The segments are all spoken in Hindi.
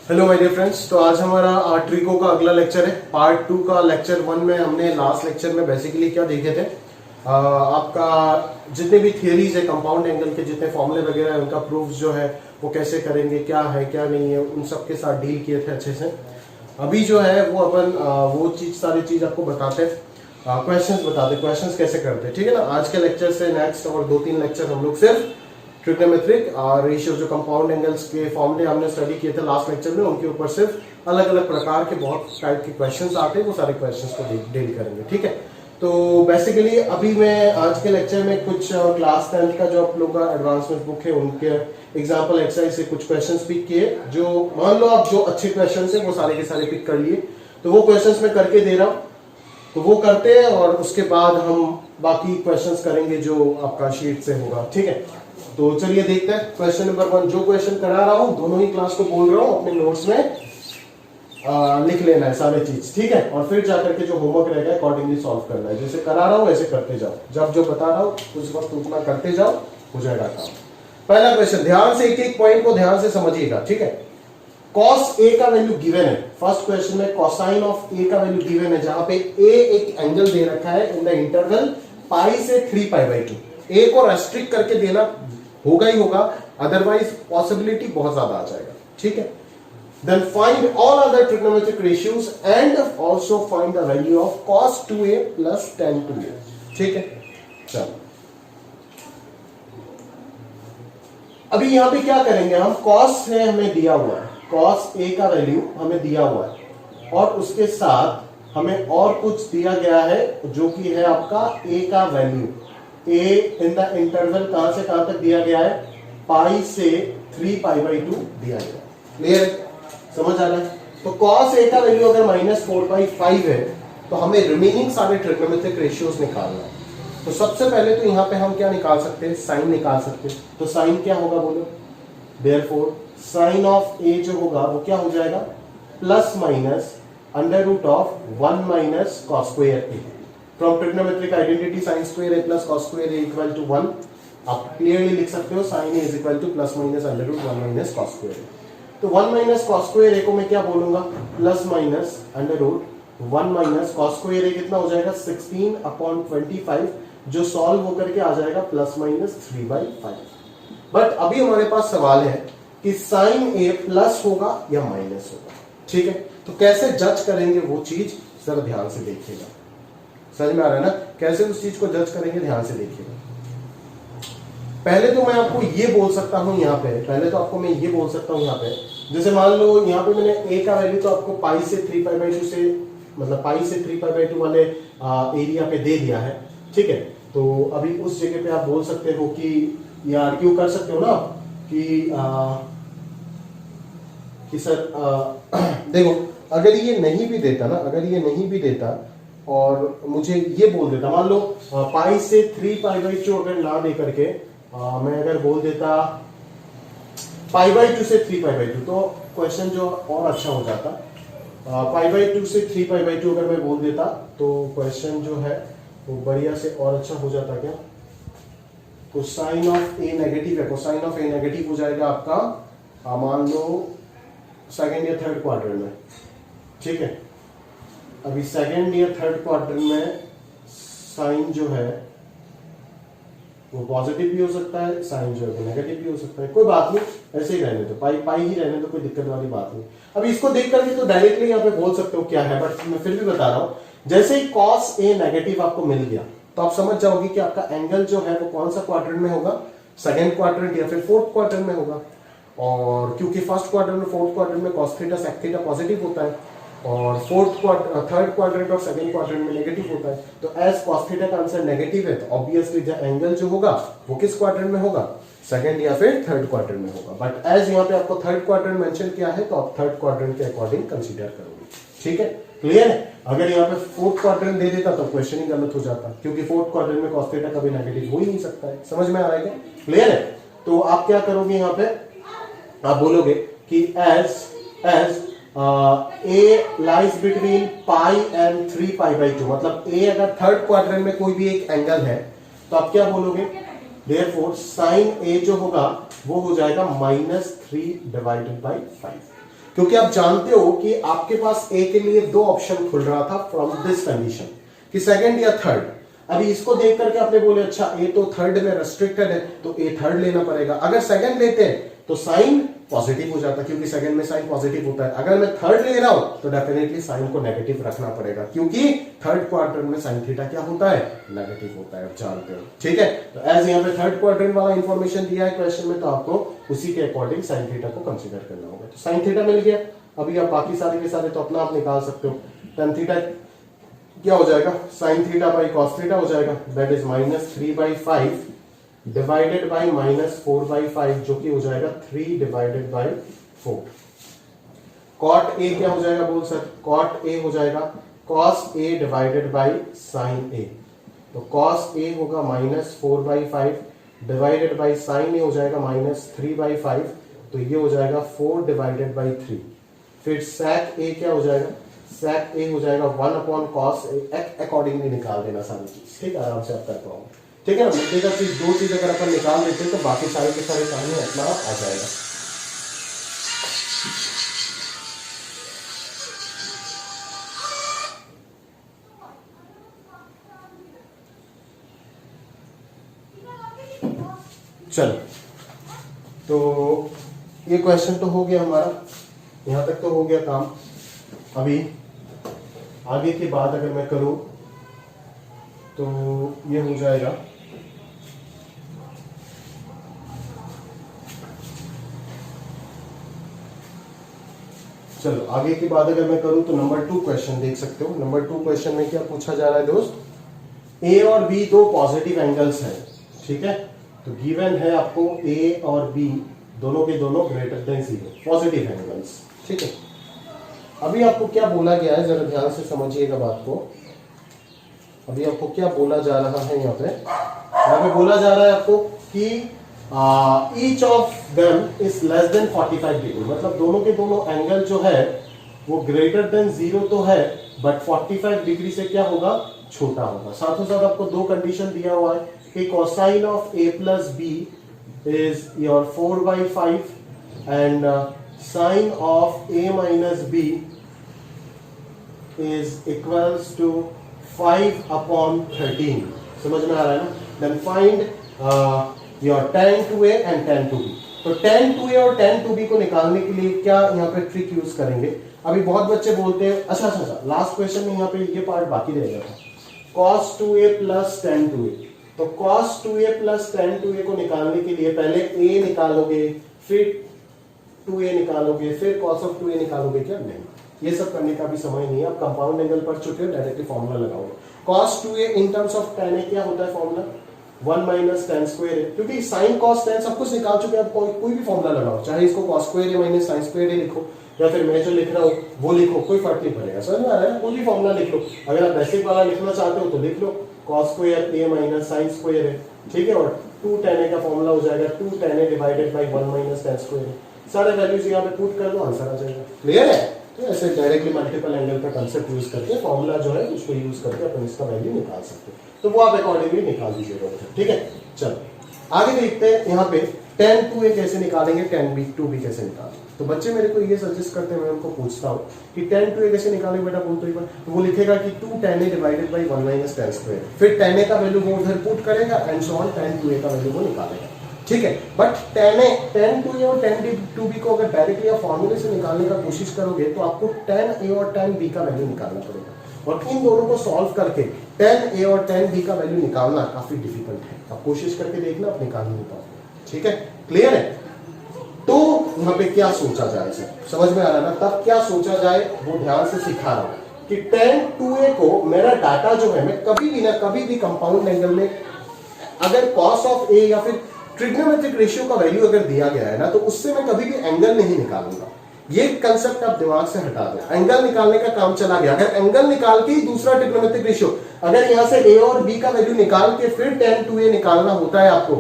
Hello my dear friends. तो आज हमारा ट्रिको का अगला लेक्चर है। पार्ट 2 का लेक्चर 1 में हमने लास्ट लेक्चर में बेसिकली क्या देखे थे, आपका जितने भी थियरीज है कंपाउंड एंगल के, जितने फॉर्मूले वगैरह है, उनका प्रूफ जो है वो कैसे करेंगे, क्या है क्या नहीं है, उन सब के साथ डील किए थे अच्छे से। अभी जो है वो अपन वो सारी चीज आपको बताते हैं, क्वेश्चंस बताते, क्वेश्चंस कैसे करते हैं, ठीक है ना। आज के लेक्चर से नेक्स्ट और 2-3 लेक्चर हम लोग सिर्फ ट्रिग्नोमेट्रिक रेशियो, जो कंपाउंड एंगल्स के फॉर्मूले हमने स्टडी किए थे लास्ट लेक्चर में, उनके ऊपर सिर्फ अलग अलग प्रकार के बहुत टाइप के क्वेश्चंस आते हैं, वो सारे क्वेश्चंस को डील करेंगे, ठीक है। तो बेसिकली अभी मैं आज के लेक्चर में कुछ क्लास 10th का जो आप लोग का एडवांसमेंट बुक है उनके एग्जाम्पल एक्सरसाइज से कुछ क्वेश्चंस पिक किए, जो मान लो आप जो अच्छे क्वेश्चंस है वो सारे के सारे पिक कर लिए। तो वो क्वेश्चंस मैं करके दे रहा हूँ, तो वो करते हैं और उसके बाद हम बाकी क्वेश्चंस करेंगे जो आपका शीट से होगा, ठीक है। तो चलिए देखते हैं क्वेश्चन नंबर 1। जो क्वेश्चन करा रहा हूं दोनों ही क्लास को बोल रहा हूं, अपने नोट्स में लिख लेना है सारे चीज, ठीक है। और फिर जाकर के जो होमवर्क रहेगा अकॉर्डिंगली सॉल्व करना है। जैसे करा रहा हूं ऐसे करते जाओ, जब जो बता रहा हूं उस वक्त उतना करते जाओ, हो जाएगा काम। पहला क्वेश्चन, ध्यान से एक एक पॉइंट को ध्यान से समझिएगा, ठीक है। कॉस ए का वैल्यू गिवन है। फर्स्ट क्वेश्चन में कोसाइन ऑफ ए का वैल्यू गिवन है, जहां पे ए एक एंगल दे रखा है इन द इंटरवल पाई से 3π/2। ए को रेस्ट्रिक्ट करके देना होगा ही होगा, अदरवाइज पॉसिबिलिटी बहुत ज्यादा आ जाएगा, ठीक है। Then find all other trigonometric ratios and also find the value of cos 2a plus tan 2a, ठीक है। चलो अभी यहां पे क्या करेंगे हम, cos है हमें दिया हुआ है, cos a का वैल्यू हमें दिया हुआ है और उसके साथ हमें और कुछ दिया गया है जो कि है आपका a का value. a in the interval कहां से कहां तक दिया गया है, पाई से 3π/2 दिया गया। क्लियर, समझ आ रहा है। तो cos a का वैल्यू अगर -4/5 है तो हमें रिमेनिंग सारे ट्रिग्नोमेट्रिक रेशियोज निकालना है। तो सबसे पहले तो यहां पे हम क्या निकाल सकते हैं, साइन निकाल सकते हैं। तो साइन क्या होगा बोलो, देयरफॉर साइन ऑफ a जो होगा वो क्या हो जाएगा, plus minus √1 - cos² a। From trigonometric identity sin square a plus cos square a equal to 1, आप क्लियरली लिख सकते हो sin a is equal to plus minus √1 - cos square a। तो 1 - cos square a को मैं क्या बोलूंगा, plus minus √1 - cos square a कितना हो जाएगा 16/25, जो सॉल्व होकर के आ जाएगा ±3/5। बट अभी हमारे पास सवाल है कि sin a प्लस होगा या माइनस होगा, ठीक है। तो कैसे जज करेंगे वो चीज जरा ध्यान से देखिएगा, समझ में आ रहा है ना, कैसे उस चीज को जज करेंगे, ध्यान से देखिएगा। पहले तो मैं आपको ये बोल सकता हूं यहाँ पे, पहले तो आपको मैं ये बोल सकता हूं यहाँ पे, जैसे मान लो यहाँ पे मैंने a का वैल्यू तो आपको पाई से 3π/2 से, मतलब पाई से 3π/2 वाले एरिया पे दे दिया है, ठीक है। तो अभी उस जगह पे आप बोल सकते हो कि, या आर्ग्यू कर सकते हो ना कि सर देखो, अगर ये नहीं भी देता ना, अगर ये नहीं भी देता और मुझे ये बोल देता, मान लो पाई से 3π/2 अगर ना दे करके मैं अगर बोल देता π/2 से 3π/2, तो क्वेश्चन जो और अच्छा हो जाता। π/2 से 3π/2 अगर मैं बोल देता तो क्वेश्चन जो है वो बढ़िया से और अच्छा हो जाता। क्या, कोसाइन ऑफ ए नेगेटिव है, कोसाइन ऑफ ए नेगेटिव हो जाएगा आपका मान लो सेकेंड या थर्ड क्वार्टर में, ठीक है। अभी सेकेंड या थर्ड क्वार्टर में साइन जो है वो पॉजिटिव भी हो सकता है, साइन जो है नेगेटिव भी हो सकता है, कोई बात नहीं, ऐसे ही रहने दो, पाई ही रहने दो, कोई दिक्कत वाली बात नहीं। अब इसको देख करके तो डायरेक्टली यहाँ पे बोल सकते हो क्या है, बट मैं फिर भी बता रहा हूं। जैसे ही cos a नेगेटिव आपको मिल गया तो आप समझ जाओगे कि आपका एंगल जो है वो कौन सा क्वाड्रेंट में होगा, सेकेंड क्वाड्रेंट या फिर फोर्थ क्वाड्रेंट में होगा। और क्योंकि फर्स्ट क्वाड्रेंट में, फोर्थ क्वाड्रेंट में cos theta sec theta positive होता है और थर्ड क्वाड्रेंट और सेकंड क्वाड्रेंट में नेगेटिव होता है। तो एज cos थीटा का आंसर नेगेटिव है तो ऑब्वियसली जो एंगल जो होगा वो किस क्वाड्रेंट में होगा, सेकंड या फिर थर्ड क्वाड्रेंट में होगा। बट एज यहाँ पे आपको थर्ड क्वाड्रेंट मेंशन किया है तो आप थर्ड क्वाड्रेंट के अकॉर्डिंग कंसीडर करोगे, ठीक है। क्लियर है। अगर यहाँ पे फोर्थ क्वाड्रेंट दे देता तो क्वेश्चन ही गलत हो जाता, क्योंकि फोर्थ क्वाड्रेंट में cos थीटा कभी नेगेटिव हो ही नहीं सकता है। समझ में आ रहा है क्या, क्लियर है। तो आप क्या करोगे, यहाँ पे आप बोलोगे कि as a lies between pi and 3π/2, मतलब a अगर थर्ड क्वाड्रेंट में कोई भी एक एंगल है तो आप क्या बोलोगे, देयरफॉर साइन a जो होगा वो हो जाएगा -3/5। क्योंकि आप जानते हो कि आपके पास ए के लिए दो ऑप्शन खुल रहा था फ्रॉम दिस कंडीशन कि सेकंड या थर्ड। अभी इसको देख करके आपने बोले अच्छा ए तो थर्ड में रेस्ट्रिक्टेड है तो ए थर्ड लेना पड़ेगा। अगर सेकंड लेते हैं तो साइन पॉजिटिव हो जाता है क्योंकि सेकंड में साइन पॉजिटिव होता है। अगर मैं थर्ड ले रहा हूं तो डेफिनेटली साइन को नेगेटिव रखना पड़ेगा क्योंकि थर्ड क्वाड्रेंट में साइन थीटा क्या होता है, नेगेटिव होता है, आप जानते हो। ठीक है, तो एज यहाँ पे थर्ड क्वाड्रेंट वाला इंफॉर्मेशन दिया है क्वेश्चन में तो आपको उसी के अकॉर्डिंग साइन थीटा को कंसीडर करना होगा। तो साइन थीटा मिल गया। अभी आप बाकी सारे के सारे तो अपना आप निकाल सकते हो। टेन थीटा क्या हो जाएगा, sine theta by cos theta हो जाएगा, दैट इज -3/5 डिवाइडेड बाई -4/5 जो कि हो जाएगा 3 डिवाइडेड बाई 4। कॉट ए क्या हो जाएगा बोल सर, कॉट ए हो जाएगा cos A divided by sine A. तो कॉस ए होगा -4/5 डिवाइडेड बाई साइन ए हो जाएगा -3/5। तो ये हो जाएगा 4 डिवाइडेड बाई 3। फिर sec ए क्या हो जाएगा, sec ए हो जाएगा 1/cos ए। अकॉर्डिंगली निकाल देना सारी चीज, ठीक है, आराम से आप कर पाओगे। ठीक है ना, मुद्दे का चीज दो चीज अगर अपन निकाल देते हैं तो बाकी सारे के सारे सामने अपना आ जाएगा। चलो, तो ये क्वेश्चन तो हो गया हमारा, यहां तक तो हो गया काम। अभी आगे की बात अगर मैं करूं तो ये हो जाएगा चलो आगे की बात अगर मैं करूं तो नंबर 2 क्वेश्चन देख सकते हो। नंबर 2 क्वेश्चन में क्या पूछा जा रहा है दोस्त, ए और बी दो पॉजिटिव एंगल्स हैं। ठीक है, तो गिवन है आपको ए और बी दोनों के दोनों ग्रेटर देन 0 पॉजिटिव एंगल्स। ठीक है, अभी आपको क्या बोला गया है जरा ध्यान से समझिएगा बात को। अभी आपको क्या बोला जा रहा है, यहाँ पे बोला जा रहा है आपको कि each of them is less than 45 degree, मतलब दोनों के दोनों एंगल जो है वो ग्रेटर देन 0 तो है बट 45 डिग्री से क्या होगा, छोटा होगा। साथों साथ आपको दो कंडीशन दिया हुआ है कि cosine of a plus B is your 4/5 and sine of a minus B is equals to 5/13। समझ में आ रहा है ना। Then find your tan 2a and tan 2b। तो tan 2a और tan 2b को निकालने के लिए क्या यहाँ पे ट्रिक यूज करेंगे। अभी बहुत बच्चे बोलते हैं अच्छा लास्ट क्वेश्चन में यहाँ पे ये पार्ट बाकी रह गया था, cos 2a plus tan 2a। तो cos 2a plus tan 2a को निकालने के लिए पहले a निकालोगे, फिर 2a निकालोगे, फिर cos of 2a निकालोगे क्या, नहीं, ये सब करने का भी समय नहीं है। आप कंपाउंड एंगल पर चुके हो, डायरेक्टली फॉर्मूला लगाओगे। cos 2a in terms of tan a क्या होता है फॉर्मूला, 1 माइनस tan स्क्वायर है, क्योंकि sin cos tan सब कुछ निकाल चुके हैं। आप कोई भी फॉर्मूला लगाओ, चाहे इसको cos square a minus sin square a लिखो या फिर मैं जो लिख रहा हूँ वो लिखो, कोई फर्क नहीं पड़ेगा। समझ में आ रहा है, कोई भी फॉर्मूला लिख लो। अगर आप बेसिक वाला लिखना चाहते हो तो लिख लो, cos square a minus sin square है, ठीक है, और 2 tan a का फॉर्मूला हो जाएगा 2 tan a divided by 1 minus tan square. सारे वैल्यूज यहाँ पे पुट कर दो, आंसर आ जाएगा। क्लियर है। तो ऐसे डायरेक्टली मल्टीपल एंगल का कंसेप्ट यूज करके फॉर्मूला जो है उसको यूज करके अपन इसका वैल्यू निकाल सकते हैं। तो वो आप अकॉर्डिंगली निकाल दीजिएगा। ठीक है, चलो आगे देखते हैं यहाँ पे tan 2a कैसे निकालेंगे, tan 2b कैसे निकालेंगे। तो बच्चे मेरे को ये सजेस्ट करते हैं, मैं उनको पूछता हूँ कि tan 2a कैसे निकालेंगे बेटा, बोल तो एक बार। तो वो लिखेगा कि 2 tan a divided by 1 minus tan square, फिर tan a का वैल्यू वो उधर पुट करेगा and so on, tan 2a का वैल्यू वो निकालेगा। ठीक है, बट tan 2a और tan 2b को अगर डायरेक्टली आप फॉर्मूले से निकालने का कोशिश करोगे तो आपको tan a और tan b का वैल्यू निकालना पड़ेगा, और इन दोनों को सॉल्व करके tan a और tan b का वैल्यू निकालना काफी डिफिकल्ट है। आप कोशिश करके देखना, आप निकाल नहीं पाओगे। ठीक है, क्लियर है। तो यहाँ पे क्या सोचा जाए, समझ में आ रहा है ना। तब क्या सोचा जाए वो ध्यान से सिखा रहा हूं कि tan 2a को मेरा डाटा जो है, मैं कभी भी ना कभी भी कंपाउंड एंगल में अगर cos ऑफ a या फिर ट्रिग्नोमेट्रिक रेशियो का वैल्यू अगर दिया गया है ना, तो उससे मैं कभी भी एंगल नहीं निकालूंगा। ये कंसेप्ट आप दिमाग से हटा दें। एंगल निकालने का काम चला गया, अगर एंगल निकाल के ही दूसरा ट्रिग्नोमेट्रिक रेशियो, अगर यहां से a और b का वैल्यू निकाल के फिर tan 2a निकालना होता है आपको,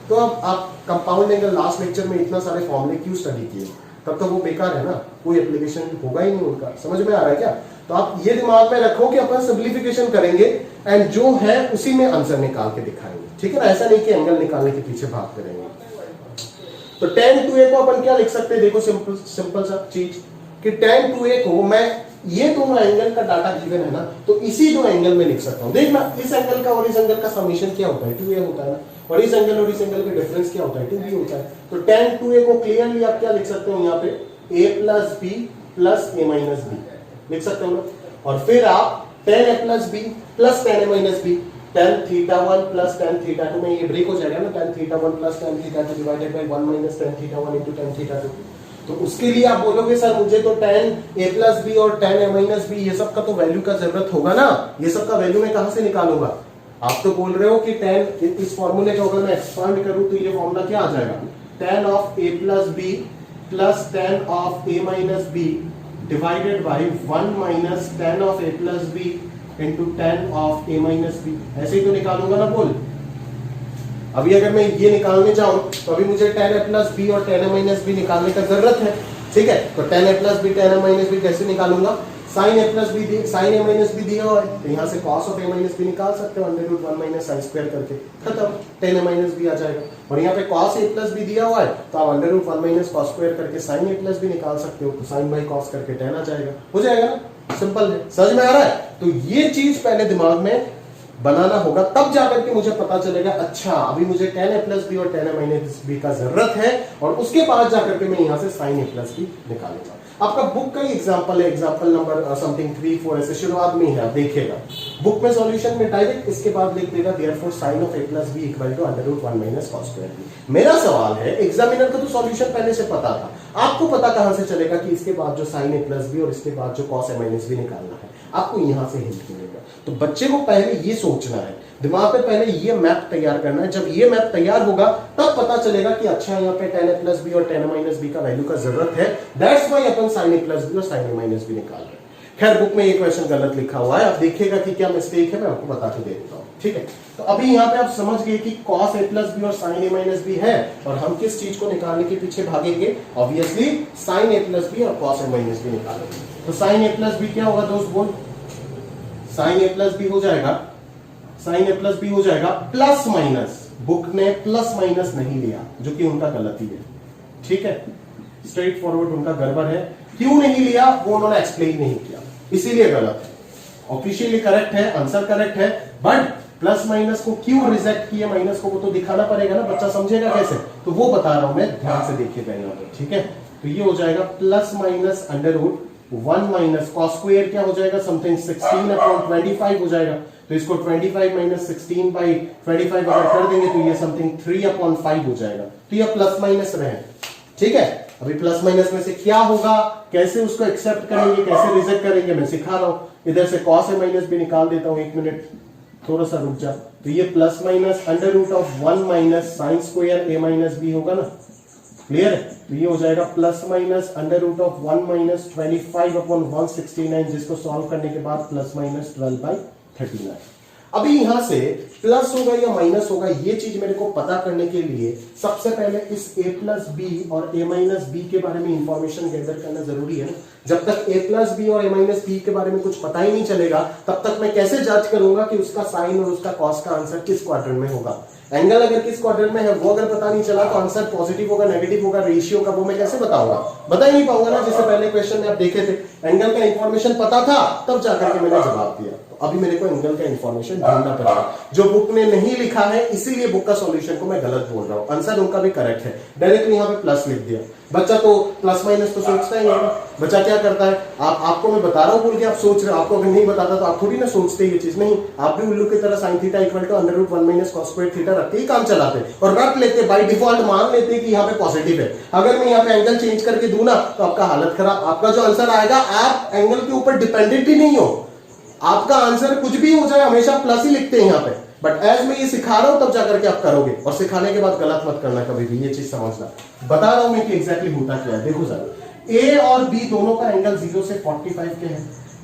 तो अब आप कंपाउंड एंगल लास्ट लेक्चर में इतना सारे फॉर्मूले क्यों स्टडी किए, तब तो वो बेकार है ना, कोई एप्लीकेशन होगा ही नहीं उनका। समझ में आ रहा है क्या। तो आप ये दिमाग में रखो कि अपन सिंप्लीफिकेशन करेंगे एंड जो है उसी में आंसर निकाल के दिखाएंगे। ठीक है ना, ऐसा नहीं कि एंगल निकालने के पीछे भाग करेंगे। तो tan 2a को अपन क्या लिख सकते हैं, देखो सिंपल सा चीज, कि tan 2a को मैं ये दोनों एंगल का डाटा गिवन है ना, तो इसी दो एंगल में लिख सकता हूं। देखना इस एंगल का और इस एंगल का समीशन क्या होता है, 2a होता है ना, और इस एंगल और इस एंगल का डिफरेंस क्या होता है, 2b होता है। तो tan 2a को क्लियरली आप क्या लिख सकते हो, यहाँ पे a plus b plus a minus b लिख सकते हो ना। और फिर आप tan a plus b plus tan a minus b, tan theta 1 plus tan theta 2 में ये ब्रेक हो जाएगा ना, tan theta 1 plus tan theta 2 divided by 1 minus tan theta 1 into tan theta 2। तो उसके लिए आप बोलोगे सर मुझे तो tan a प्लस b और tan a माइनस b ये सब का तो वैल्यू का जरूरत होगा ना, ये सब का वैल्यू मैं कहां से निकालूंगा। आप तो बोल रहे हो कि tan इस फॉर्मूले को अगर मैं एक्सपांड करूं तो ये फॉर्मूला क्या आ जाएगा, tan of a plus b plus tan of a minus b divided by 1 minus tan of a plus b into tan of a minus b। ऐसे ही तो निकालूंगा ना बोल। अभी अगर मैं ये निकालने जाऊं तो अभी मुझे tan a प्लस b और tan a माइनस b निकालने का जरूरत है, ठीक है। तो tan a plus b tan a minus b कैसे निकालूंगा, sin a plus b sin a minus b दिया हुआ है तो यहाँ से cos of a minus b निकाल सकते हो, √1 माइनस sin स्क्वायर करके खत्म, tan a माइनस b आ जाएगा। और यहाँ पे cos a प्लस b दिया हुआ है तो आप √1 माइनस cos स्क्वायर करके sin a प्लस b निकाल सकते हो, तो sin बाई cos करके tan आ जाएगा, हो जाएगा ना, सिंपल है। समझ में आ रहा है। तो ये चीज पहले दिमाग में बनाना होगा, तब जाकर के मुझे पता चलेगा अच्छा अभी मुझे tan a प्लस b और tan a माइनस b का जरूरत है, और उसके बाद जाकर के मैं यहां से sin a प्लस b निकालूंगा। आपका बुक का ही एग्जांपल है, एग्जांपल नंबर समथिंग 3 4 ऐसे शुरुआत में ही है, आप देखिएगा बुक में सॉल्यूशन में डायरेक्ट इसके बाद लिख देगा therefore sin of a plus b equal to √1 minus cos square b। मेरा सवाल है एग्जामिनर को तो सॉल्यूशन पहले से पता था, आपको पता कहां से चलेगा कि इसके बाद जो sin a प्लस b और इसके बाद जो cos a माइनस b निकालना है, आपको यहां से हिंट मिलेगा। तो बच्चे को पहले ये सोचना है, दिमाग में पहले ये मैप तैयार करना है। जब ये मैप तैयार होगा तब पता चलेगा कि अच्छा यहाँ पे tan a प्लस b और tan a माइनस b का वैल्यू का जरूरत है, that's why upon sin a plus b और sin a माइनस b निकाल रहे हैं। खैर बुक में ये क्वेश्चन गलत लिखा हुआ है, आप देखिएगा कि क्या मिस्टेक है, मैं आपको बता के दे देता हूँ, ठीक है। तो अभी यहाँ पे आप समझ गए कि cos a प्लस b और sin a माइनस b है, और हम किस चीज को निकालने के पीछे भागेंगे, obviously sin a plus b और cos a माइनस b निकालेंगे। तो sin a प्लस b क्या होगा दोस्त बोल, sin a प्लस b हो जाएगा, sin a प्लस b हो जाएगा प्लस माइनस, बुक ने प्लस माइनस नहीं लिया जो कि उनका गलती है, ठीक है, स्ट्रेट फॉरवर्ड उनका गड़बड़ है। क्यों नहीं लिया वो उन्होंने एक्सप्लेन नहीं किया, इसीलिए गलत है। ऑफिशियली करेक्ट है, आंसर करेक्ट है, बट प्लस माइनस को क्यों रिजेक्ट किया, माइनस को वो तो दिखाना पड़ेगा ना, बच्चा समझेगा कैसे, तो वो बता रहा हूं मैं, ध्यान से देखिएगा यहाँ पर, ठीक है। तो ये हो जाएगा plus minus √1 minus cos square क्या हो जाएगा, समथिंग 16/25 हो जाएगा। तो इसको 25 माइनस 16 बाई 25 अगर कर देंगे तो ये समथिंग 3/5 हो जाएगा। तो ये प्लस माइनस रहे, ठीक है। अभी प्लस माइनस में से क्या होगा, कैसे उसको एक्सेप्ट करेंगे, कैसे रिजेक्ट करेंगे, मैं सिखा रहा हूं। इधर से cos a माइनस भी निकाल देता हूं, एक मिनट थोड़ा सा रुक जा। तो ये plus minus √1 minus sin square a minus b होगा ना, क्लियर है। तो ये हो जाएगा प्लस माइनस √1 माइनस 25/169, जिसको सॉल्व करने के बाद प्लस माइनस 12/39। अभी यहां से प्लस होगा या माइनस होगा ये चीज मेरे को पता करने के लिए सबसे पहले इस a प्लस बी और a माइनस बी के बारे में इंफॉर्मेशन गैदर करना जरूरी है। जब तक a प्लस बी और a माइनस बी के बारे में कुछ पता ही नहीं चलेगा तब तक मैं कैसे जज करूंगा कि उसका साइन और उसका कॉस का आंसर किस क्वाड्रेंट में होगा। एंगल अगर किस क्वाड्रेंट में है वो अगर पता नहीं चला तो आंसर पॉजिटिव होगा नेगेटिव होगा रेशियो का वो मैं कैसे बताऊंगा, बता ही नहीं पाऊंगा ना। जैसे पहले क्वेश्चन में आप देखे थे एंगल का इंफॉर्मेशन पता था तब जाकर के मैंने जवाब दिया। तो अभी मेरे को एंगल का इंफॉर्मेशन ढूंढना पड़ेगा जो बुक ने नहीं लिखा है, इसीलिए बुक का सॉल्यूशन को मैं गलत बोल रहा हूं। आंसर उनका भी करेक्ट है, डायरेक्टली यहाँ पे प्लस लिख दिया। बच्चा तो प्लस माइनस तो सोचता ही नहीं, बच्चा क्या करता है आपको मैं बता रहा हूं बोल के आप सोच रहे हो, आपको अगर नहीं बताता तो आप थोड़ी ना सोचते ये चीज, नहीं आप भी उल्लू की तरह sin theta equal to √1 minus cos square theta रखते ही काम चलाते और रख लेते, बाय डिफॉल्ट मान लेते कि यहाँ पे पॉजिटिव है। अगर मैं यहाँ पे एंगल चेंज करके दूं ना तो आपका हालत खराब, आपका जो आंसर आएगा आप एंगल के ऊपर डिपेंडेंट ही नहीं हो, आपका आंसर कुछ भी हो जाए हमेशा प्लस ही लिखते हैं यहाँ पे। बट एज मैं ये सिखा रहा हूं तब जाकर के आप करोगे, और सिखाने के बाद गलत मत करना कभी भी, ये चीज समझना। बता रहा हूं मैं कि एग्जैक्टली होता क्या है। देखो सर ए और बी दोनों का एंगल 0 से 45 के है,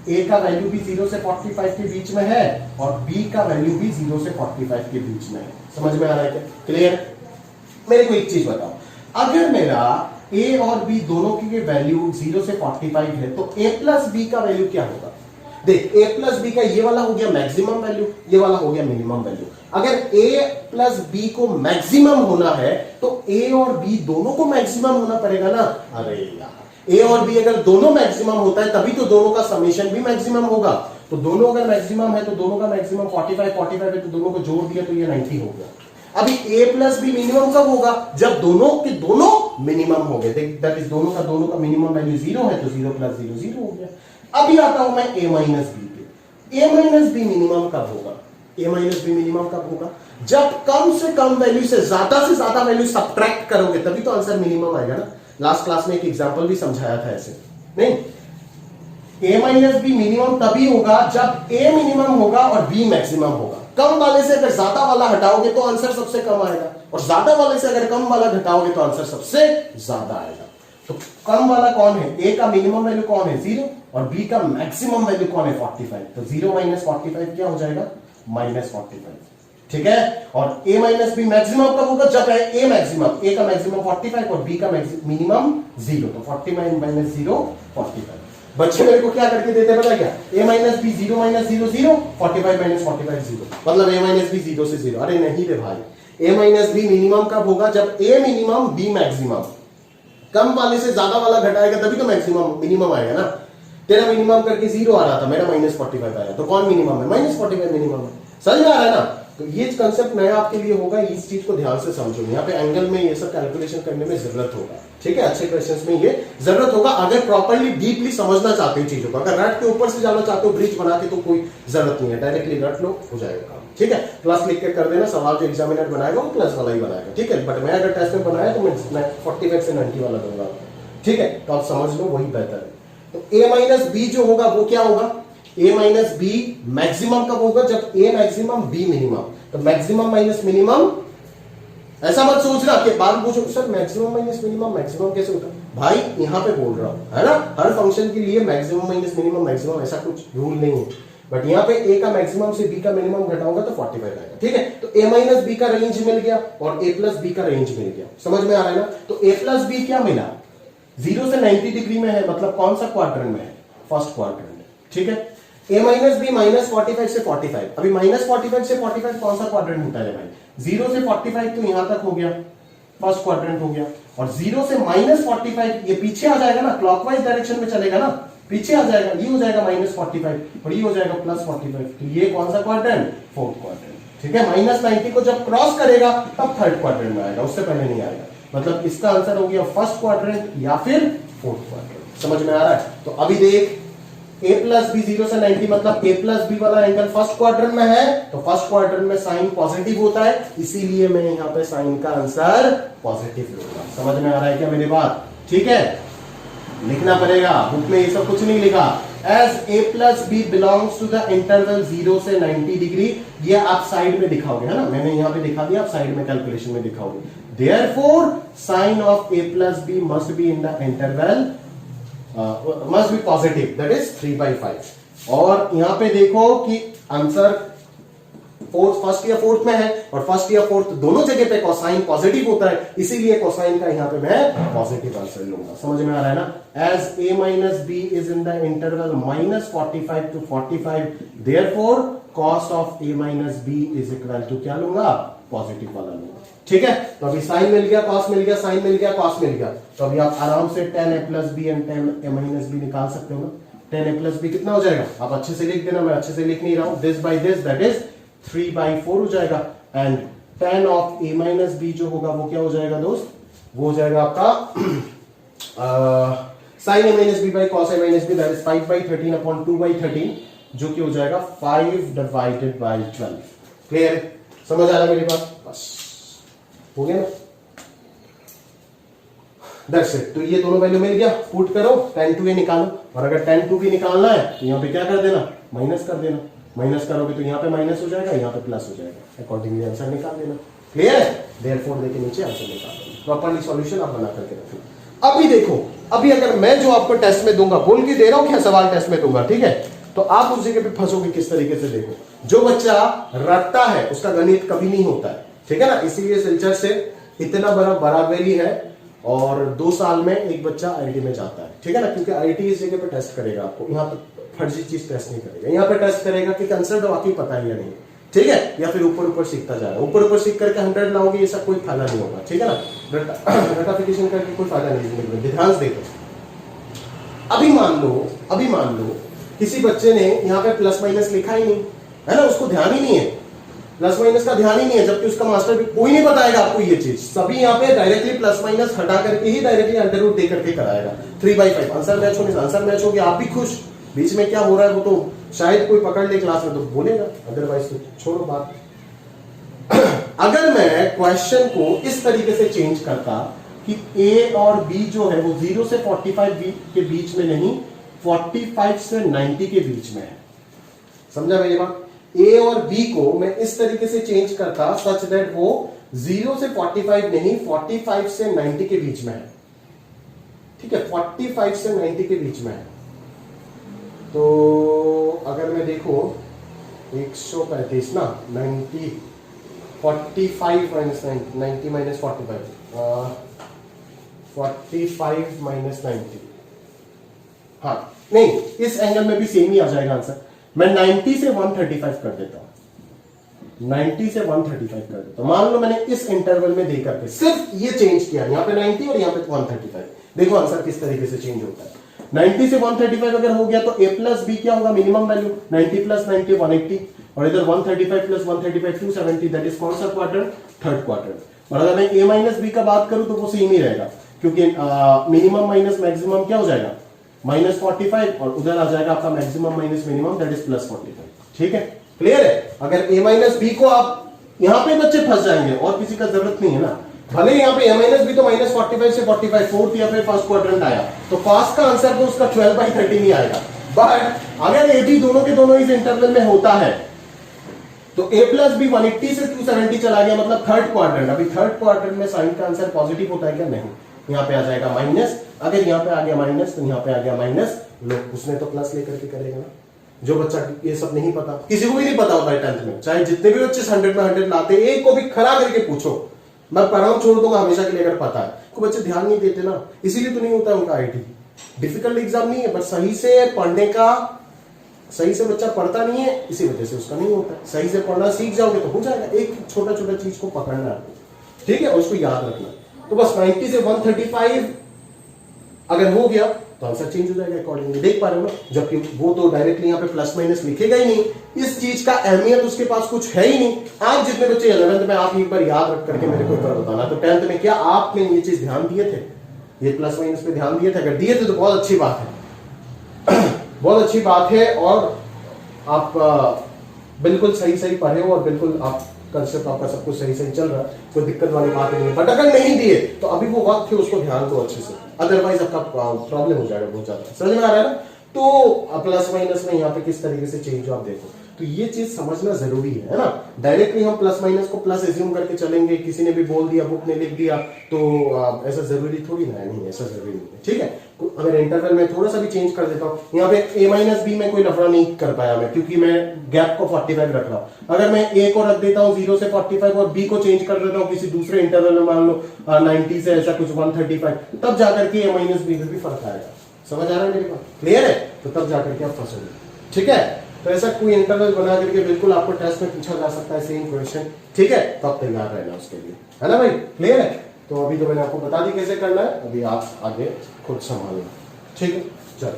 ए का वैल्यू भी 0 से 45 के बीच में है और बी का वैल्यू भी 0 से 45 के बीच में है। समझ में आ रहा है क्या, क्लियर। मेरे को एक चीज बताओ, अगर मेरा ए और बी दोनों की वैल्यू 0 से 45 है तो ए प्लस बी का वैल्यू क्या होगा। देख a प्लस बी का ये वाला हो गया मैक्सिमम वैल्यू, ये वाला हो गया मिनिमम वैल्यू। अगर a प्लस बी को मैक्सिमम होना है तो a और b दोनों को मैक्सिमम होना पड़ेगा ना। अरे यार ए और बी अगर दोनों मैक्सिमम होता है तभी तो दोनों का समेशन भी मैक्सिमम होगा। तो दोनों अगर मैक्सिमम है तो दोनों का मैक्सिमम 45 है, तो दोनों को जोड़ दिया तो ये 90 हो गया। अभी ए प्लस बी मिनिमम कब होगा? जब दोनों के दोनों मिनिमम हो गए, दैट इज दोनों का मिनिमम वैल्यू 0 है, तो 0 प्लस 0 0 हो गया। अभी आता हूं मैं ए माइनस बी पे। ए माइनस बी मिनिमम कब होगा? ए माइनस बी मिनिमम कब होगा? जब कम से कम वैल्यू से ज्यादा वैल्यू सब्ट्रैक्ट करोगे तभी तो आंसर मिनिमम आएगा ना। लास्ट क्लास में एक एग्जांपल भी समझाया था ऐसे, नहीं? ए माइनस बी मिनिमम तभी होगा जब ए मिनिमम होगा और बी मैक्सिमम होगा। कम वाले से अगर ज्यादा वाला हटाओगे तो आंसर सबसे कम आएगा, और ज्यादा वाले से अगर कम वाला घटाओगे तो आंसर सबसे ज्यादा आएगा। तो कम वाला कौन है? ए का मिनिमम वैल्यू कौन है? 0, और बी का मैक्सिमम वैल्यू कौन है? 45। तो 0 माइनस 45 क्या हो जाएगा? माइनस 45। ठीक है। और ए माइनस बी मैक्सिमम कब होगा? जब है ए मैक्सिमम, ए का मैक्सिमम 45 और बी का मिनिमम 0, तो 40 माइनस 0 45। बच्चे मेरे को क्या करके देते हैं पता क्या? ए माइनस बी 0 माइनस 0 0, 45 माइनस 45 0, मतलब ए माइनस बी 0 से 0। अरे नहीं रे भाई, ए माइनस बी मिनिमम कब होगा? जब ए मिनिमम बी मैक्सिमम। कम वाले से ज्यादा वाला घटाएगा तभी तो मैक्सिमम मिनिमम आएगा ना। तेरा मिनिमम करके 0 आ रहा था, मेरा माइनस 45 आया, तो कौन मिनिमम है? माइनस 45 मिनिमम है। समझ में आ रहा है ना? तो ये कंसेप्ट नया आपके लिए होगा, इस चीज को ध्यान से समझो। यहाँ पे एंगल में ये सब कैलकुलेशन करने में जरूरत होगा, ठीक है? अच्छे क्वेश्चंस में ये जरूरत होगा अगर प्रॉपर्ली डीपली समझना चाहते हो चीजों को। अगर रट के ऊपर से जाना चाहते हो ब्रिज बना के, तो कोई जरूरत नहीं है, डायरेक्टली रट लो, हो जाएगा काम, ठीक है? प्लस लिख के कर देना, सवाल जो एग्जामिनर बनाएगा वो प्लस वाला ही बनाएगा, ठीक है? बट मैं अगर टेस्ट में बनाया तो मैं 45 से 90 वाला दूंगा, ठीक है? तो आप समझ लो, वही बेहतर है। तो ए माइनस बी जो होगा वो क्या होगा? ए माइनस बी मैक्सिमम कब होगा? जब ए मैक्सिमम बी मिनिमम। तो मैक्सिमम माइनस मिनिमम, ऐसा मत सोचना कि बाद पूछो sir maximum minus minimum maximum कैसे होता है? भाई यहां पे बोल रहा हूं, है ना? हर फंक्शन के लिए मैक्सिमम माइनस मिनिमम मैक्सिमम ऐसा कुछ रूल नहीं है, बट यहाँ पे ए का मैक्सिमम से बी का मिनिमम घटाऊंगा तो 45 आएगा, ठीक है? तो ए माइनस बी का रेंज मिल गया और ए प्लस बी का रेंज मिल गया। समझ में आ रहा है ना? तो ए प्लस बी क्या मिला? 0 से 90 डिग्री में है, मतलब कौन सा क्वाड्रेंट में है? फर्स्ट क्वाड्रेंट, ठीक है? ए माइनस बी माइनस 45 से 45। अभी माइनस 45 से 45 कौन सा क्वाड्रेंट होता है भाई? 0 से 45 तो यहां तक हो गया, फर्स्ट क्वाड्रेंट हो गया, और 0 से माइनस 45 ये पीछे आ जाएगा ना, क्लॉकवाइज डायरेक्शन में चलेगा ना, पीछे आ जाएगा, ये हो जाएगा माइनस 45 और ये हो जाएगा प्लस 45। तो ये कौन सा क्वाड्रेंट? फोर्थ क्वाड्रेंट, ठीक है? माइनस 90 को जब क्रॉस करेगा तब थर्ड क्वाड्रेंट में आएगा, उससे पहले नहीं आएगा। मतलब इसका आंसर हो गया फर्स्ट क्वाड्रेंट या फिर फोर्थ क्वाड्रेंट। समझ में आ रहा है? तो अभी देख, a प्लस बी 0 से 90, मतलब a प्लस बी वाला एंगल फर्स्ट क्वाड्रेंट में है, तो फर्स्ट क्वाड्रेंट में साइन पॉजिटिव होता है, इसीलिए मैं यहाँ पे साइन का आंसर पॉजिटिव लूंगा। समझ में आ रहा है क्या मेरी बात? ठीक है, लिखना पड़ेगा, बुक में ये सब कुछ नहीं लिखा। As a plus B belongs to the interval 0 से 90 डिग्री, ये आप साइड में दिखाओगे, है ना? मैंने यहाँ पे दिखा दिया, आप साइड में कैलकुलेशन में दिखाओगे। Therefore, sin of a plus b must be in the interval must be positive, that is 3/5। और यहां पे देखो कि आंसर फर्स्ट या फोर्थ में है, और फर्स्ट या फोर्थ दोनों जगह पे कोसाइन पॉजिटिव होता है, इसीलिए कोसाइन का यहां पे मैं पॉजिटिव आंसर लूंगा। समझ में आ रहा है ना? As a minus B is in the interval minus 45 to 45, therefore cos of a minus B is equal to क्या लूंगा? पॉजिटिव वाला लूंगा, ठीक है? तो अभी साइन मिल गया, कॉस मिल गया, साइन मिल गया, कॉस मिल गया, तो अभी आप आराम से tan a plus B and tan a minus B निकाल सकते हो ना? tan a प्लस बी कितना हो जाएगा? आप अच्छे से लिख देना, मैं अच्छे से लिख नहीं रहा हूं। This by this that is 3/4 हो जाएगा, and tan of a minus B जो होगा वो क्या हो जाएगा दोस्त? वो हो जाएगा आपका sin a minus B by cos a minus B, that is 5/13 upon 2/13, जो कि हो जाएगा 5/12। क्लियर? समझ आ रहा मेरी बात? बस हो गया ना? That's it. तो ये दोनों वैल्यू मिल गया, पुट करो, tan 2a निकालो, और अगर tan 2 भी निकालना है तो यहाँ पे क्या कर देना? माइनस कर देना। माइनस करोगे तो यहाँ पे माइनस हो जाएगा, यहाँ पे प्लस हो जाएगा, अकॉर्डिंगली आंसर निकाल देना। क्लियर है? देयरफॉर देके नीचे आंसर निकाल देना, प्रॉपर्ली सॉल्यूशन आप बना करके रखो। अभी देखो, अभी अगर मैं जो आपको टेस्ट में दूंगा, बोल के दे रहा हूं क्या सवाल टेस्ट में दूंगा, ठीक है? तो आप उस जगह पे फंसोगे किस तरीके से, देखो। जो बच्चा रटता है उसका गणित कभी नहीं होता है, ठीक है ना? इसीलिए सिलचर से इतना बड़ा बराबरी है, और 2 साल में एक बच्चा आईटी में जाता है, ठीक है ना? क्योंकि आईटी इस जगह पे टेस्ट करेगा आपको, यहाँ पे फर्जी चीज टेस्ट नहीं करेगा, यहाँ पे टेस्ट करेगा कि कंसेप्ट वाकई पता है या नहीं, ठीक है? या फिर ऊपर ऊपर सीखता जा रहा है, ऊपर ऊपर सीख करके 100 लाओगे, ये सब कोई फायदा नहीं होगा, ठीक है ना? रटाफिकेशन करके कोई फायदा नहीं, ध्यान दे दो। अभी मान लो किसी बच्चे ने यहाँ पे प्लस माइनस लिखा ही नहीं है ना, उसको ध्यान ही नहीं है, प्लस माइनस का ध्यान ही नहीं है, जबकि उसका मास्टर भी कोई नहीं बताएगा आपको ये चीज, सभी यहाँ पे डायरेक्टली प्लस माइनस हटा करके ही डायरेक्टली अंडर रूट दे करके कराएगा। 3/5 आंसर मैच होने से आंसर मैच हो गया, आप भी खुश। बीच में क्या हो रहा है वो तो शायद कोई पकड़ ले क्लास में तो बोलेगा, अदरवाइज तो छोड़ो बात। अगर मैं क्वेश्चन को इस तरीके से चेंज करता कि ए और बी जो है वो 0 से 45 के बीच में नहीं, 45 से 90 के बीच में है, समझा मेरी बात? ए और बी को मैं इस तरीके से चेंज करता सच दैट वो 0 से 45 नहीं, 45 से 90 के बीच में है, ठीक है, 45 से 90 के बीच में है। तो अगर मैं देखो 135 ना, 90 45 माइनस 90 माइनस 45 45 माइनस 90, हाँ नहीं, इस एंगल में भी सेम ही आ जाएगा आंसर। मैं 90 से 135 कर देता हूं, 90 से 135 कर देता हूं। मान लो मैंने इस इंटरवल में देकर के सिर्फ ये चेंज किया, यहां पे 90 और यहां पे 135, देखो आंसर किस तरीके से चेंज होता है। 90 से 135 अगर हो गया तो a प्लस बी क्या होगा, मिनिमम वैल्यू 90 प्लस 90 180, और इधर 135 प्लस 135 270, दैट इज कौन सा क्वाड्रेंट, थर्ड क्वाड्रेंट। और अगर मैं a माइनस बी का बात करूं तो वो सेम ही रहेगा, क्योंकि मिनिमम माइनस मैक्सिमम क्या हो जाएगा, -45, और उधर आ जाएगा आपका maximum minus minimum, that is +45। ठीक है, क्लियर है? अगर a माइनस बी को आप यहां पे बच्चे फंस जाएंगे और किसी का जरूरत नहीं है ना, भले यहां पे a माइनस बी तो -45 से 45 फोर्थ या फिर फर्स्ट क्वाड्रेंट आया, तो फर्स्ट का आंसर तो उसका 12/13 ही आएगा। बट अगर ए बी दोनों के दोनों इस इंटरवल में होता है तो a प्लस बी 180 से 270 चला गया, मतलब थर्ड क्वाड्रेंट। अभी थर्ड क्वाड्रेंट में साइन का आंसर पॉजिटिव होता है क्या, नहीं, यहाँ पे आ जाएगा माइनस। अगर यहाँ पे आ गया माइनस तो यहाँ पे आ गया माइनस, लो उसने तो प्लस लेकर के करेगा ना। जो बच्चा ये सब नहीं पता, किसी को भी नहीं पता होता है 10th में, चाहे जितने भी बच्चे 100 में 100 लाते, एक को भी खड़ा करके पूछो, मैं पढ़ाऊं छोड़ दूंगा हमेशा के लिए अगर पता है। को बच्चे ध्यान नहीं देते ना, इसीलिए तो नहीं होता है उनका आईटी। डिफिकल्ट एग्जाम नहीं है, बट सही से पढ़ने का, सही से बच्चा पढ़ता नहीं है, इसी वजह से उसका नहीं होता। सही से पढ़ना सीख जाओगे तो हो जाएगा। एक छोटा छोटा चीज को पकड़ना है, ठीक है, उसको याद रखना। तो बस 90 से 135 अगर हो गया तो आंसर चेंज हो जाएगा अकॉर्डिंगली। देख पा रहे हो ना, जबकि वो तो डायरेक्टली यहाँ पे प्लस माइनस लिखेगा ही नहीं, इस चीज का अहमियत उसके पास कुछ है ही नहीं। आप जितने बच्चे 11th में, आप एक बार याद रख करके मेरे को एक बार बताना, तो 10th में क्या आपने ये चीज ध्यान दिए थे, ये प्लस माइनस पे ध्यान दिए थे? अगर दिए थे तो बहुत अच्छी बात है, बहुत अच्छी बात है। और आप बिल्कुल सही सही पढ़े हो और बिल्कुल आप कंसेप्ट आपका सब कुछ सही सही चल रहा है, कोई दिक्कत वाली बात नहीं है। बट अगर नहीं दिए तो अभी वो वक्त है, उसको ध्यान दो अच्छे से, अदरवाइज आपका प्रॉब्लम हो जाएगा बहुत ज्यादा। समझ में आ रहा है ना? तो प्लस माइनस में यहाँ पे किस तरीके से चेंज हो आप देखो, तो ये चीज समझना जरूरी है ना। डायरेक्टली हम प्लस माइनस को प्लस एज्यूम करके चलेंगे, किसी ने भी बोल दिया, बुक ने लिख दिया, तो ऐसा जरूरी थोड़ी ना है, नहीं ऐसा जरूरी नहीं है। ठीक है, अगर इंटरवल में थोड़ा सा भी चेंज कर देता हूँ, यहाँ पे a माइनस बी में कोई लफड़ा नहीं कर पाया मैं, क्योंकि मैं गैप को 45 रख रहा हूँ। अगर मैं a को रख देता हूँ 0 से 45 और b को चेंज कर देता हूँ किसी दूसरे इंटरवल में, मान लो 90 से ऐसा कुछ 135, तब जाकर के a माइनस बी में भी फर्क आएगा। समझ आ रहा है मेरी बात? क्लियर है? तो तब जाकर के आप फंसोगे। ठीक है, तो ऐसा कोई इंटरवल बना करके बिल्कुल आपको टेस्ट में पूछा जा सकता है सेम क्वेश्चन। ठीक है, तब तैयार रहना उसके लिए, है ना भाई? क्लियर है? तो अभी तो मैंने आपको बता दी कैसे करना है, अभी आप आगे खुद संभालना। ठीक है, चलो।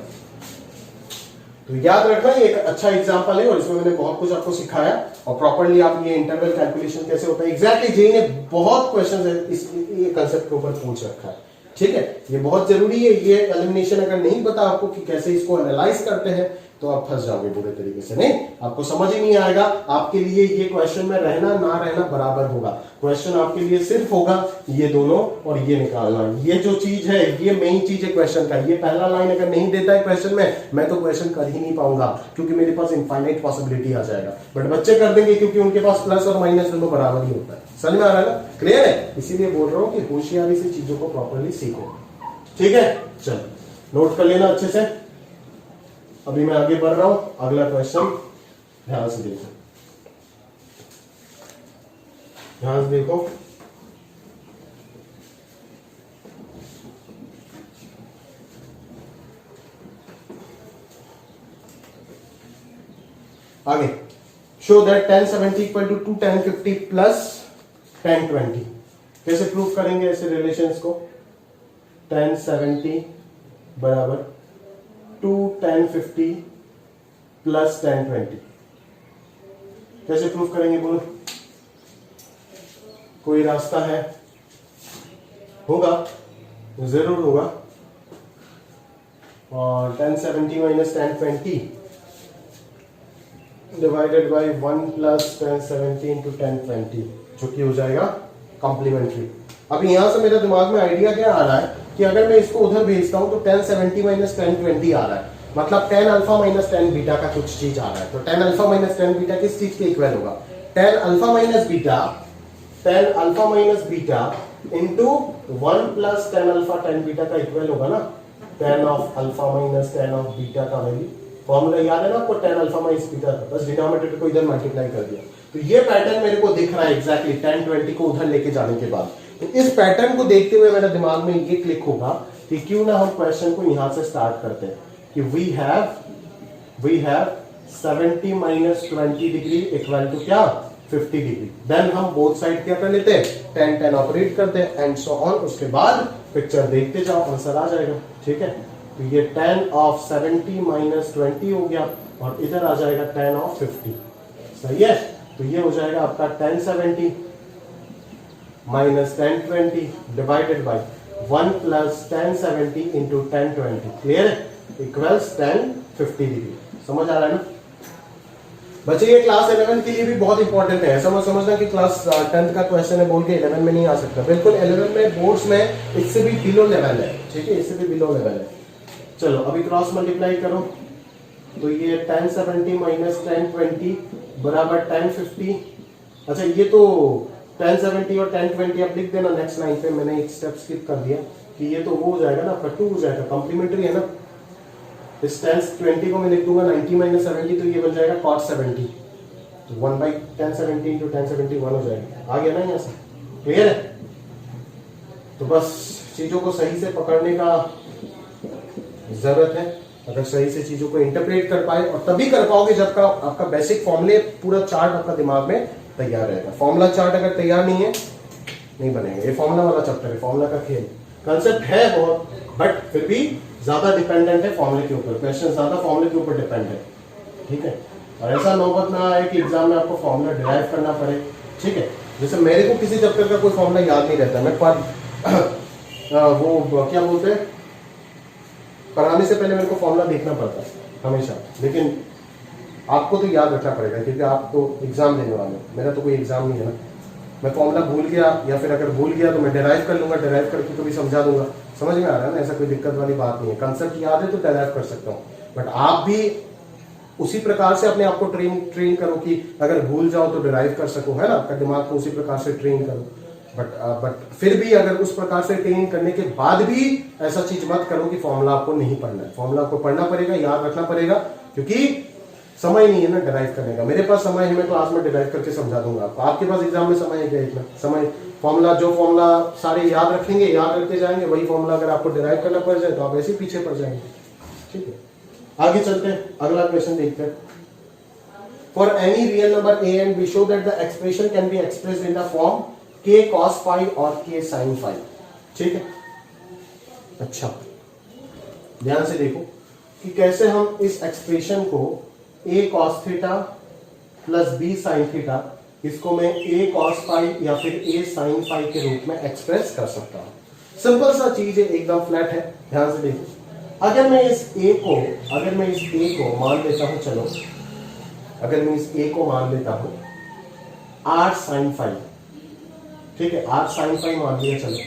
तो याद रखना ये एक अच्छा एग्जांपल है और इसमें मैंने बहुत कुछ आपको सिखाया, और प्रॉपर्ली आप ये इंटरवल कैलकुलेशन कैसे होता है एग्जैक्टली जेई ने बहुत क्वेश्चन इस ये कंसेप्ट के ऊपर पूछ रखा है। ठीक है, ये बहुत जरूरी है। ये एलिमिनेशन अगर नहीं पता आपको कि कैसे इसको एनालाइज करते हैं तो आप फंस जाओगे बुरे तरीके से। नहीं, आपको समझ ही नहीं आएगा। आपके लिए ये क्वेश्चन में रहना ना रहना बराबर होगा। क्वेश्चन आपके लिए सिर्फ होगा ये दोनों और ये निकालना। ये जो चीज है, ये मेन चीज है क्वेश्चन का। ये पहला लाइन अगर नहीं देता है क्वेश्चन में, मैं तो क्वेश्चन कर ही नहीं पाऊंगा, क्योंकि मेरे पास इनफाइनाइट पॉसिबिलिटी आ जाएगा। बट बच्चे कर देंगे, क्योंकि उनके पास प्लस और माइनस दोनों बराबर ही होता है। समझ में आ रहा है ना? क्लियर है? इसीलिए बोल रहा हूं कि होशियारी से चीजों को प्रॉपरली सीखो। ठीक है, चलो नोट कर लेना अच्छे से। अभी मैं आगे बढ़ रहा हूं, अगला क्वेश्चन ध्यान से देखो, ध्यान से देखो। आगे, show that 1070 equal to 1050 plus 1020। कैसे प्रूव करेंगे ऐसे रिलेशंस को? 1070 बराबर टू टेन 50 प्लस 10 20। कैसे प्रूव करेंगे बोलो? कोई रास्ता है? होगा, जरूर होगा। और 1070 minus 1020 divided by 1 plus 1070 into 1020, जो कि हो जाएगा कॉम्प्लीमेंट्री। अभी यहां से मेरे दिमाग में आइडिया क्या आ रहा है कि अगर मैं इसको उधर भेजता हूं तो 1070 माइनस 1020 आ रहा है, मतलब 10 अल्फा माइनस 10 बीटा का कुछ चीज आ रहा है। तो 10 अल्फा माइनस 10 बीटा किस चीज के इक्वल होगा? 10 alpha minus beta, 10 alpha minus beta into 1 plus 10 alpha 10 beta का इक्वल होगा ना 10 of alpha minus 10 of beta का वैल्यू। फॉर्मूला याद है ना आपको? 10 अल्फा माइनस बीटा, बस डिनोमिनेटर को इधर मल्टीप्लाई कर दिया। तो ये पैटर्न मेरे को दिख रहा है एग्जैक्टली 10 20 को उधर लेके जाने के बाद। तो इस पैटर्न को देखते हुए मेरे दिमाग में ये क्लिक होगा कि क्यों ना हम क्वेश्चन को यहां से स्टार्ट करते हैं कि we have 70 minus 20 degree equal to क्या? 50 डिग्री। देन हम बोथ साइड क्या कर लेते हैं? 10 10 ऑपरेट करते हैं एंड सो ऑन। उसके बाद पिक्चर देखते जाओ, आंसर आ जाएगा। ठीक है, तो ये 10 ऑफ 70 माइनस 20 हो गया और इधर आ जाएगा 10 ऑफ 50। सही है, तो ये हो जाएगा आपका 1070 minus 1020 divided by 1 plus 1070 into 1020। Clear है? Equals 1050 degree. समझ आ रहा है ना बच्चे? ये क्लास 11 के लिए भी बहुत इंपॉर्टेंट है। ऐसा मत समझना कि क्लास 10 का क्वेश्चन है बोल के 11 में नहीं आ सकता। बिल्कुल 11 में बोर्ड्स में इससे भी बिलो लेवल है। ठीक है, इससे भी बिलो लेवल है। चलो अभी क्रॉस मल्टीप्लाई करो, तो ये 1070 माइनस 1020 बराबर 1050। अच्छा, ये तो 1070 और 1020 आप लिख देना नेक्स्ट लाइन पे। मैंने एक स्टेप स्किप कर दिया कि ये तो वो हो जाएगा ना, आपका 2 हो जाएगा, कॉम्प्लीमेंट्री है ना। इस 1020 को मैं लिख दूंगा 90 माइनस 70, तो ये बन जाएगा cos 70। तो 1 बाई 1070 इंटू 1070 1 हो जाएगा। आ गया ना यहाँ से? क्लियर है? तो बस चीजों को सही से पकड़ने का जरूरत है। अगर सही से चीजों को इंटरप्रेट कर पाए, और तभी कर पाओगे जब का आपका बेसिक फॉर्मूले पूरा चार्ट आपका दिमाग में तैयार रहेगा। फॉर्मूला चार्ट अगर तैयार नहीं है, नहीं बनेगा। ये फॉर्मूला वाला चैप्टर है, फॉर्मूला का खेल। कंसेप्ट है बहुत, बट फिर भी ज्यादा डिपेंडेंट है फॉर्मूले के ऊपर। क्वेश्चन ज्यादा फॉर्मूले के ऊपर डिपेंड है। ठीक है, और ऐसा नौबत ना आए कि एग्जाम में आपको फॉर्मूला डिराइव करना पड़े। ठीक है, जैसे मेरे को किसी चैप्टर का कोई फॉर्मूला याद नहीं रहता। मेरे पास वो क्या बोलते हैं, पढ़ाने से पहले मेरे को फॉर्मूला देखना पड़ता है हमेशा। लेकिन आपको तो याद रखना पड़ेगा क्योंकि आप तो एग्जाम देने वाले हो। मेरा तो कोई एग्जाम नहीं है ना। मैं फॉर्मूला भूल गया, या फिर अगर भूल गया तो मैं डिराइव कर लूंगा, डिराइव करके कभी समझा दूंगा। समझ में आ रहा है ना? ऐसा कोई दिक्कत वाली बात नहीं है। कंसेप्ट याद है तो डिराइव कर सकता हूँ, बट आप भी उसी प्रकार से अपने आप को ट्रेन करो कि अगर भूल जाओ तो डिराइव कर सको, है ना? आपका दिमाग को उसी प्रकार से ट्रेन करो। बट फिर भी अगर उस प्रकार से ट्रेन करने के बाद भी ऐसा चीज मत करो कि फॉर्मूला आपको नहीं पढ़ना है। फॉर्मूला आपको पढ़ना पड़ेगा, याद रखना पड़ेगा, क्योंकि समय नहीं है ना डिराइव करने का। मेरे पास समय है, मैं क्लास में डिराइव करके समझा दूंगा आपको। आपके पास एग्जाम में समय है क्या? इतना समय फॉर्मूला, जो फॉर्मूला सारे याद रखेंगे, याद रखते जाएंगे, वही फॉर्मूला अगर आपको डिराइव करना पड़ जाए तो आप ऐसे ही पीछे पड़ जाएंगे। ठीक है, आगे चलते हैं, अगला क्वेश्चन देखते हैं। For any real number a and b show that the expression can be expressed in the form k cos phi और k sin phi। ठीक है, अच्छा ध्यान से देखो कि कैसे हम इस एक्सप्रेशन को a cos theta plus b sin theta, इसको मैं a cos phi या फिर a sin phi के रूप में एक्सप्रेस कर सकता हूं। सिंपल सा चीज है, एकदम फ्लैट है। ध्यान से देखो, अगर मैं इस a को मान लेता हूं, चलो अगर मैं इस a को मान लेता हूं r sin phi। ठीक है, r sin phi मान लिया, चलो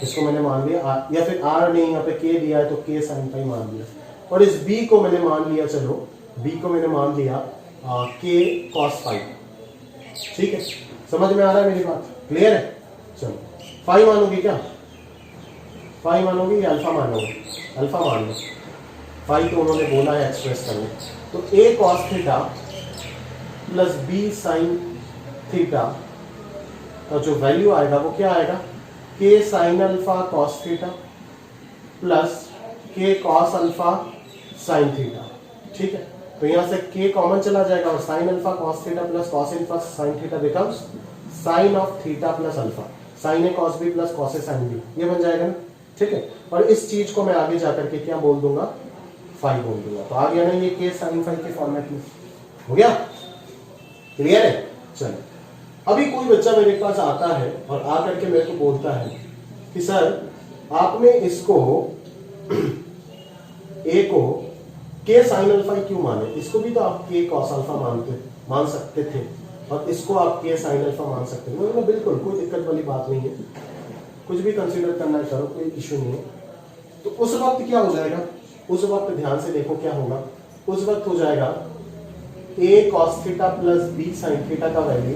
इसको मैंने मान लिया, या फिर r नहीं, यहाँ पे k दिया है तो k sin phi मान लिया। और इस b को मैंने मान लिया, चलो b को मैंने मान लिया k cos phi। ठीक है, समझ में आ रहा है मेरी बात? क्लियर है? चलो phi मानोगे क्या? phi मानोगे या अल्फा मानोगे? अल्फा मान लो। phi तो उन्होंने बोला है एक्सप्रेस करने, तो a cos theta plus b sin theta का जो वैल्यू आएगा वो क्या आएगा? k sin alpha cos theta plus k cos alpha sin theta. ठीक है, तो यहां से k कॉमन चला जाएगा और sin alpha cos theta plus cos alpha sin theta becomes sin of theta plus alpha, sin a cos b plus cos a sin b, ये बन जाएगा ना। ठीक है, और इस चीज को मैं आगे जाकर के क्या बोल दूंगा? फाई बोल दूंगा, तो आ गया ना ये के साइन फाई के फॉर्मेट में। हो गया? क्लियर है? चलो, अभी कोई बच्चा मेरे पास आता है और आकर के मेरे को बोलता है कि सर आपने इसको ए को के साइन अल्फा क्यों माने, इसको भी तो आप के कॉस अल्फा मान सकते थे और इसको आप के साइन अल्फा मान सकते थे। मतलब बिल्कुल कोई दिक्कत वाली बात नहीं है, कुछ भी कंसीडर करना है करो, कोई इश्यू नहीं है। तो उस वक्त क्या हो जाएगा, उस वक्त ध्यान से देखो क्या होगा, उस वक्त हो जाएगा a cos theta plus b sine theta का value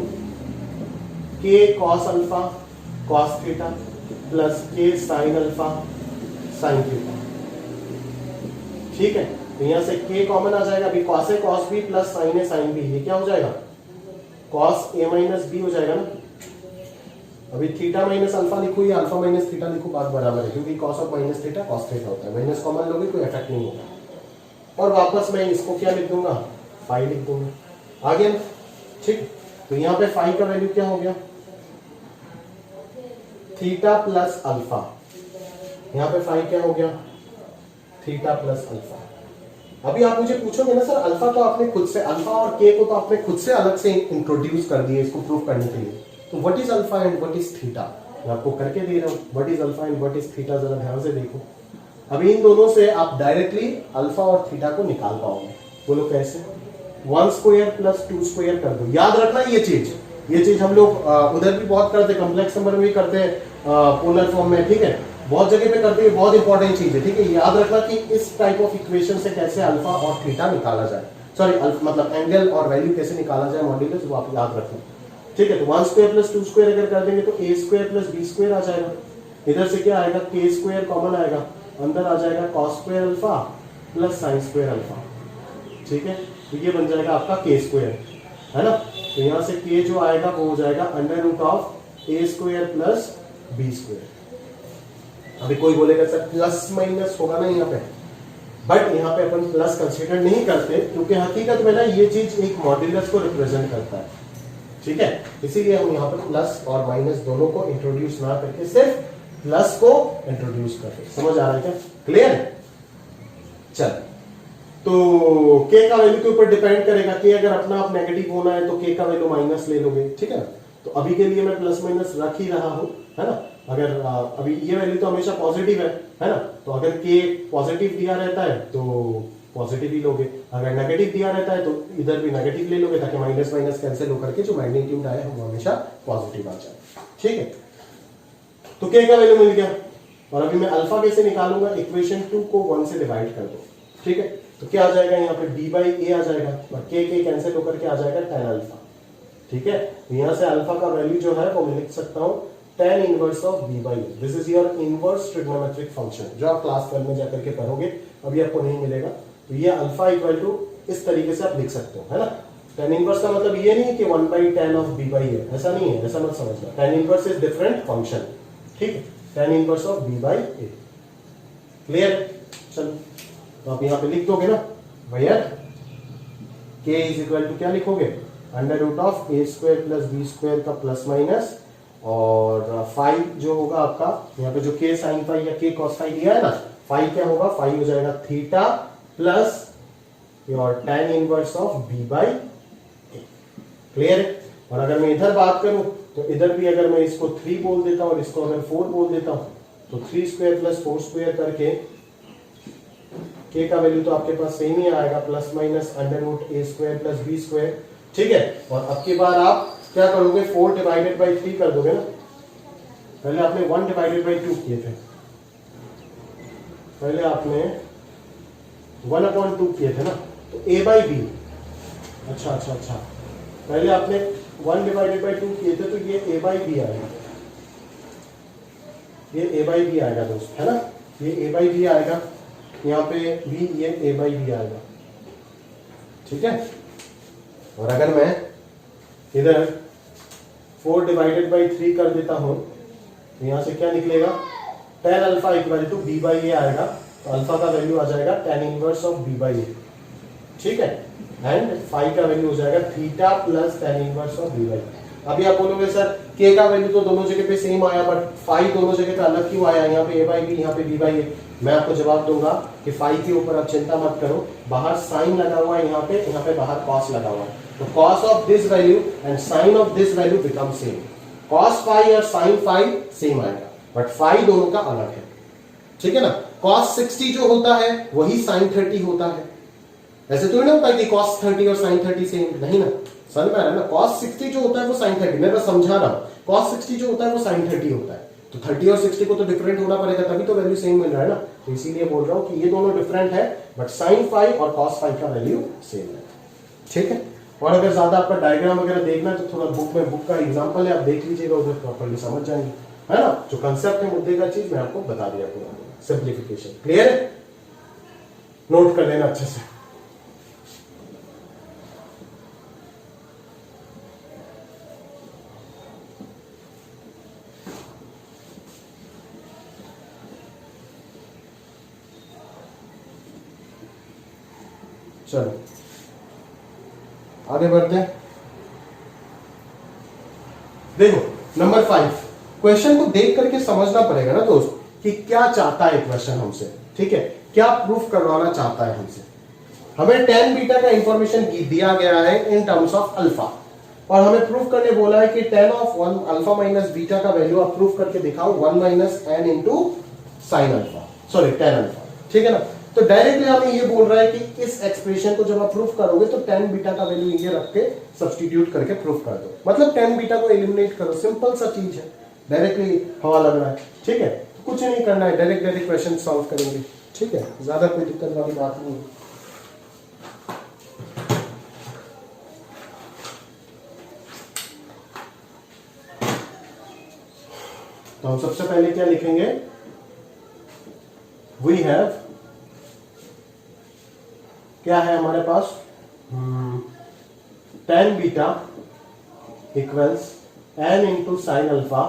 k cos alpha cos theta plus k sine alpha sine theta. ठीक है, तो यहां से k कॉमन आ जाएगा, अभी cos a cos b plus sin a sin b, ये क्या हो जाएगा cos a माइनस b हो जाएगा ना। अभी थीटा माइनस अल्फा लिखो या अल्फा माइनस थीटा लिखो, बात बराबर है, क्योंकि cos of minus theta cos theta होता है, माइनस कॉमन लोगे कोई इफेक्ट नहीं होगा। और वापस मैं इसको क्या लिख दूंगा, फाई लिख दूंगा, आ गया ना। ठीक, तो यहां पे फाई का वैल्यू क्या हो गया, थीटा प्लस अल्फा। यहां पे फाई क्या हो गया, थीटा प्लस अल्फा। अभी आप मुझे पूछोगे ना सर अल्फा तो आपने खुद से, अल्फा और के को तो आपने खुद से अलग से इंट्रोड्यूस कर दिए इसको प्रूव करने के लिए, तो what is alpha and what is theta, मैं आपको करके दे रहा हूं। What is alpha and what is theta, जरा ध्यान से देखो। अभी इन दोनों से आप डायरेक्टली अल्फा और थीटा को निकाल पाओगे, बोलो कैसे, 1 स्क्वायर प्लस 2 स्क्वायर कर दो। याद रखना ये चीज हम लोग उधर भी बहुत करते हैं, कॉम्प्लेक्स नंबर में भी करते हैं, पोलर फॉर्म में, ठीक है, बहुत जगह पे करते हैं, बहुत इंपॉर्टेंट चीज है। ठीक है, याद रखना कि इस टाइप ऑफ इक्वेशन से कैसे अल्फा और थीटा निकाला जाए, सॉरी मतलब एंगल और वैल्यू कैसे निकाला जाए, मॉड्यूलस, वो आप याद रखना। ठीक है, तो 1 स्क्वायर प्लस 2 स्क्वायर अगर कर देंगे तो a square plus b square आ जाएगा, इधर से क्या आएगा k स्क्वायर कॉमन आएगा, अंदर आ जाएगा cos square alpha plus sin square alpha. ठीक है, तो ये बन जाएगा आपका k स्क्वायर, है ना। तो यहां से k जो आएगा वो हो जाएगा under root of a square plus b square. अभी कोई बोलेगा सर प्लस माइनस होगा ना यहाँ पे, बट यहाँ पे अपन प्लस कंसीडर नहीं करते क्योंकि हकीकत में ना ये चीज एक मॉड्यूलस को रिप्रेजेंट करता है। ठीक है, इसीलिए हम यहाँ पर प्लस और माइनस दोनों को इंट्रोड्यूस ना करके सिर्फ प्लस को इंट्रोड्यूस करते। समझ आ रहा है क्या, क्लियर है? चल, तो k का वैल्यू के ऊपर डिपेंड करेगा कि अगर अपना आप नेगेटिव होना है तो k का वैल्यू माइनस ले लोगे। ठीक है ना, तो अभी के लिए मैं प्लस माइनस रख ही रहा हूं, है ना। अगर अभी ये वैल्यू तो हमेशा पॉजिटिव है ना, तो अगर k पॉजिटिव दिया रहता है तो पॉजिटिव ही लोगे, अगर नेगेटिव दिया रहता है तो इधर भी नेगेटिव ले लोगे, ताकि माइनस माइनस कैंसिल होकर के जो मैग्नीट्यूड आए वो हमेशा पॉजिटिव आ जाए। ठीक है, तो k का वैल्यू मिल गया, और अभी मैं अल्फा कैसे निकालूंगा, इक्वेशन 2 को 1 से डिवाइड कर दो। ठीक है, तो क्या आ जाएगा यहाँ पे b बाई ए आ जाएगा, और k कैंसिल होकर के आ जाएगा tan अल्फा। ठीक है, तो यहाँ से अल्फा का वैल्यू जो है वो मैं लिख सकता हूँ tan inverse of b by A. This is your inverse trigonometric function, जो आप क्लास 12 में जाकर के पढ़ोगे, अभी आपको नहीं मिलेगा। तो ये अल्फा इक्वल टू इस तरीके से आप लिख सकते हो, है ना। tan इनवर्स का मतलब ये नहीं कि 1 by tan of b by A, ऐसा नहीं है, ऐसा मत समझना। tan inverse is different function, ठीक है, tan inverse of b by A. Clear? चलो, तो आप यहाँ पे लिख दोगे ना भैया, k इज इक्वल टू क्या लिखोगे, under root of A square plus B square का प्लस माइनस, और फाई जो होगा आपका यहाँ पे जो k साइन फाई या k कॉस फाई दिया है ना, फाई क्या होगा, फाई हो जाएगा theta plus your tan inverse of b by A. Clear है? और अगर मैं इधर बात करूं तो इधर भी अगर मैं इसको 3 बोल देता हूं और इसको अगर 4 बोल देता हूं, तो 3 स्क्वायर प्लस 4 स्क्वायर करके k का वैल्यू तो आपके पास सेम ही आएगा, प्लस माइनस अंडर रूट ए स्क्वायर प्लस बी स्क्वायर। ठीक है, और अब की बार आप क्या करोगे, 4 डिवाइडेड बाई 3 कर दोगे ना। पहले आपने 1 डिवाइडेड बाई 2 किए थे, पहले आपने 1/2 किए थे ना, तो a बाई बी, अच्छा, पहले आपने 1 डिवाइडेड बाई 2 किए थे, तो ये a बाई बी आएगा, ये a बाई बी आएगा दोस्त, है ना, ये a बाई बी आएगा, यहाँ पे भी ये a बाई बी आएगा। ठीक है, और अगर मैं इधर 4 डिवाइडेड बाई 3 कर देता हूं, तो यहां से क्या निकलेगा, tan alpha equal to b by A आएगा, तो अल्फा का वैल्यू आ जाएगा tan inverse of b by A. ठीक है, एंड फाई का वैल्यू हो जाएगा theta plus tan inverse of b by A. अभी आप बोलोगे सर k का वैल्यू तो दोनों जगह पे सेम आया, बट फाई दोनों जगह पे अलग क्यों आया? यहाँ पे a बाई बी, यहाँ पे b बाई ए। मैं आपको जवाब दूंगा कि फाई के ऊपर आप चिंता मत करो, बाहर साइन लगा हुआ है, यहाँ पे बाहर कॉस लगा हुआ है, तो cos of this value and sine of this value become same. Cos phi और साइन फाई सेम आएगा, बट फाई दोनों का अलग है, ठीक है ना। कॉस 60 जो होता है वही साइन 30 होता है। ऐसे तो नहीं होता है कि कॉस 30 और साइन 30 सेम, नहीं ना, समझ में आ रहा है ना। कॉस 60 जो होता है वो साइन 30, मैं बस समझा रहा हूं, कॉस 60 जो होता है वो साइन 30 होता है, तो 30 और 60 को तो डिफरेंट होना पड़ेगा, तभी तो वैल्यू सेम मिल रहा है ना। तो इसीलिए बोल रहा हूं कि ये दोनों डिफरेंट है, बट साइन फाइव और कॉस फाइव का वैल्यू सेम है, ठीक है। और अगर ज्यादा आपका डायग्राम वगैरह देखना है तो थोड़ा बुक का एग्जांपल है, आप देख लीजिएगा, उधर प्रॉपर्ली समझ जाएंगे, है ना। जो कंसेप्ट है मुद्दे का चीज मैं आपको बता दिया पूरा, सिंप्लीफिकेशन क्लियर है, नोट कर लेना अच्छे से। चलो आगे बढ़ते हैं। देखो नंबर 5, क्वेश्चन को देख करके समझना पड़ेगा ना दोस्त कि क्या चाहता है क्वेश्चन हमसे, ठीक है, क्या प्रूफ करवाना चाहता है हमसे। हमें tan बीटा का इंफॉर्मेशन दिया गया है इन टर्म्स ऑफ अल्फा, और हमें प्रूफ करने बोला है कि tan of 1 alpha minus beta का वैल्यू आप प्रूफ करके दिखाओ 1 minus n into sine alpha, sorry tan alpha, ठीक है ना। तो डायरेक्टली हमें ये बोल रहा है कि इस एक्सप्रेशन को जब आप प्रूफ करोगे तो tan बीटा का वैल्यू ये रख के सब्स्टिट्यूट करके प्रूफ कर दो, मतलब tan बीटा को एलिमिनेट करो, सिंपल सा चीज है, डायरेक्टली हवा लग रहा है, ठीक है। तो कुछ नहीं करना है, डायरेक्ट क्वेश्चन सॉल्व करेंगे, ठीक है, ज्यादा कोई दिक्कत वाली बात नहीं है। तो हम सबसे पहले क्या लिखेंगे, वी हैव, क्या है हमारे पास, tan beta equals n into sine alpha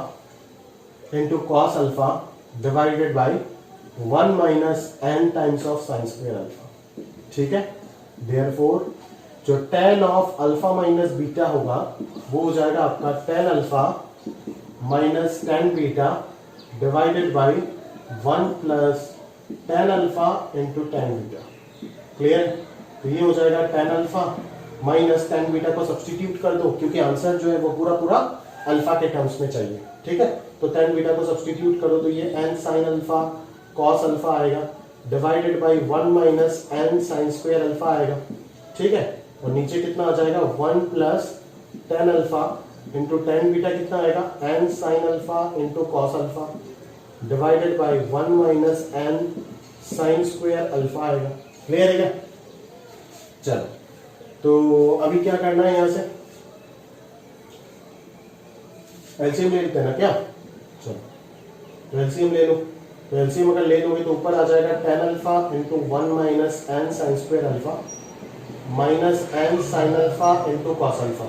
into cos alpha divided by 1 minus n times of sine square alpha, ठीक है। देयरफॉर जो tan of alpha minus beta होगा वो हो जाएगा आपका tan alpha minus tan beta divided by 1 plus tan alpha into tan beta, clear. तो ये हो जाएगा tan alpha minus tan beta को सब्स्टिट्यूट कर दो, क्योंकि आंसर जो है वो पूरा पूरा अल्फा के टर्म्स में चाहिए, ठीक है। तो tan बीटा को सब्स्टिट्यूट करो तो ये n sine alpha cos alpha आएगा divided by 1 minus n sine square alpha आएगा, ठीक है। और नीचे कितना आ जाएगा 1 plus tan alpha into tan beta कितना आएगा n sine alpha into cos alpha divided by 1 minus n sine square alpha आएगा, क्लियर है क्या। चलो तो अभी क्या करना है, यहां से एलसीएम ले लेते हैं ना क्या। चलो तो एलसीएम ले लो, तो एलसीएम अगर ले लोगे तो ऊपर आ जाएगा tan alpha into 1 minus n sine square alpha minus n sine alpha into cos alpha,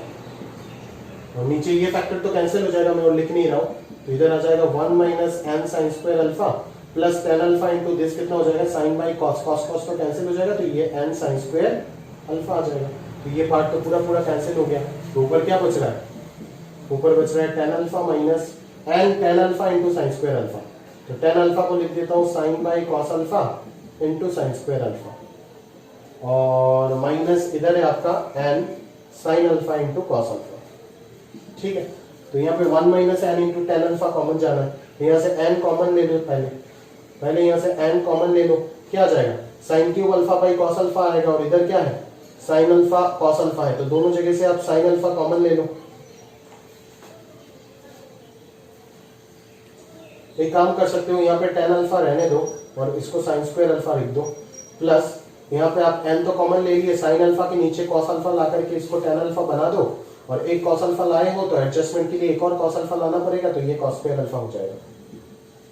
और नीचे ये फैक्टर तो कैंसिल हो जाएगा, मैं और लिख नहीं रहा हूं, तो इधर आ जाएगा 1 minus n sine square alpha plus tan alpha into this कितना हो जाएगा sine by cos, cos cos तो कैंसिल हो जाएगा, तो ये n साइन स्क्वायर अल्फा आ जाएगा। तो ये पार्ट तो पूरा पूरा कैंसिल हो गया, तो ऊपर क्या बच रहा है, ऊपर बच रहा है tan alpha minus n tan alpha into sine square alpha, तो tan अल्फा को लिख देता हूं sine by cos alpha into sine square alpha, और माइनस इधर है आपका n sine alpha into cos alpha, ठीक है। तो यहाँ पे 1 minus n into tan alpha common जाना है, तो यहाँ से n कॉमन ले लो, पहले यहाँ से n कॉमन ले लो, क्या आ जाएगा sine cube alpha by cos alpha आएगा, और इधर क्या है साइन अल्फा कॉस अल्फा है, तो दोनों जगह से आप साइन अल्फा कॉमन ले लो। एक काम कर सकते हो, यहाँ पे tan अल्फा रहने दो और इसको साइन स्क्वायर अल्फा लिख दो, प्लस यहाँ पे आप n तो कॉमन ले लिए, साइन अल्फा के नीचे कॉस अल्फा ला करके इसको tan अल्फा बना दो, और एक कॉस अल्फा लाए हो तो एडजस्टमेंट के लिए एक और कॉस अल्फा लाना पड़ेगा, तो ये कॉस स्क्वायर अल्फा हो जाएगा।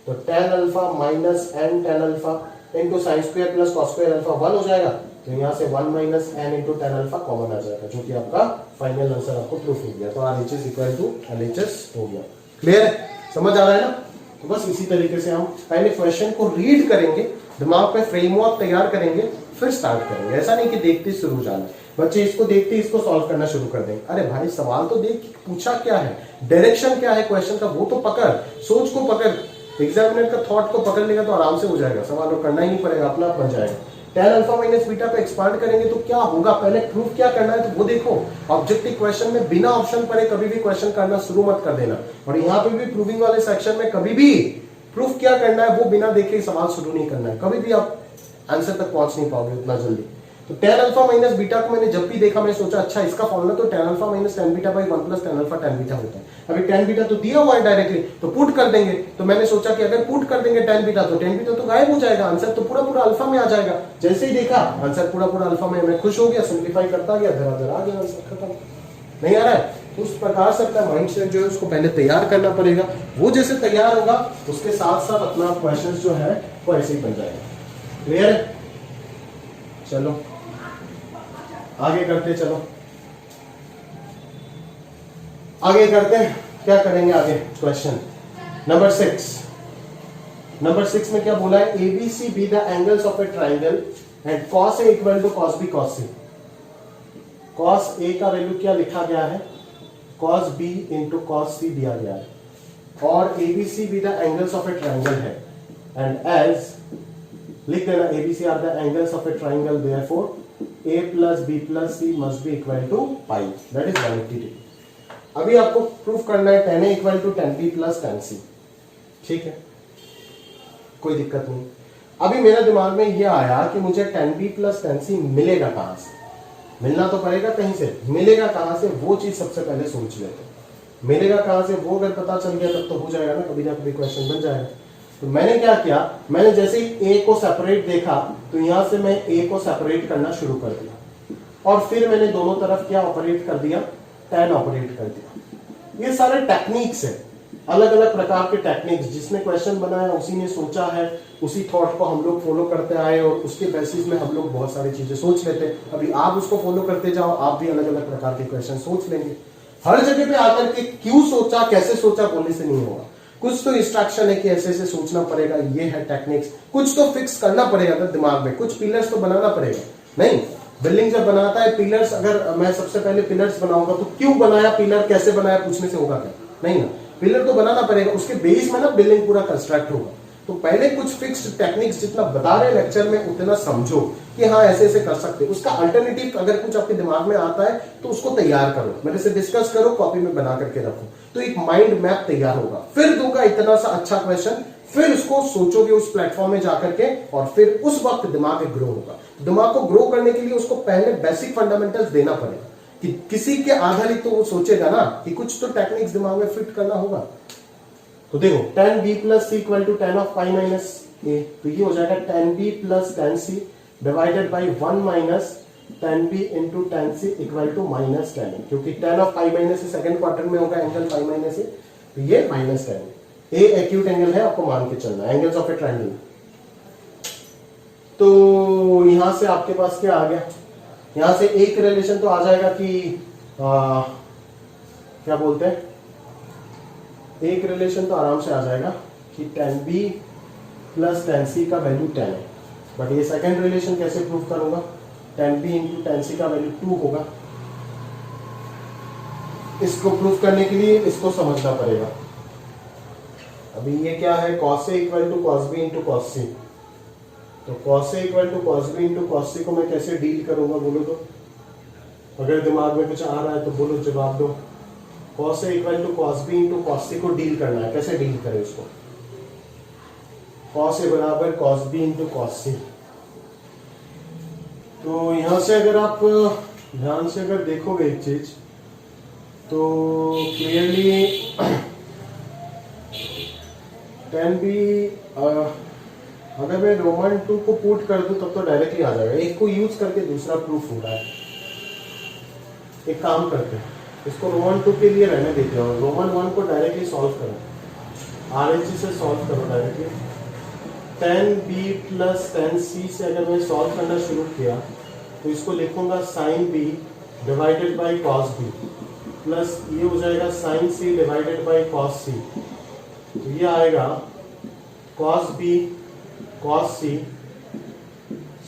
तो tan alpha minus n tan alpha into sine square plus cos square alpha 1 हो जाएगा, तो यहाँ से 1 minus n into tan alpha common आ जाएगा, जो कि आपका फाइनल आंसर आपको प्रूफ हो गया। तो RHS इक्वल टू LHS हो गया, क्लियर है, समझ आ रहा है ना। तो बस इसी तरीके से हम पहले क्वेश्चन को रीड करेंगे, दिमाग पे फ्रेमवर्क तैयार करेंगे, फिर स्टार्ट करेंगे, ऐसा नहीं कि देखते शुरू जाना। बच्चे इसको देखते ही इसको सॉल्व करना शुरू कर देंगे। अरे भाई सवाल तो देख पूछा क्या है, डायरेक्शन क्या है क्वेश्चन का वो तो पकड़, सोच को पकड़, एग्जामिनर का थॉट को पकड़ लेगा तो आराम से हो जाएगा, सवाल को करना ही नहीं पड़ेगा, अपना आप बन जाएगा। tan अल्फा माइनस बीटा पे एक्सपांड करेंगे तो क्या होगा, पहले प्रूफ क्या करना है तो वो देखो। ऑब्जेक्टिव क्वेश्चन में बिना ऑप्शन पढ़े कभी भी क्वेश्चन करना शुरू मत कर देना, और यहाँ पे भी प्रूविंग वाले सेक्शन में कभी भी प्रूफ क्या करना है वो बिना देखे सवाल शुरू नहीं करना है, कभी भी आप आंसर तक पहुंच नहीं पाओगे उतना जल्दी। तो tan अल्फा माइनस बीटा को मैंने जब भी देखा मैं सोचा अच्छा इसका फॉर्मूला तो tan alpha minus tan beta by 1 plus tan alpha tan beta होता है। अभी tan बीटा तो दिया हुआ है डायरेक्टली, तो पुट कर देंगे, तो मैंने सोचा कि अगर पुट कर देंगे tan बीटा तो गायब हो जाएगा, आंसर तो पूरा पूरा अल्फा में आ जाएगा। जैसे ही देखा आंसर पूरा पूरा अल्फा में, मैं खुश हो गया, सिंप्लीफाई करता गया, धरा आ गया आंसर खत्म। नहीं आ रहा है तो उस प्रकार से अपना माइंड सेट जो है उसको पहले तैयार करना पड़ेगा, वो जैसे तैयार होगा उसके साथ साथ अपना क्वेश्चन जो है वो ऐसे ही बन जाएगा। क्लियर है? चलो आगे करते, चलो आगे करते हैं। क्या करेंगे आगे? Question number 6। नंबर 6 में क्या बोला है, ABC be the angles of a triangle and cos A equal to cos B cos C। cos A का वैल्यू क्या लिखा गया है, cos B into cos C दिया गया है, और ABC be the angles of a triangle है, एंड एज लिख देना ABC are the angles of a triangle, therefore A plus B plus C must be equal to pi, that is 180 degree. अभी आपको प्रूफ करना है tan A equal to tan B plus tan C, ठीक है, कोई दिक्कत नहीं। अभी मेरे दिमाग में यह आया कि मुझे tan B plus tan C मिलेगा कहां से, मिलना तो पड़ेगा कहीं से, मिलेगा कहां से वो चीज सबसे पहले सोच लेते हैं। मिलेगा कहां से वो अगर पता चल गया तब तो हो जाएगा ना, कभी ना कभी क्वेश्चन बन जाएगा। तो मैंने क्या किया, मैंने जैसे ही A को सेपरेट देखा तो यहां से मैं A को सेपरेट करना शुरू कर दिया, और फिर मैंने दोनों तरफ क्या ऑपरेट कर दिया, tan ऑपरेट कर दिया। ये सारे टेक्निक्स है, अलग अलग प्रकार के टेक्निक्स, जिसने क्वेश्चन बनाया उसी ने सोचा है, उसी थॉट को हम लोग फॉलो करते आए और उसके बेसिस में हम लोग बहुत सारी चीजें सोच लेते हैं। अभी आप उसको फॉलो करते जाओ, आप भी अलग अलग प्रकार के क्वेश्चन सोच लेंगे। हर जगह पे आकर के क्यों सोचा कैसे सोचा बोलने से नहीं होगा, कुछ तो इंस्ट्रक्शन है कि ऐसे ऐसे सोचना पड़ेगा, ये है टेक्निक्स, कुछ तो फिक्स करना पड़ेगा ना दिमाग में, कुछ पिलर्स तो बनाना पड़ेगा। नहीं, बिल्डिंग जब बनाता है पिलर्स, अगर मैं सबसे पहले पिलर्स बनाऊंगा तो क्यों बनाया पिलर, कैसे बनाया पूछने से होगा क्या? नहीं ना, पिलर तो बनाना पड़ेगा, उसके बेस में ना बिल्डिंग पूरा कंस्ट्रक्ट होगा। तो पहले कुछ फिक्स्ड टेक्निक्स जितना बता रहे लेक्चर में उतना समझो कि हाँ ऐसे ऐसे कर सकते हो। उसका अल्टरनेटिव अगर कुछ आपके दिमाग में आता है तो उसको तैयार करो, मेरे से डिस्कस करो, कॉपी में बना करके रखो, तो एक माइंड मैप तैयार होगा। फिर दूंगा इतना सा अच्छा क्वेश्चन, फिर उसको सोचोगे उस प्लेटफॉर्म में जाकर के, और फिर उस वक्त दिमाग ग्रो होगा। दिमाग को ग्रो करने के लिए उसको पहले बेसिक फंडामेंटल्स देना पड़ेगा, कि किसी के आधारित तो वो सोचेगा ना कि कुछ तो टेक्निक्स दिमाग में फिट करना होगा। तो देखो tan B plus C equal to tan of pi minus A, तो ये हो जाएगा tan B plus tan C divided by 1 minus tan B into tan C equal to minus tan A, क्योंकि tan of pi minus A second quarter में होगा एंगल पाई माइनस A, तो ये minus tan A। A acute angle है, आपको मान के चलना, एंगल्स ऑफ ए ट्रायंगल। तो यहां से आपके पास क्या आ गया, यहां से एक रिलेशन तो आ जाएगा कि क्या बोलते हैं, एक रिलेशन तो आराम से आ जाएगा कि tan B plus tan C का वैल्यू 10 है। बट ये सेकंड रिलेशन कैसे प्रूव करूंगा, tan B into tan C का वैल्यू 2 होगा। इसको प्रूव करने के लिए इसको समझना पड़ेगा। अभी ये क्या है, cos A equal to cos B into cos C, तो cos A equal to cos B into cos C को मैं कैसे डील करूंगा बोलो तो, अगर दिमाग में कुछ आ रहा है तो बोलो, जवाब दो। cos A equal to cos B into cos C को डील करना है, कैसे डील करें उसको, cos A बराबर cos B into cos C। तो यहां से अगर आप ध्यान से अगर देखोगे एक चीज तो क्लियरली tan B अगर मैं रोमन 2 को पुट कर दूं तब तो डायरेक्टली आ जाएगा, एक को यूज करके दूसरा प्रूफ हो रहा है। एक काम करते हैं, इसको रोमन 2 के लिए रहने देते हो, रोमन 1 को डायरेक्टली सॉल्व करो, RHG से सॉल्व करो directly. tan B plus tan C से अगर मैं सॉल्व करना शुरू किया तो इसको लिखूंगा sin B divided by cos B plus ये हो जाएगा sin C divided by cos C, तो ये आएगा cos B cos C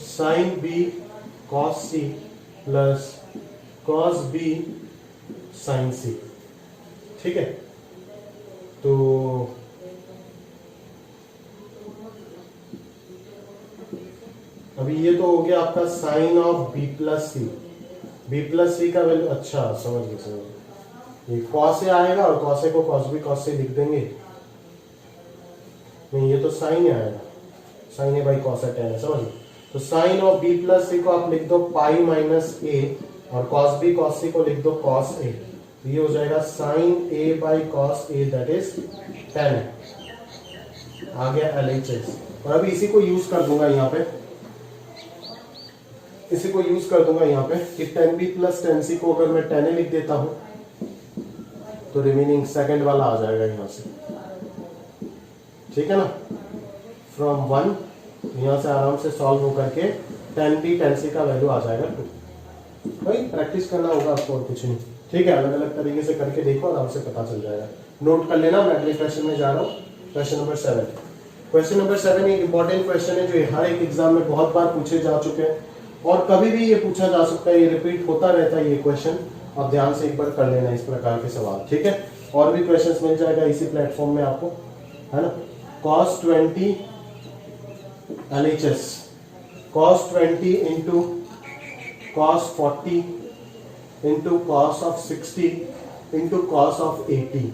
sin B cos C plus cos B sine C. ठीक है, तो अभी ये तो हो गया आपका sine of B plus C. B plus C का वैल्यू, अच्छा समझ गए, ये कॉस ए आएगा और कॉस ए को कॉस बी कॉस से लिख देंगे। नहीं, ये तो साइन ए आएगा, sine A by cos A tan है, समझ। तो sine of B plus C को आप लिख दो पाई माइनस ए, और कॉस बी कॉस सी को लिख दो कॉस ए। तो ये हो जाएगा sine A by cos A, that is 10 आ गया LHS। और अभी इसी को यूज कर दूंगा यहाँ पे, इसी को यूज कर दूंगा यहाँ पे कि 10b प्लस 10c को अगर मैं 10a लिख देता हूं तो रिमेनिंग सेकंड वाला आ जाएगा यहाँ से। ठीक है ना, फ्रॉम 1 यहाँ से आराम से सॉल्व होकर के 10b 10c का वैल्यू आ जाएगा 2। भाई प्रैक्टिस करना होगा आपको और कुछ नहीं। ठीक है, अलग अलग तरीके से करके देखो, आराम से पता चल जाएगा। नोट कर लेना, मैं अगले क्वेश्चन में जा रहा हूँ। Question number 7। क्वेश्चन नंबर 7 एक इंपॉर्टेंट क्वेश्चन है जो हर एक एग्जाम में बहुत बार पूछे जा चुके हैं और कभी भी ये पूछा जा सकता है, ये रिपीट होता रहता है ये क्वेश्चन। आप ध्यान से एक बार कर लेना इस प्रकार के सवाल। ठीक है, और भी क्वेश्चंस मिल जाएगा इसी प्लेटफॉर्म में आपको, है ना। cos 20 LHS, cos 20 into cos 40 into cos of 60 into cos of 80।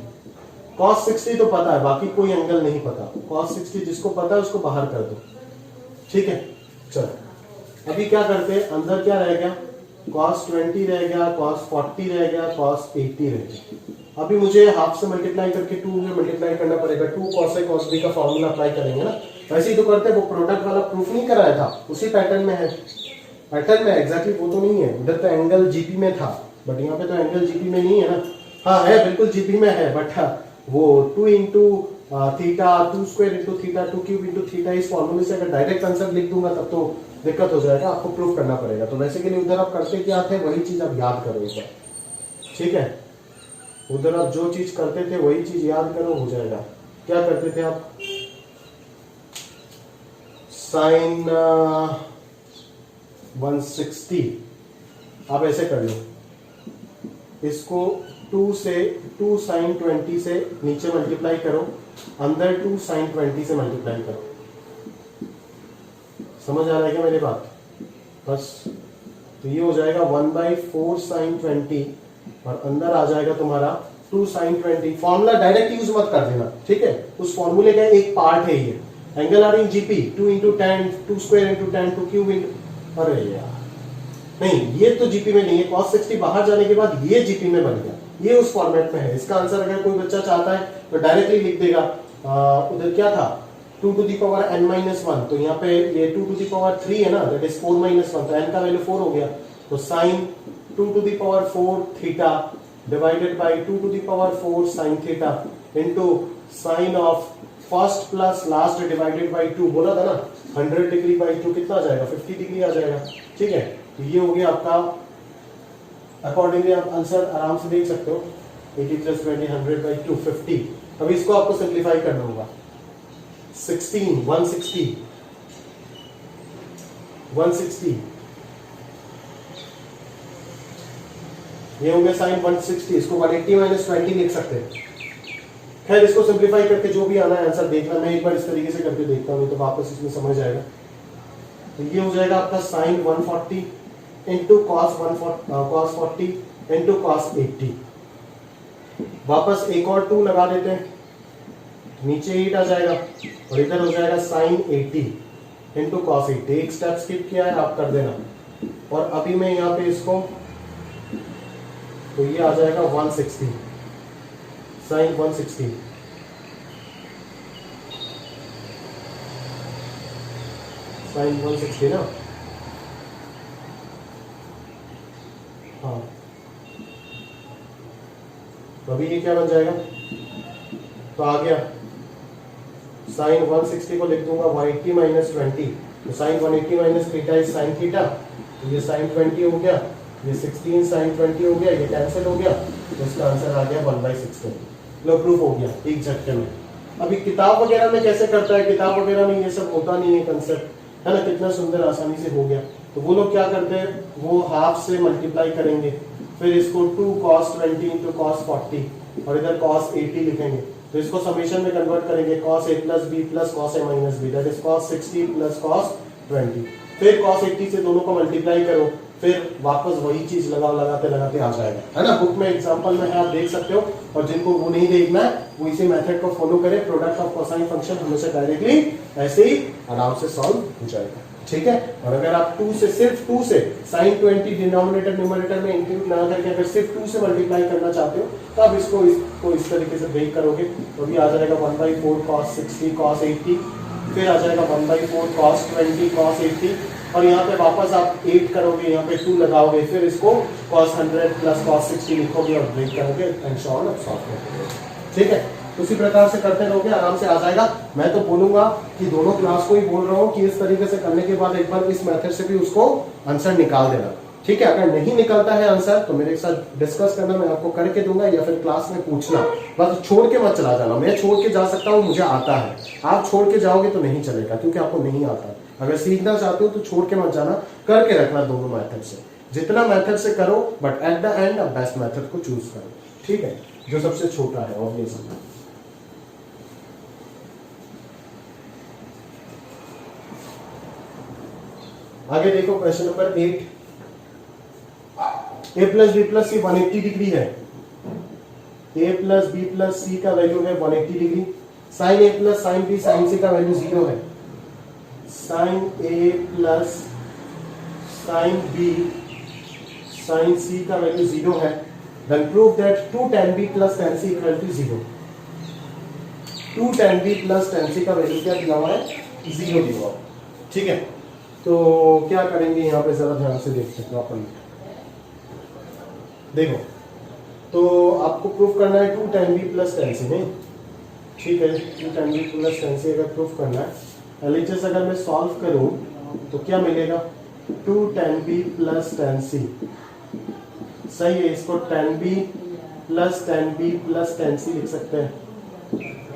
cos 60 तो पता है, बाकी कोई एंगल नहीं पता। cos 60 जिसको पता है उसको बाहर कर दो। ठीक है, चलो अभी क्या करते हैं, अंदर क्या रह गया, cos 20 रह गया, cos 40 रह गया, cos 80 रह गया। अभी मुझे हाफ से मल्टीप्लाई करके 2 में मल्टीप्लाई करना पड़ेगा। 2 cos A cos B का फॉर्मूला अप्लाई करेंगे ना, वैसे ही तो करते हैं। वो प्रोडक्ट वाला प्रूफ नहीं कराया था, उसी पैटर्न में है, पैटर्न में एग्जैक्टली वो तो नहीं है। उधर तो एंगल जीपी में था, बट यहाँ पे तो एंगल जीपी में नहीं है ना। हाँ है, बिल्कुल जीपी में है, बट वो 2 into theta, 2 square into theta, 2 cube into theta, इस फॉर्मूले से अगर डायरेक्ट आंसर लिख दूंगा तब तो दिक्कत हो जाएगा, आपको प्रूफ करना पड़ेगा। तो वैसे के लिए उधर आप करते क्या थे वही चीज आप याद करो एक बार। ठीक है, उधर आप जो चीज करते थे वही चीज याद करो, हो जाएगा। क्या करते थे आप, साइन 160 आप ऐसे कर लो, इसको 2 से 2 साइन 20 से नीचे मल्टीप्लाई करो, अंदर 2 साइन 20 से मल्टीप्लाई करो। समझ आ रहा है क्या मेरी बात? बस तो ये हो जाएगा 1/4 साइन 20 और अंदर आ जाएगा तुम्हारा 2 साइन 20। फॉर्मूला डायरेक्ट यूज मत कर देना, ठीक है, उस फॉर्मूले का एक पार्ट है ये। Angle are in GP, 2 into 10, 2 square into 10, 2 cube into, अरे यार नहीं, ये तो जीपी में नहीं है। cos 60 बाहर जाने के बाद ये जीपी में बन गया, ये उस फॉर्मेट में है। इसका आंसर अगर कोई बच्चा चाहता है तो डायरेक्टली लिख देगा। उधर क्या था, 2 टू दी पावर n-1, तो यहाँ पे ये 2 टू दी पावर 3 है ना, दैट इज 4-1, तो n का वैल्यू 4 हो गया। तो sine 2 to the power 4 theta divided by 2 to the power 4 sine theta into sine of first plus last divided by 2, बोला था ना 100 डिग्री बाय 2 कितना आ जाएगा, 50 डिग्री आ जाएगा। ठीक है, तो ये हो गया आपका, अकॉर्डिंगली आप आंसर आराम से देख सकते हो, 80 + 20 100 बाय 2 50। अब इसको आपको सिंप्लीफाई करना होगा। 16 160 160 ये हो गया साइन 160, इसको 180 - 20 लिख सकते हैं। खैर इसको सिंप्लीफाई करके जो भी आना है आंसर देखना, मैं एक बार इस तरीके से करके देखता हूँ तो वापस इसमें समझ आएगा। तो ये हो जाएगा आपका sine 140 into cos 40 into cos 80। वापस एक और 2 लगा देते हैं, नीचे 8 आ जाएगा और इधर हो जाएगा साइन 80 इंटू कॉस 80। एक स्टेप स्किप किया है, आप कर देना। और अभी मैं यहाँ पे इसको, तो ये आ जाएगा 160 साइन 160 साइन 160 ना, हाँ। तो अभी ये क्या बन जाएगा, तो आ गया साइन 160 को लिख दूंगा 180 - 20, तो sine 180 - theta is sine theta, तो ये साइन 20 हो गया, ये 16 साइन 20 हो गया, ये कैंसिल हो गया, तो इसका आंसर आ गया 1/16। लो प्रूफ हो गया एक झटके में। अभी किताब वगैरह में कैसे करता है, किताब वगैरह में ये सब होता नहीं है कंसेप्ट, है ना, कितना सुंदर आसानी से हो गया। तो वो लोग क्या करते हैं, वो हाफ से मल्टीप्लाई करेंगे, फिर इसको 2 cos 20 इंटू cos 40 और इधर cos 80 लिखेंगे, तो इसको समेशन में कन्वर्ट करेंगे, cos a plus B plus cos a minus B, that is cos 60 plus cos 20, फिर cos 80 से दोनों को मल्टीप्लाई करो, फिर वापस वही चीज लगाओ, लगाते लगाते आ जाएगा, है ना। बुक में एग्जांपल में है, आप देख सकते हो, और जिनको वो नहीं देखना है वो इसी मेथड को फॉलो करें, प्रोडक्ट ऑफ कोसाइन फंक्शन हमेशा डायरेक्टली ऐसे ही आराम से सॉल्व हो जाएगा, ठीक है। और अगर आप 2 से, सिर्फ 2 से sin 20 डिनोमिनेटर न्यूमरेटर में इंक्लूड ना करके अगर सिर्फ 2 से मल्टीप्लाई करना चाहते हो तो आप इसको इस तरीके से ब्रेक करोगे, तो भी आ जाएगा 1/4 cos 60 cos 80, फिर आ जाएगा 1/4 cos 20 cos 80, और यहाँ पे वापस आप 8 करोगे, यहाँ पे 2 लगाओगे, फिर इसको cos 100 प्लस cos 60 लिखोगे और ब्रेक करोगे एंड सो ऑन, सॉल्व करोगे, ठीक है। उसी प्रकार से करते रहोगे, आराम से आ जाएगा। मैं तो बोलूंगा कि दोनों क्लास को ही बोल रहा हूँ कि इस तरीके से करने के बाद एक बार इस मेथड से भी उसको आंसर निकाल देना, ठीक है। अगर नहीं निकलता है आंसर तो मेरे साथ डिस्कस करना, मैं आपको करके दूंगा, या फिर क्लास में पूछना, बस छोड़ के मत चला जाना। मैं छोड़ के जा सकता हूँ, मुझे आता है, आप छोड़ के जाओगे तो नहीं चलेगा, क्योंकि आपको नहीं आता। अगर सीखना चाहते हो तो छोड़ के मत जाना, करके रखना दोनों मेथड से, जितना मेथड से करो, but at the end best method को चूज करो, ठीक है, जो सबसे छोटा है ऑब्वियसली। आगे देखो question number 8, a plus B plus C 180 degree है, a plus B plus C का वैल्यू है 180 degree, sine a plus sine B sine C का वैल्यू 0 है, sine a plus sine B sine C का वैल्यू 0 है, then prove that 2 tan b plus tan c equal to 0। 2 tan b plus tan c का वैल्यू क्या दिया हुआ है, 0 दिया हुआ है, ठीक है। तो क्या करेंगे यहाँ पे, जरा ध्यान से देख सकते हो अपन, देखो, तो आपको प्रूफ करना है 2 tan b plus tan c, नहीं, ठीक है, 2 tan b plus tan c अगर प्रूफ करना है, एलएचएस अगर मैं सॉल्व करूं तो क्या मिलेगा, 2 tan b plus tan c, सही है, इसको tan b plus tan c लिख सकते हैं,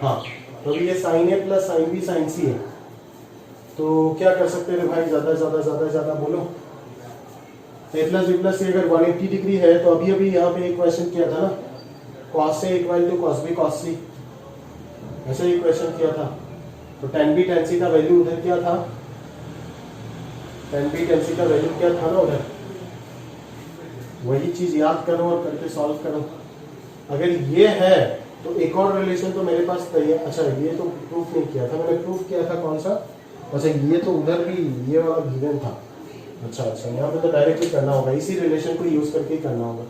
हाँ। तो ये sin a plus sin b sin c है, तो क्या कर सकते हैं भाई, ज्यादा बोलो। a plus b plus c अगर 180 डिग्री है तो अभी यहाँ पे एक क्वेश्चन किया था ना, cos a equal to cos b cos c, ऐसे ही क्वेश्चन किया था, तो tan b tan c का वैल्यू उधर क्या था, tan b tan c का वैल्यू क्या था ना उधर, वही चीज याद करो और करके सॉल्व करो। अगर ये है तो एक और रिलेशन तो मेरे पास है, अच्छा ये तो प्रूफ नहीं किया था, मैंने प्रूफ किया था कौन सा, अच्छा ये तो उधर भी ये वाला गिवन था, अच्छा यहाँ पे तो डायरेक्टली करना होगा, इसी रिलेशन को यूज करके ही करना होगा।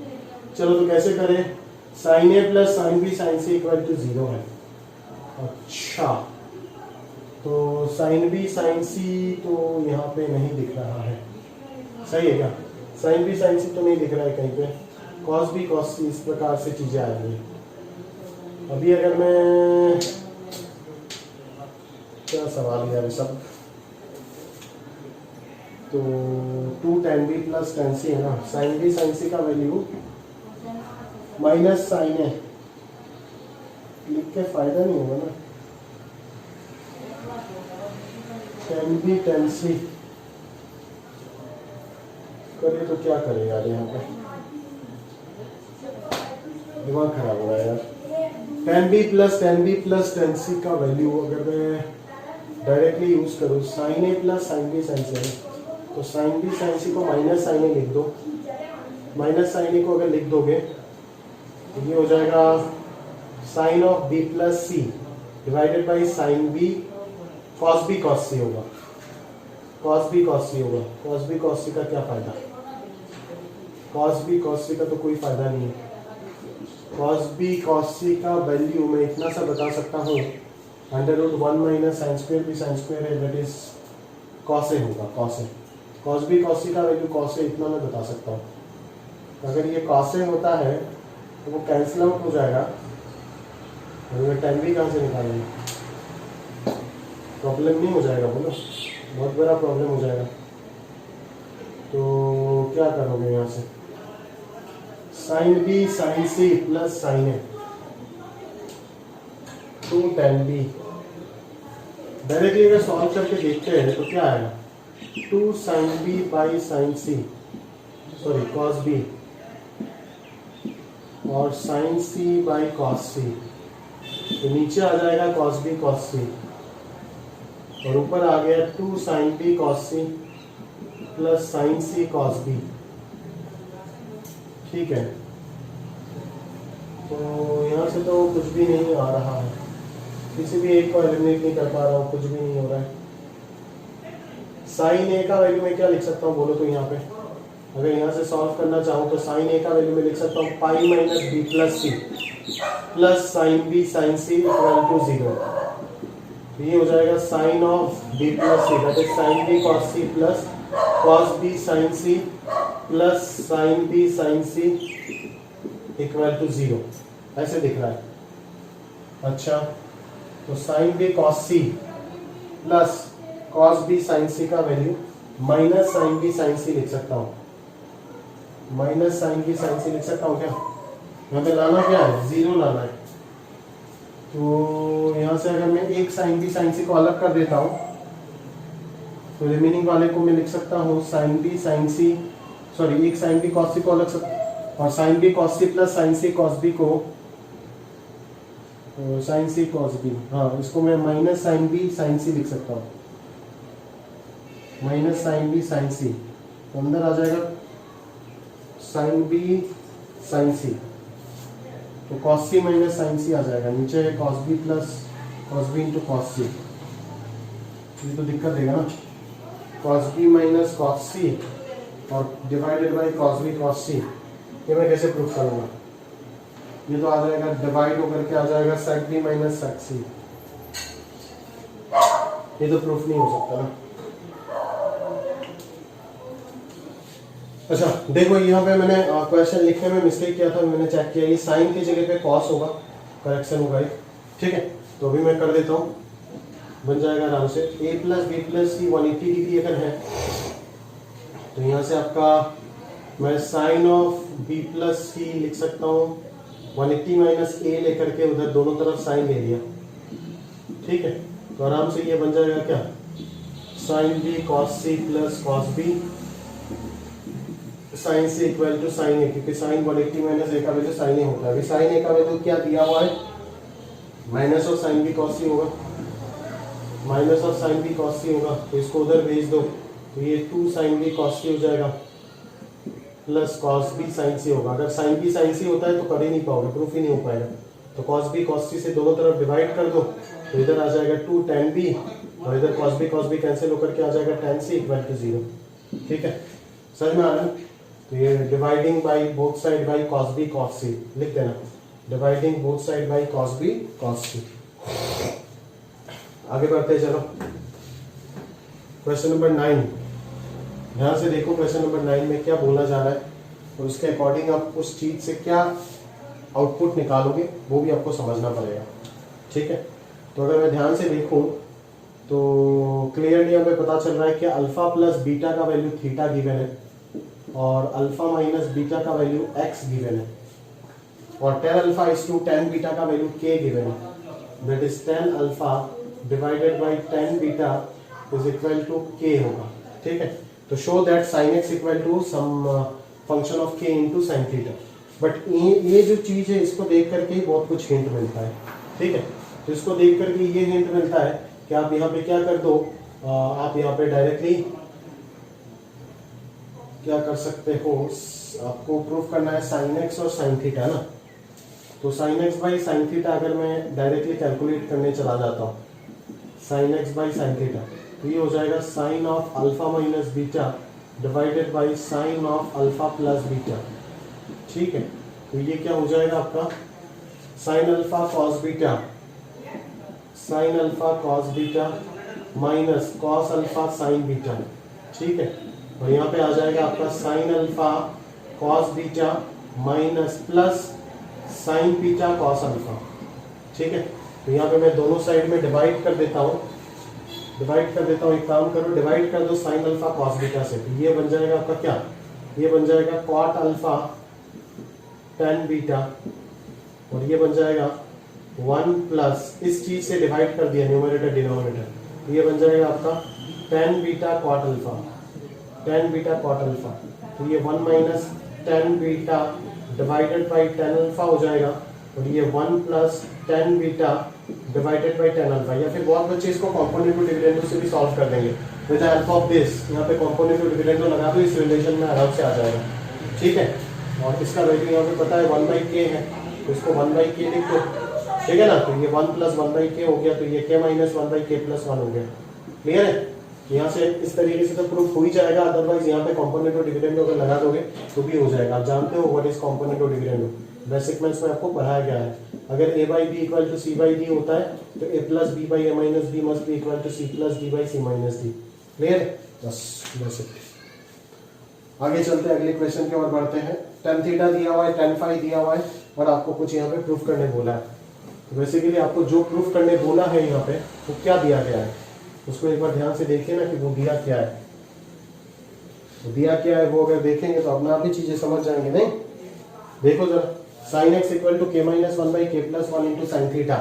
चलो तो कैसे करें, sine A plus sine B sine C equal to 0 है, अच्छा तो साइन बी साइन सी तो यहाँ पे नहीं दिख रहा है, सही है क्या, साइन बी साइन सी तो नहीं दिख रहा है कहीं पे, कॉस बी कॉस सी, इस प्रकार से चीजें आ रही है। अभी अगर मैं, क्या सवाल है सब, तो 2 tan b plus tan c है ना, sin b sin c का वैल्यू माइनस साइन है, लिख के फायदा नहीं होगा ना, tan b tan c करे तो क्या करे यार, यहाँ पे दिमाग खराब हो रहा है यार। tan b plus tan c का वैल्यू अगर मैं डायरेक्टली यूज करूँ, sin a plus sin b sin c है, तो sin b sin c को माइनस साइन ए लिख दो, माइनस साइन ए को अगर लिख दोगे तो ये हो जाएगा sine of b plus C divided by sine b cos b cos c होगा, cos b cos c होगा, cos b cos c का क्या फायदा, cos b cos c का तो कोई फायदा नहीं है। cos b cos c का वैल्यू मैं इतना सा बता सकता हूँ, √1 माइनस साइन स्क्वायर भी साइन स्क्वायर है, दैट इज cos a होगा, cos b cos c का वैल्यू cos a इतना मैं बता सकता हूँ। अगर ये cos a होता है तो वो कैंसिल आउट हो जाएगा, और tan b कहाँ से निकालेंगे, प्रॉब्लम नहीं हो जाएगा, बोलो बहुत बड़ा प्रॉब्लम हो जाएगा। तो क्या करोगे यहाँ से, sine b sine c plus sine a 2 tan b, directly अगर सॉल्व करके देखते हैं तो क्या आएगा, two sine B by sine C, sorry cos B, और sine C by cos C. तो नीचे आ जाएगा कॉस बी कॉस सी, और ऊपर आ गया two sine B cos C plus sine C cos B. ठीक है, तो यहाँ से तो कुछ भी नहीं आ रहा है, किसी भी एक को एलिमिनेट नहीं कर पा रहा हूँ, कुछ भी नहीं हो रहा है। साइन ए का वैल्यू मैं क्या लिख सकता हूँ बोलो तो? यहाँ पे अगर यहाँ से सॉल्व करना चाहूँ तो साइन ए का वैल्यू मैं लिख सकता हूँ pi minus B plus C plus sine B sine C equal to 0। तो ये हो जाएगा sine of B plus C, that is sine B cos C plus cos B sine C plus sine B sine C equal to 0, ऐसे दिख रहा है। अच्छा, तो sine B cos C plus cos B sine C का value minus sine B sine C लिख सकता हूँ, minus sine B sine C लिख सकता हूँ क्या? यहाँ पे लाना क्या है? 0 लाना है। तो यहाँ से अगर मैं एक साइन बी साइन सी को अलग कर देता हूँ तो रिमेनिंग वाले को मैं लिख सकता हूँ sine B sine C, sorry एक साइन बी कॉस सी को अलग और sine B cos C plus sine C cos B को साइन सी कॉस बी, हाँ इसको मैं minus sine B sine C लिख सकता हूँ, minus sine B sine C. तो अंदर आ जाएगा साइन बी साइन सी, तो cos C minus sine C आ जाएगा, नीचे है cos B plus cos B into cos C. ये तो दिक्कत देगा ना, cos B minus cos C और divided by cos B cos C. ये मैं कैसे प्रूफ करूंगा? ये तो आ जाएगा डिवाइड होकर के आ जाएगा सेक बी माइनस सेक सी। ये तो प्रूफ नहीं हो सकता ना। अच्छा देखो, यहाँ पे मैंने क्वेश्चन लिखने में मिस्टेक किया था, मैंने चेक किया, ये साइन की जगह पे कॉस होगा, करेक्शन होगा ये। ठीक है, तो अभी मैं कर देता हूँ, बन जाएगा आराम से। a plus B plus C 180 degree अगर है तो यहाँ से आपका मैं sine of b plus C लिख सकता हूँ 180 माइनस ए लेकर के उधर दोनों तरफ साइन ले लिया। ठीक है, तो आराम से ये बन जाएगा क्या? Sine B cos C plus cos B sine C equal to sine A, क्योंकि साइन 180 माइनस ए का वैल्यू साइन ए होता है। अभी साइन ए का वैल्यू क्या दिया हुआ है? Minus of sine B cos C होगा, minus of sine B cos C होगा, तो इसको उधर भेज दो तो ये 2 साइन बी कॉस सी हो जाएगा प्लस कॉस बी साइन सी होगा। अगर साइन बी साइन सी होता है तो कर ही नहीं पाओगे, प्रूफ ही नहीं हो पाएगा। तो कॉस बी कॉस सी से दोनों तरफ डिवाइड कर दो तो इधर आ जाएगा 2 tan बी और इधर कॉस बी कैंसिल होकर के आ जाएगा tan सी इक्वल टू 0। ठीक है, समझ में आ रहा है? तो ये dividing by both side by cos B cos C लिख देना, dividing both side by cos B cos C. आगे बढ़ते हैं, चलो क्वेश्चन नंबर 9। ध्यान से देखो क्वेश्चन नंबर 9 में क्या बोला जा रहा है और उसके अकॉर्डिंग आप उस चीज से क्या आउटपुट निकालोगे वो भी आपको समझना पड़ेगा। ठीक है, तो अगर मैं ध्यान से देखूं तो क्लियरली हमें पता चल रहा है कि अल्फा प्लस बीटा का वैल्यू थीटा गिवन है और अल्फा माइनस बीटा का वैल्यू एक्स गिवन है और tan alpha is two tan beta का वैल्यू k गिवन है, that is tan alpha divided by tan beta is equal to k होगा। ठीक है, तो show that sin x equal to some function of k into sin theta. But ये जो चीज है इसको देख करके बहुत कुछ हिंट मिलता है। ठीक है, तो इसको देख करके ये हिंट मिलता है कि आप यहाँ पे क्या कर दो, आप यहाँ पे डायरेक्टली क्या कर सकते हो, आपको प्रूफ करना है sin x और sin थीटा ना। तो sin x by sin theta अगर मैं डायरेक्टली कैलकुलेट करने चला जाता हूँ, sin x by sin theta, तो ये हो जाएगा sine of alpha minus beta divided by sine of alpha plus beta. ठीक है, तो ये क्या हो जाएगा आपका sine alpha cos beta, sine alpha cos beta minus cos alpha sine beta. ठीक है, और यहाँ पे आ जाएगा आपका sine alpha cos beta minus plus sine beta cos alpha. ठीक है, तो यहाँ पे मैं दोनों साइड में डिवाइड कर देता हूँ, एक काम करो, डिवाइड कर दो साइन अल्फा कॉस बीटा से, तो ये बन जाएगा आपका क्या, ये बन जाएगा कॉट अल्फा tan बीटा और ये बन जाएगा 1 प्लस इस चीज से डिवाइड कर दिया न्यूमरेटर डिनोमिनेटर, तो ये बन जाएगा आपका tan beta cot alpha, tan beta cot alpha, तो ये 1 minus tan beta divided by tan alpha हो जाएगा, और ये 1 plus tan beta divided by tan alpha. या फिर बहुत बच्चे इसको कॉम्पोनेंट टू डिविडेंडो से भी सॉल्व कर देंगे। With the help of this यहाँ पे कॉम्पोनेंट टू डिविडेंडो लगा दो, इस रिलेशन में आराम से आ जाएगा। ठीक है, और इसका वैल्यू यहाँ पे पता है 1/k है, तो इसको 1/k लिख दो। ठीक है ना, तो ये 1 प्लस 1/k हो गया, तो ये k माइनस 1/k प्लस 1 हो गया। क्लियर है, यहाँ से इस तरीके से तो प्रूफ हो ही जाएगा, अदरवाइज यहाँ पे कॉम्पोनेंट ऑफ डिविडेंडो अगर लगा दोगे तो भी हो जाएगा। आप जानते हो what is component of dividendo, basic maths में आपको पढ़ाया गया है। अगर a by B equal to C by D होता है तो a plus B by A minus B must be equal to C plus D by C minus D. Clear है, बस बेसिक। आगे चलते हैं, अगले क्वेश्चन की ओर बढ़ते हैं। tan थीटा दिया हुआ है, tan फाई दिया हुआ है, और आपको कुछ यहाँ पे प्रूफ करने बोला है। तो बेसिकली आपको जो प्रूफ करने बोला है यहाँ पे वो क्या दिया गया है, उसको एक बार ध्यान से देखिए ना कि वो दिया क्या है। वो दिया क्या है वो अगर देखेंगे तो अपना आप ही चीजें समझ जाएंगे। नहीं, देखो जरा, साइन एक्स इक्वल टू के minus 1/k plus 1 into sine theta.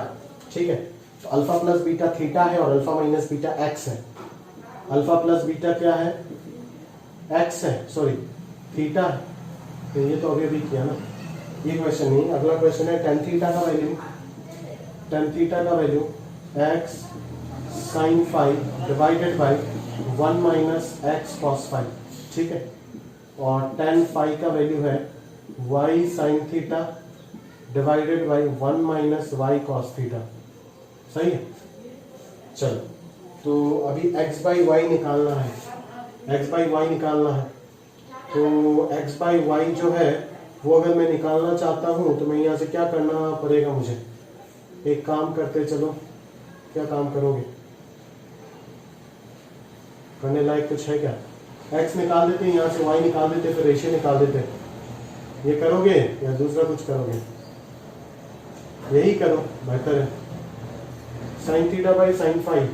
ठीक है, तो अल्फा प्लस बीटा थीटा है और अल्फा माइनस बीटा एक्स है। अल्फा प्लस बीटा क्या है, एक्स है, सॉरी थीटा है। तो ये तो अभी किया ना, ये क्वेश्चन नहीं। अगला क्वेश्चन है tan थीटा का वैल्यू, tan थीटा का value X sine phi divided by 1 minus X cos phi. ठीक है, और tan फाई का वैल्यू है y sine theta divided by 1 minus Y cos theta. सही है, चलो तो अभी x बाई वाई निकालना है, x बाई वाई निकालना है। तो x बाई वाई जो है वो अगर मैं निकालना चाहता हूं तो मैं यहाँ से क्या करना पड़ेगा मुझे, एक काम करते चलो। क्या काम करोगे, करने लायक कुछ है क्या? x निकाल देते हैं यहाँ से, y निकाल देते, फिर रेशियो निकाल देते। ये करोगे या दूसरा कुछ करोगे? यही करो, बेहतर है। Sine theta by sine phi,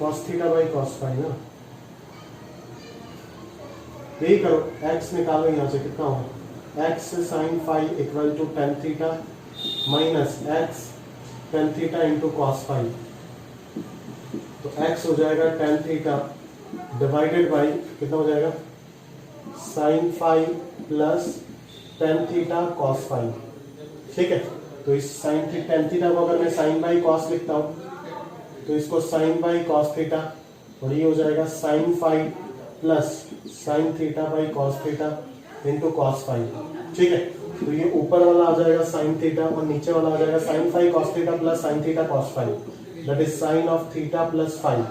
cos theta by cos phi ना, यही करो। x निकालो यहाँ से, कितना होगा, x sine phi equal to tan theta minus x tan theta into cos phi. तो x हो जाएगा टेन थीटा डिवाइडेड बाई कितना हो जाएगा, sine phi plus tan theta cos phi. ठीक है, तो इस साइन टेन थीटा को अगर मैं साइन बाई कॉस लिखता हूं तो इसको साइन बाई कॉस थीटा, और ये हो जाएगा sine phi plus sine theta by cos theta into cos phi. ठीक है, तो ये ऊपर वाला आ जाएगा साइन थीटा और नीचे वाला आ जाएगा sine phi cos theta plus sine theta cos phi, that is sine of theta plus phi.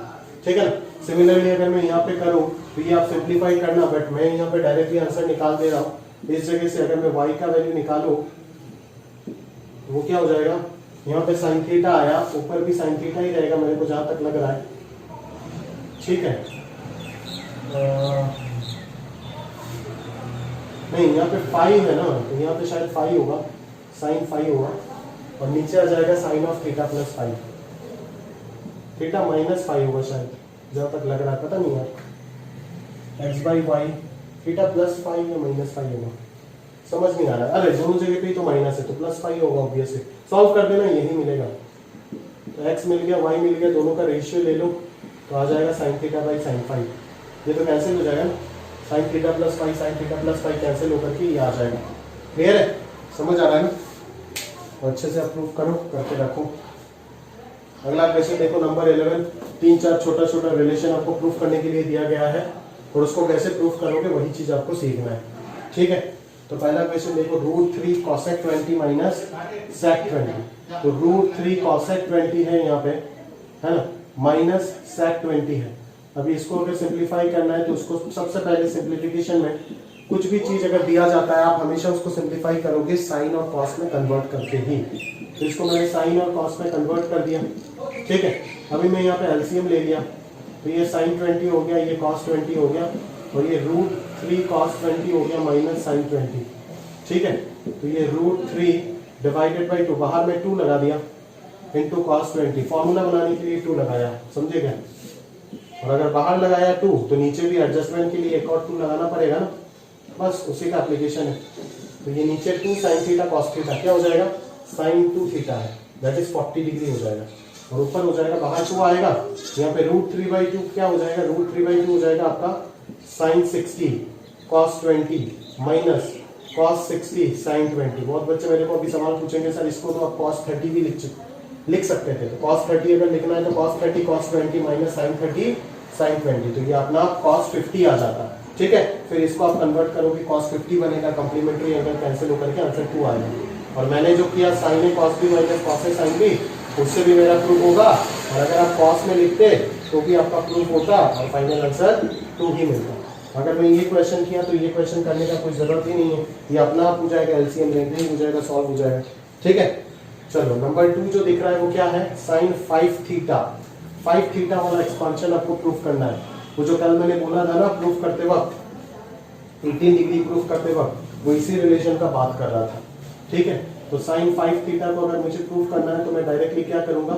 ठीक है ना, सिमिलरली अगर मैं यहाँ पे करूँ तो ये आप सिंप्लीफाई करना, बट मैं यहाँ पे डायरेक्टली आंसर निकाल दे रहा हूँ। इस जगह से अगर मैं y का वैल्यू निकालू वो क्या हो जाएगा, यहाँ पे साइन थीटा आया, ऊपर भी साइन थीटा ही रहेगा मेरे को जहां तक लग रहा है। ठीक है, नहीं यहाँ पे फाई है ना, तो यहाँ पे शायद फाई होगा, साइन फाई होगा, और नीचे आ जाएगा sine of theta plus phi, theta minus phi होगा शायद, जहां तक लग रहा है, पता नहीं यार। X by Y theta plus phi या माइनस फाई होगा, समझ नहीं आ रहा है। अरे दोनों जगह पे तो माइनस है, तो प्लस फाई होगा ऑब्वियसली। सॉल्व कर देना, यही मिलेगा। तो x मिल गया, y मिल गया, दोनों का रेशियो ले लो तो आ जाएगा sine theta by sine phi. ये तो कैंसिल हो जाएगा, sine theta plus phi sine theta plus phi cancel होकर के ये आ जाएगा। क्लियर है, समझ आ रहा है ना? तो अच्छे से अप्रूव करो, करके रखो। अगला क्वेश्चन देखो, नंबर 11। 3-4 छोटा छोटा रिलेशन आपको प्रूफ करने के लिए दिया गया है, और उसको कैसे प्रूफ करोगे वही चीज आपको सीखना है। ठीक है, तो पहला क्वेश्चन देखो, √3 cosec 20 माइनस sec 20। तो √3 cosec 20 है यहाँ पे, है ना, माइनस sec 20 है। अभी इसको अगर सिंप्लीफाई करना है तो उसको सबसे पहले सिंप्लीफिकेशन में कुछ भी चीज अगर दिया जाता है आप हमेशा उसको सिंप्लीफाई करोगे साइन और कॉस में कन्वर्ट करके ही। तो इसको मैंने साइन और कॉस में कन्वर्ट कर दिया। ठीक है, अभी मैं यहाँ पे एलसीएम ले लिया, तो ये साइन 20 हो गया, ये कॉस 20 हो गया, और ये √3 cos 20 हो गया माइनस साइन 20। ठीक है, तो ये √3 डिवाइडेड बाई 2, बाहर में 2 लगा दिया, इंटू cos 20। फॉर्मूला बनाने के लिए 2 लगाया, समझे क्या? और अगर बाहर लगाया 2 तो नीचे भी एडजस्टमेंट के लिए एक और 2 लगाना पड़ेगा ना, बस उसी का एप्लीकेशन है। तो ये नीचे 2 साइन थीटा कॉस थीटा क्या हो जाएगा, साइन 2 थीटा है। दैट इज 40 डिग्री हो जाएगा, और ऊपर हो जाएगा बाहर 2 आएगा, यहाँ पे √3/2 क्या हो जाएगा, √3/2 हो जाएगा आपका sin 60 cos 20 minus cos 60 sin 20। बहुत बच्चे मेरे को अभी सवाल पूछेंगे सर इसको तो आप cos 30 भी लिख सकते थे, तो cos 30 अगर लिखना है तो cos 30 cos 20 minus sin 30 sin 20, तो ये अपना cos 50 आ जाता है। ठीक है, फिर इसको आप कन्वर्ट करोगे cos 50 बनेगा, कॉम्प्लीमेंट्री एंगल कैंसिल होकर के आंसर 2 आएगा। और मैंने जो किया sin a cos b minus cos a sin b, उससे भी मेरा प्रूफ होगा, और अगर आप cos में लिखते तो भी आपका प्रूफ होता और फाइनल आंसर 2 ही मिलता। अगर मैं ये क्वेश्चन किया तो ये क्वेश्चन करने का कोई जरूरत ही नहीं है, ये अपना आप हो जाएगा, एलसीएम लेते ही हो जाएगा, सॉल्व हो जाएगा। ठीक है, चलो नंबर 2 जो दिख रहा है वो क्या है, sin 5 थीटा। 5 थीटा वाला एक्सपांशन आपको प्रूफ करना है। वो जो कल मैंने बोला था ना प्रूफ करते वक्त 18 डिग्री प्रूफ करते वक्त, वो इसी रिलेशन का बात कर रहा था। ठीक है, तो sin 5 थीटा को अगर मुझे प्रूफ करना है तो मैं डायरेक्टली क्या करूंगा,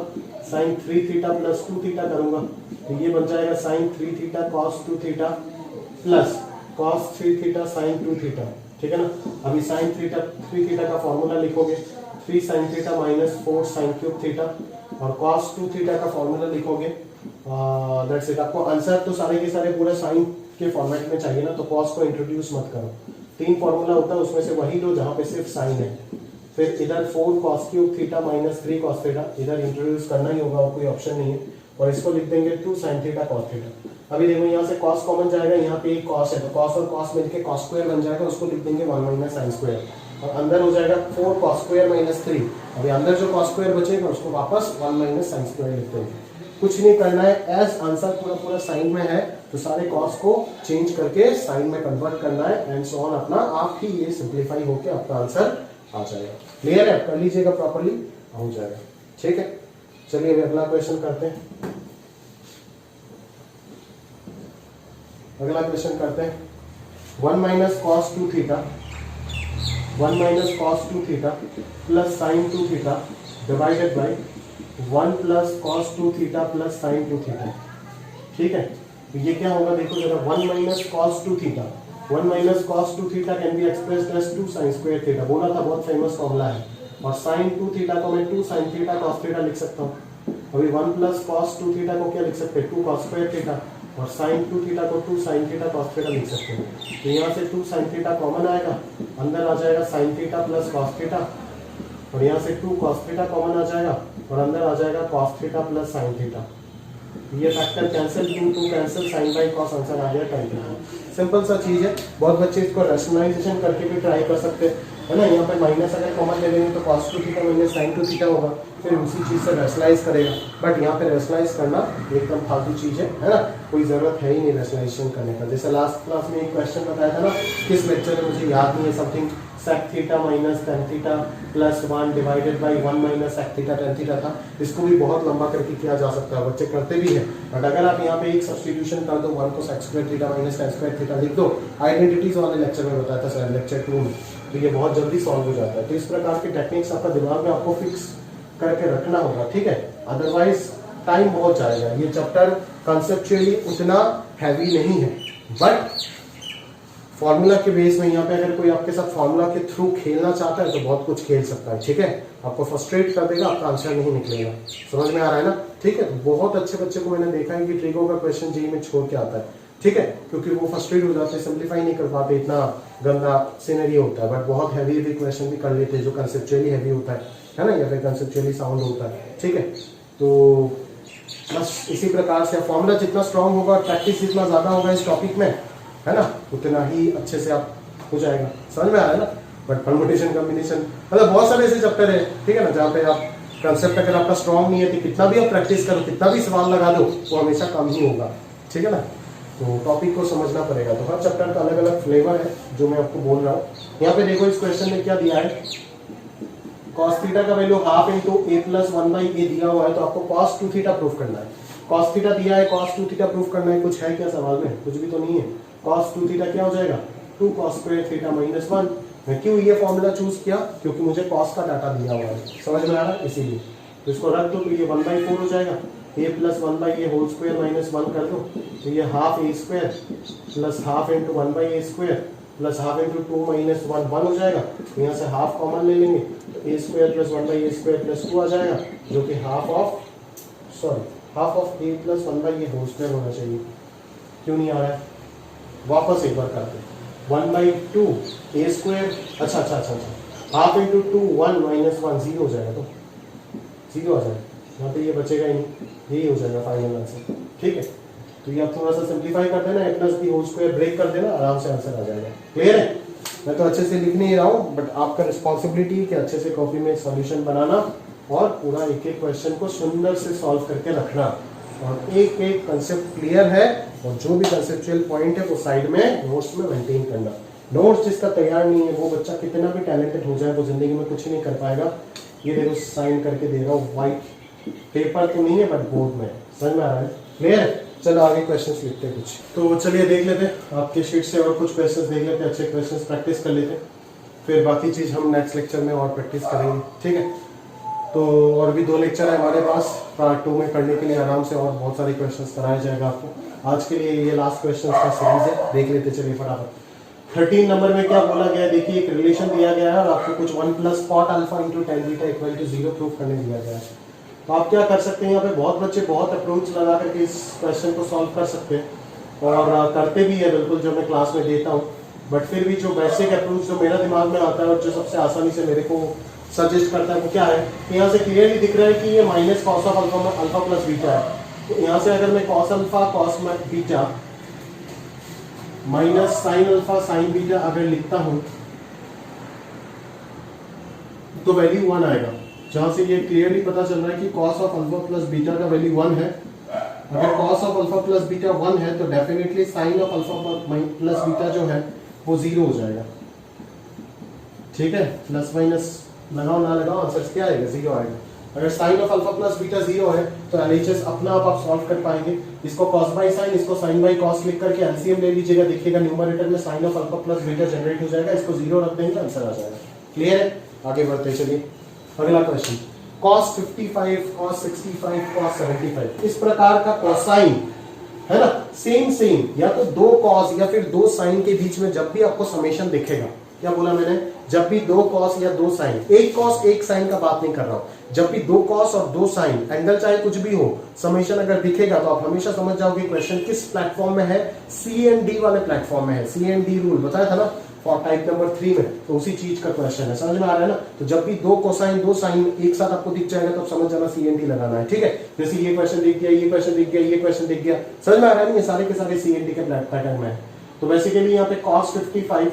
sin 3 थीटा प्लस 2 थीटा करूंगा, तो ये बन जाएगा sin 3 theta cos 2 theta plus cos 3 theta sin 2 theta. ठीक है ना, अभी sin 3 थीटा का फॉर्मूला लिखोगे, 3 sin theta minus 4 sin cube theta, और cos 2 थीटा का फॉर्मूला लिखोगे, दैट्स इट। आपको आंसर तो सारे के सारे पूरे साइन के फॉर्मेट में चाहिए ना, तो cos को इंट्रोड्यूस मत करो। 3 फॉर्मूला होता है उसमें से वही लो जहां पे सिर्फ साइन है, फिर इधर 4 cos cube theta minus 3 cos theta इधर इंट्रोड्यूस करना ही होगा, और कोई ऑप्शन नहीं है, और इसको लिख देंगे 2 sin थीटा cos थीटा। अभी देखो यहाँ से cos कॉमन जाएगा, यहाँ पे एक cos है तो cos और cos मिलके cos स्क्वायर बन जाएगा, उसको लिख देंगे 1 माइनस sin स्क्वायर, और अंदर हो जाएगा 4 cos स्क्वायर माइनस 3। अभी अंदर जो cos स्क्वायर बचेगा उसको वापस 1 माइनस sin स्क्वायर लिख देंगे। कुछ नहीं करना है, एज आंसर पूरा पूरा साइन में है तो सारे cos को चेंज करके साइन में कन्वर्ट करना है, एंड सो ऑन, अपना आप ही ये सिंप्लीफाई होके आपका आंसर आ जाएगा। क्लियर है, कर लीजिएगा प्रॉपर्ली, हो जाएगा। ठीक है, चलिए अभी अगला क्वेश्चन करते हैं। अगला क्वेश्चन करते हैं, 1 minus cos 2 theta, 1 minus cos 2 theta plus sin 2 theta divided by 1 plus cos 2 theta plus sin 2 theta. ठीक है, तो ये क्या होगा देखो जरा, 1 minus cos 2 theta, 1 minus cos 2 theta can be expressed as 2 sin square theta, बोला था बहुत फेमस फॉर्मूला है, और sin 2 थीटा को मैं 2 sin थीटा cos थीटा लिख सकता हूँ। अभी 1 प्लस cos 2 थीटा को क्या लिख सकते हैं, 2 cos स्क्वायर थीटा, और sin 2 थीटा को 2 sin थीटा cos थीटा लिख सकते हैं। तो यहाँ से 2 sin थीटा कॉमन आएगा, अंदर आ जाएगा sin theta plus cos theta, और यहाँ से 2 cos थीटा कॉमन आ जाएगा, और अंदर आ जाएगा cos theta plus sin theta. ये factor cancel, 2 cancel, sin by cos answer आ गया 10 थीटा। सिंपल सा चीज है, बहुत बच्चे इसको रैशनलाइजेशन करके भी ट्राई कर सकते हैं, है ना। यहाँ पे माइनस अगर कॉमन ले लेंगे तो cos 2 theta minus sin 2 theta होगा, फिर उसी चीज से रैशनलाइज करेगा, बट यहाँ पे रैशनलाइज करना एकदम फालतू चीज है ना, कोई जरूरत है ही नहीं रैशनलाइजेशन करने का। जैसे लास्ट क्लास में एक क्वेश्चन बताया था ना, किस लेक्चर में मुझे याद नहीं है, something sec theta minus tan theta plus 1 divided by 1 minus sec theta tan theta था। इसको भी बहुत लंबा करके किया जा सकता है, बच्चे करते भी हैं, बट अगर आप यहाँ पे एक सब्स्टिट्यूशन कर दो, 1 को sec square theta minus tan square theta लिख दो, आइडेंटिटीज वाले लेक्चर में बताया था सर, लेक्चर 2 में, तो ये बहुत जल्दी सॉल्व हो जाता है। तो इस प्रकार के टेक्निक्स आपका दिमाग में आपको फिक्स करके रखना होगा, ठीक है, अदरवाइज टाइम बहुत जाएगा। ये चैप्टर कंसेप्चुअली उतना हैवी नहीं है, बट फॉर्मूला के बेस में यहाँ पे अगर कोई आपके साथ फॉर्मूला के थ्रू खेलना चाहता है तो बहुत कुछ खेल सकता है। ठीक है, आपको फ्रस्ट्रेट कर देगा, आपका आंसर नहीं निकलेगा। समझ में आ रहा है ना? ठीक है, बहुत अच्छे बच्चे को मैंने देखा है कि ट्रिको का क्वेश्चन जेईई में छोड़ के आता है, ठीक है, क्योंकि वो फ्रस्ट्रेट हो जाते हैं, सिंप्लीफाई नहीं कर पाते, इतना गंदा सिनेरियो होता है। बट बहुत हैवी क्वेश्चन भी कर लेते हैं जो कंसेप्चुअली हैवी होता है ना, या फिर कंसेप्चुअली साउंड होता है। ठीक है, तो बस इसी प्रकार से फॉर्मूला जितना स्ट्रांग होगा और प्रैक्टिस जितना ज्यादा होगा इस टॉपिक में, है ना, उतना ही अच्छे से आप हो जाएगा। समझ में आ रहा है ना? बट परमुटेशन कॉम्बिनेशन मतलब बहुत सारे ऐसे चैप्टर है, ठीक है ना, जहाँ पे आप कंसेप्ट अगर आपका स्ट्रांग नहीं है तो कितना भी आप प्रैक्टिस करो, कितना भी सवाल लगा दो, वो हमेशा कम ही होगा। ठीक है ना, तो टॉपिक को समझना पड़ेगा। तो हर चैप्टर का अलग अलग फ्लेवर है जो मैं आपको बोल रहा हूँ। यहाँ पे देखो इस क्वेश्चन में क्या दिया है, cos थीटा का value half into a plus 1/a दिया हुआ है, तो आपको cos 2 थीटा प्रूफ करना है। cos थीटा दिया है, cos 2 थीटा प्रूफ करना है। कुछ है क्या सवाल में? कुछ भी तो नहीं है। cos 2 थीटा क्या हो जाएगा? 2 cos स्क्वायर थीटा माइनस 1। मैं क्यों ये फॉर्मूला चूज किया? क्योंकि मुझे cos का डाटा दिया हुआ है, समझ में आ रहा है, इसीलिए। तो इसको रख दो तो ये 1/4 हो जाएगा, a plus 1/a whole square minus 1 कर दो तो ये half a square plus half into 1/a square plus half into 2 minus 1 1 हो जाएगा, यहाँ से हाफ कॉमन ले लेंगे तो A square plus 1/a² plus 2 आ जाएगा, जो कि half of a plus 1/a whole square होना चाहिए। क्यों नहीं आ रहा है? वापस एक बार करते हैं। 1/2 a², अच्छा, हाफ इंटू 2 1 माइनस 1 0 हो जाएगा, तो 0 आ जाएगा, यहाँ पे ये बचेगा ही नहीं, यही हो जाएगा फाइनल आंसर। ठीक है, तो ये आप थोड़ा सा सिंप्लीफाई कर देना, a plus B whole square break कर देना, आराम से आंसर आ जाएगा। क्लियर है? मैं तो अच्छे से लिख नहीं रहा हूँ, बट आपका रिस्पॉन्सिबिलिटी है कि अच्छे से कॉपी में सॉल्यूशन बनाना और पूरा एक एक क्वेश्चन को सुंदर से सॉल्व करके रखना, और एक एक कंसेप्ट क्लियर है, और जो भी कंसेप्चुअल पॉइंट है वो साइड में नोट्स में मेंटेन करना। नोट्स जिसका तैयार नहीं है वो बच्चा कितना भी टैलेंटेड हो जाए वो जिंदगी में कुछ नहीं कर पाएगा। ये देखो साइन करके दे रहा हूँ, व्हाइट पेपर तो नहीं है बट बोर्ड में, समझ में आ रहा है? क्लियर है? चलो आगे क्वेश्चंस लिखते हैं कुछ, तो चलिए देख लेते हैं आपके शीट से और कुछ क्वेश्चंस देख लेते हैं, अच्छे क्वेश्चंस प्रैक्टिस कर लेते हैं, फिर बाकी चीज हम नेक्स्ट लेक्चर में और प्रैक्टिस करेंगे। ठीक है, तो और भी 2 लेक्चर है हमारे पास पार्ट 2 में करने के लिए, आराम से और बहुत सारे क्वेश्चंस कराया जाएगा आपको। आज के लिए ये लास्ट क्वेश्चंस का सीरीज है, देख लेते चलिए फटाफट। 13 नंबर में क्या बोला गया है, देखिए एक रिलेशन दिया गया है और आपको कुछ 1 plus cot alpha into tan beta equal to 0 proof करने दिया गया है। तो आप क्या कर सकते हैं, यहाँ पे बहुत बच्चे बहुत अप्रोच लगा करके इस क्वेश्चन को सॉल्व कर सकते हैं और करते भी है बिल्कुल, जो मैं क्लास में देता हूँ, बट फिर भी जो बेसिक अप्रोच जो मेरा दिमाग में आता है और जो सबसे आसानी से मेरे को सजेस्ट करता है वो क्या है, यहाँ से क्लियरली दिख रहा है कि ये minus cos of alpha plus beta है। तो यहाँ से अगर मैं cos alpha cos beta minus sign alpha sine beta अगर लिखता हूं तो वैल्यू 1 आएगा, जहां से ये क्लियरली पता चल रहा है कि cos of alpha plus beta का वैल्यू 1 है। अगर cos of alpha plus beta 1 है तो definitely sine of alpha plus beta जो है वो 0 हो जाएगा। ठीक है, प्लस माइनस लगाओ ना लगाओ आंसर क्या आएगा, 0 आएगा। अगर sine of alpha plus beta 0 है तो एलएचएस अपना आप सॉल्व कर पाएंगे। इसको कॉस बाई साइन, इसको साइन बाई कॉस लिख करके एलसीएम ले लीजिएगा, देखिएगा न्यूमरेटर में sine of alpha plus beta generate हो जाएगा, इसको 0 रख देंगे तो आंसर आ जाएगा। क्लियर है? आगे बढ़ते चलिए, अगला क्वेश्चन cos 55 cos 65 cos 75, इस प्रकार का कोसाइन है ना, सेम या तो 2 cos या फिर 2 साइन के बीच में जब भी आपको समेशन दिखेगा, क्या बोला मैंने, जब भी 2 cos या 2 साइन, एक cos एक साइन का बात नहीं कर रहा हूं, जब भी 2 cos और 2 साइन एंगल चाहे कुछ भी हो, समेशन अगर दिखेगा तो आप हमेशा समझ जाओगे क्वेश्चन किस प्लेटफॉर्म में है, CND वाले प्लेटफॉर्म में है। CND रूल बताया था ना फॉर टाइप नंबर 3 में, तो उसी चीज का क्वेश्चन है, समझ में आ रहा है ना। तो जब भी 2 कोसाइन 2 साइन एक साथ आपको दिख जाएगा तो समझ जाना CND लगाना है। ठीक है, जैसे ये क्वेश्चन दिख गया, ये क्वेश्चन दिख गया, ये क्वेश्चन दिख गया, समझ में आ रहा है ना, ये सारे के सारे CND के पैटर्न में है। तो बेसिकली यहाँ पे cos 55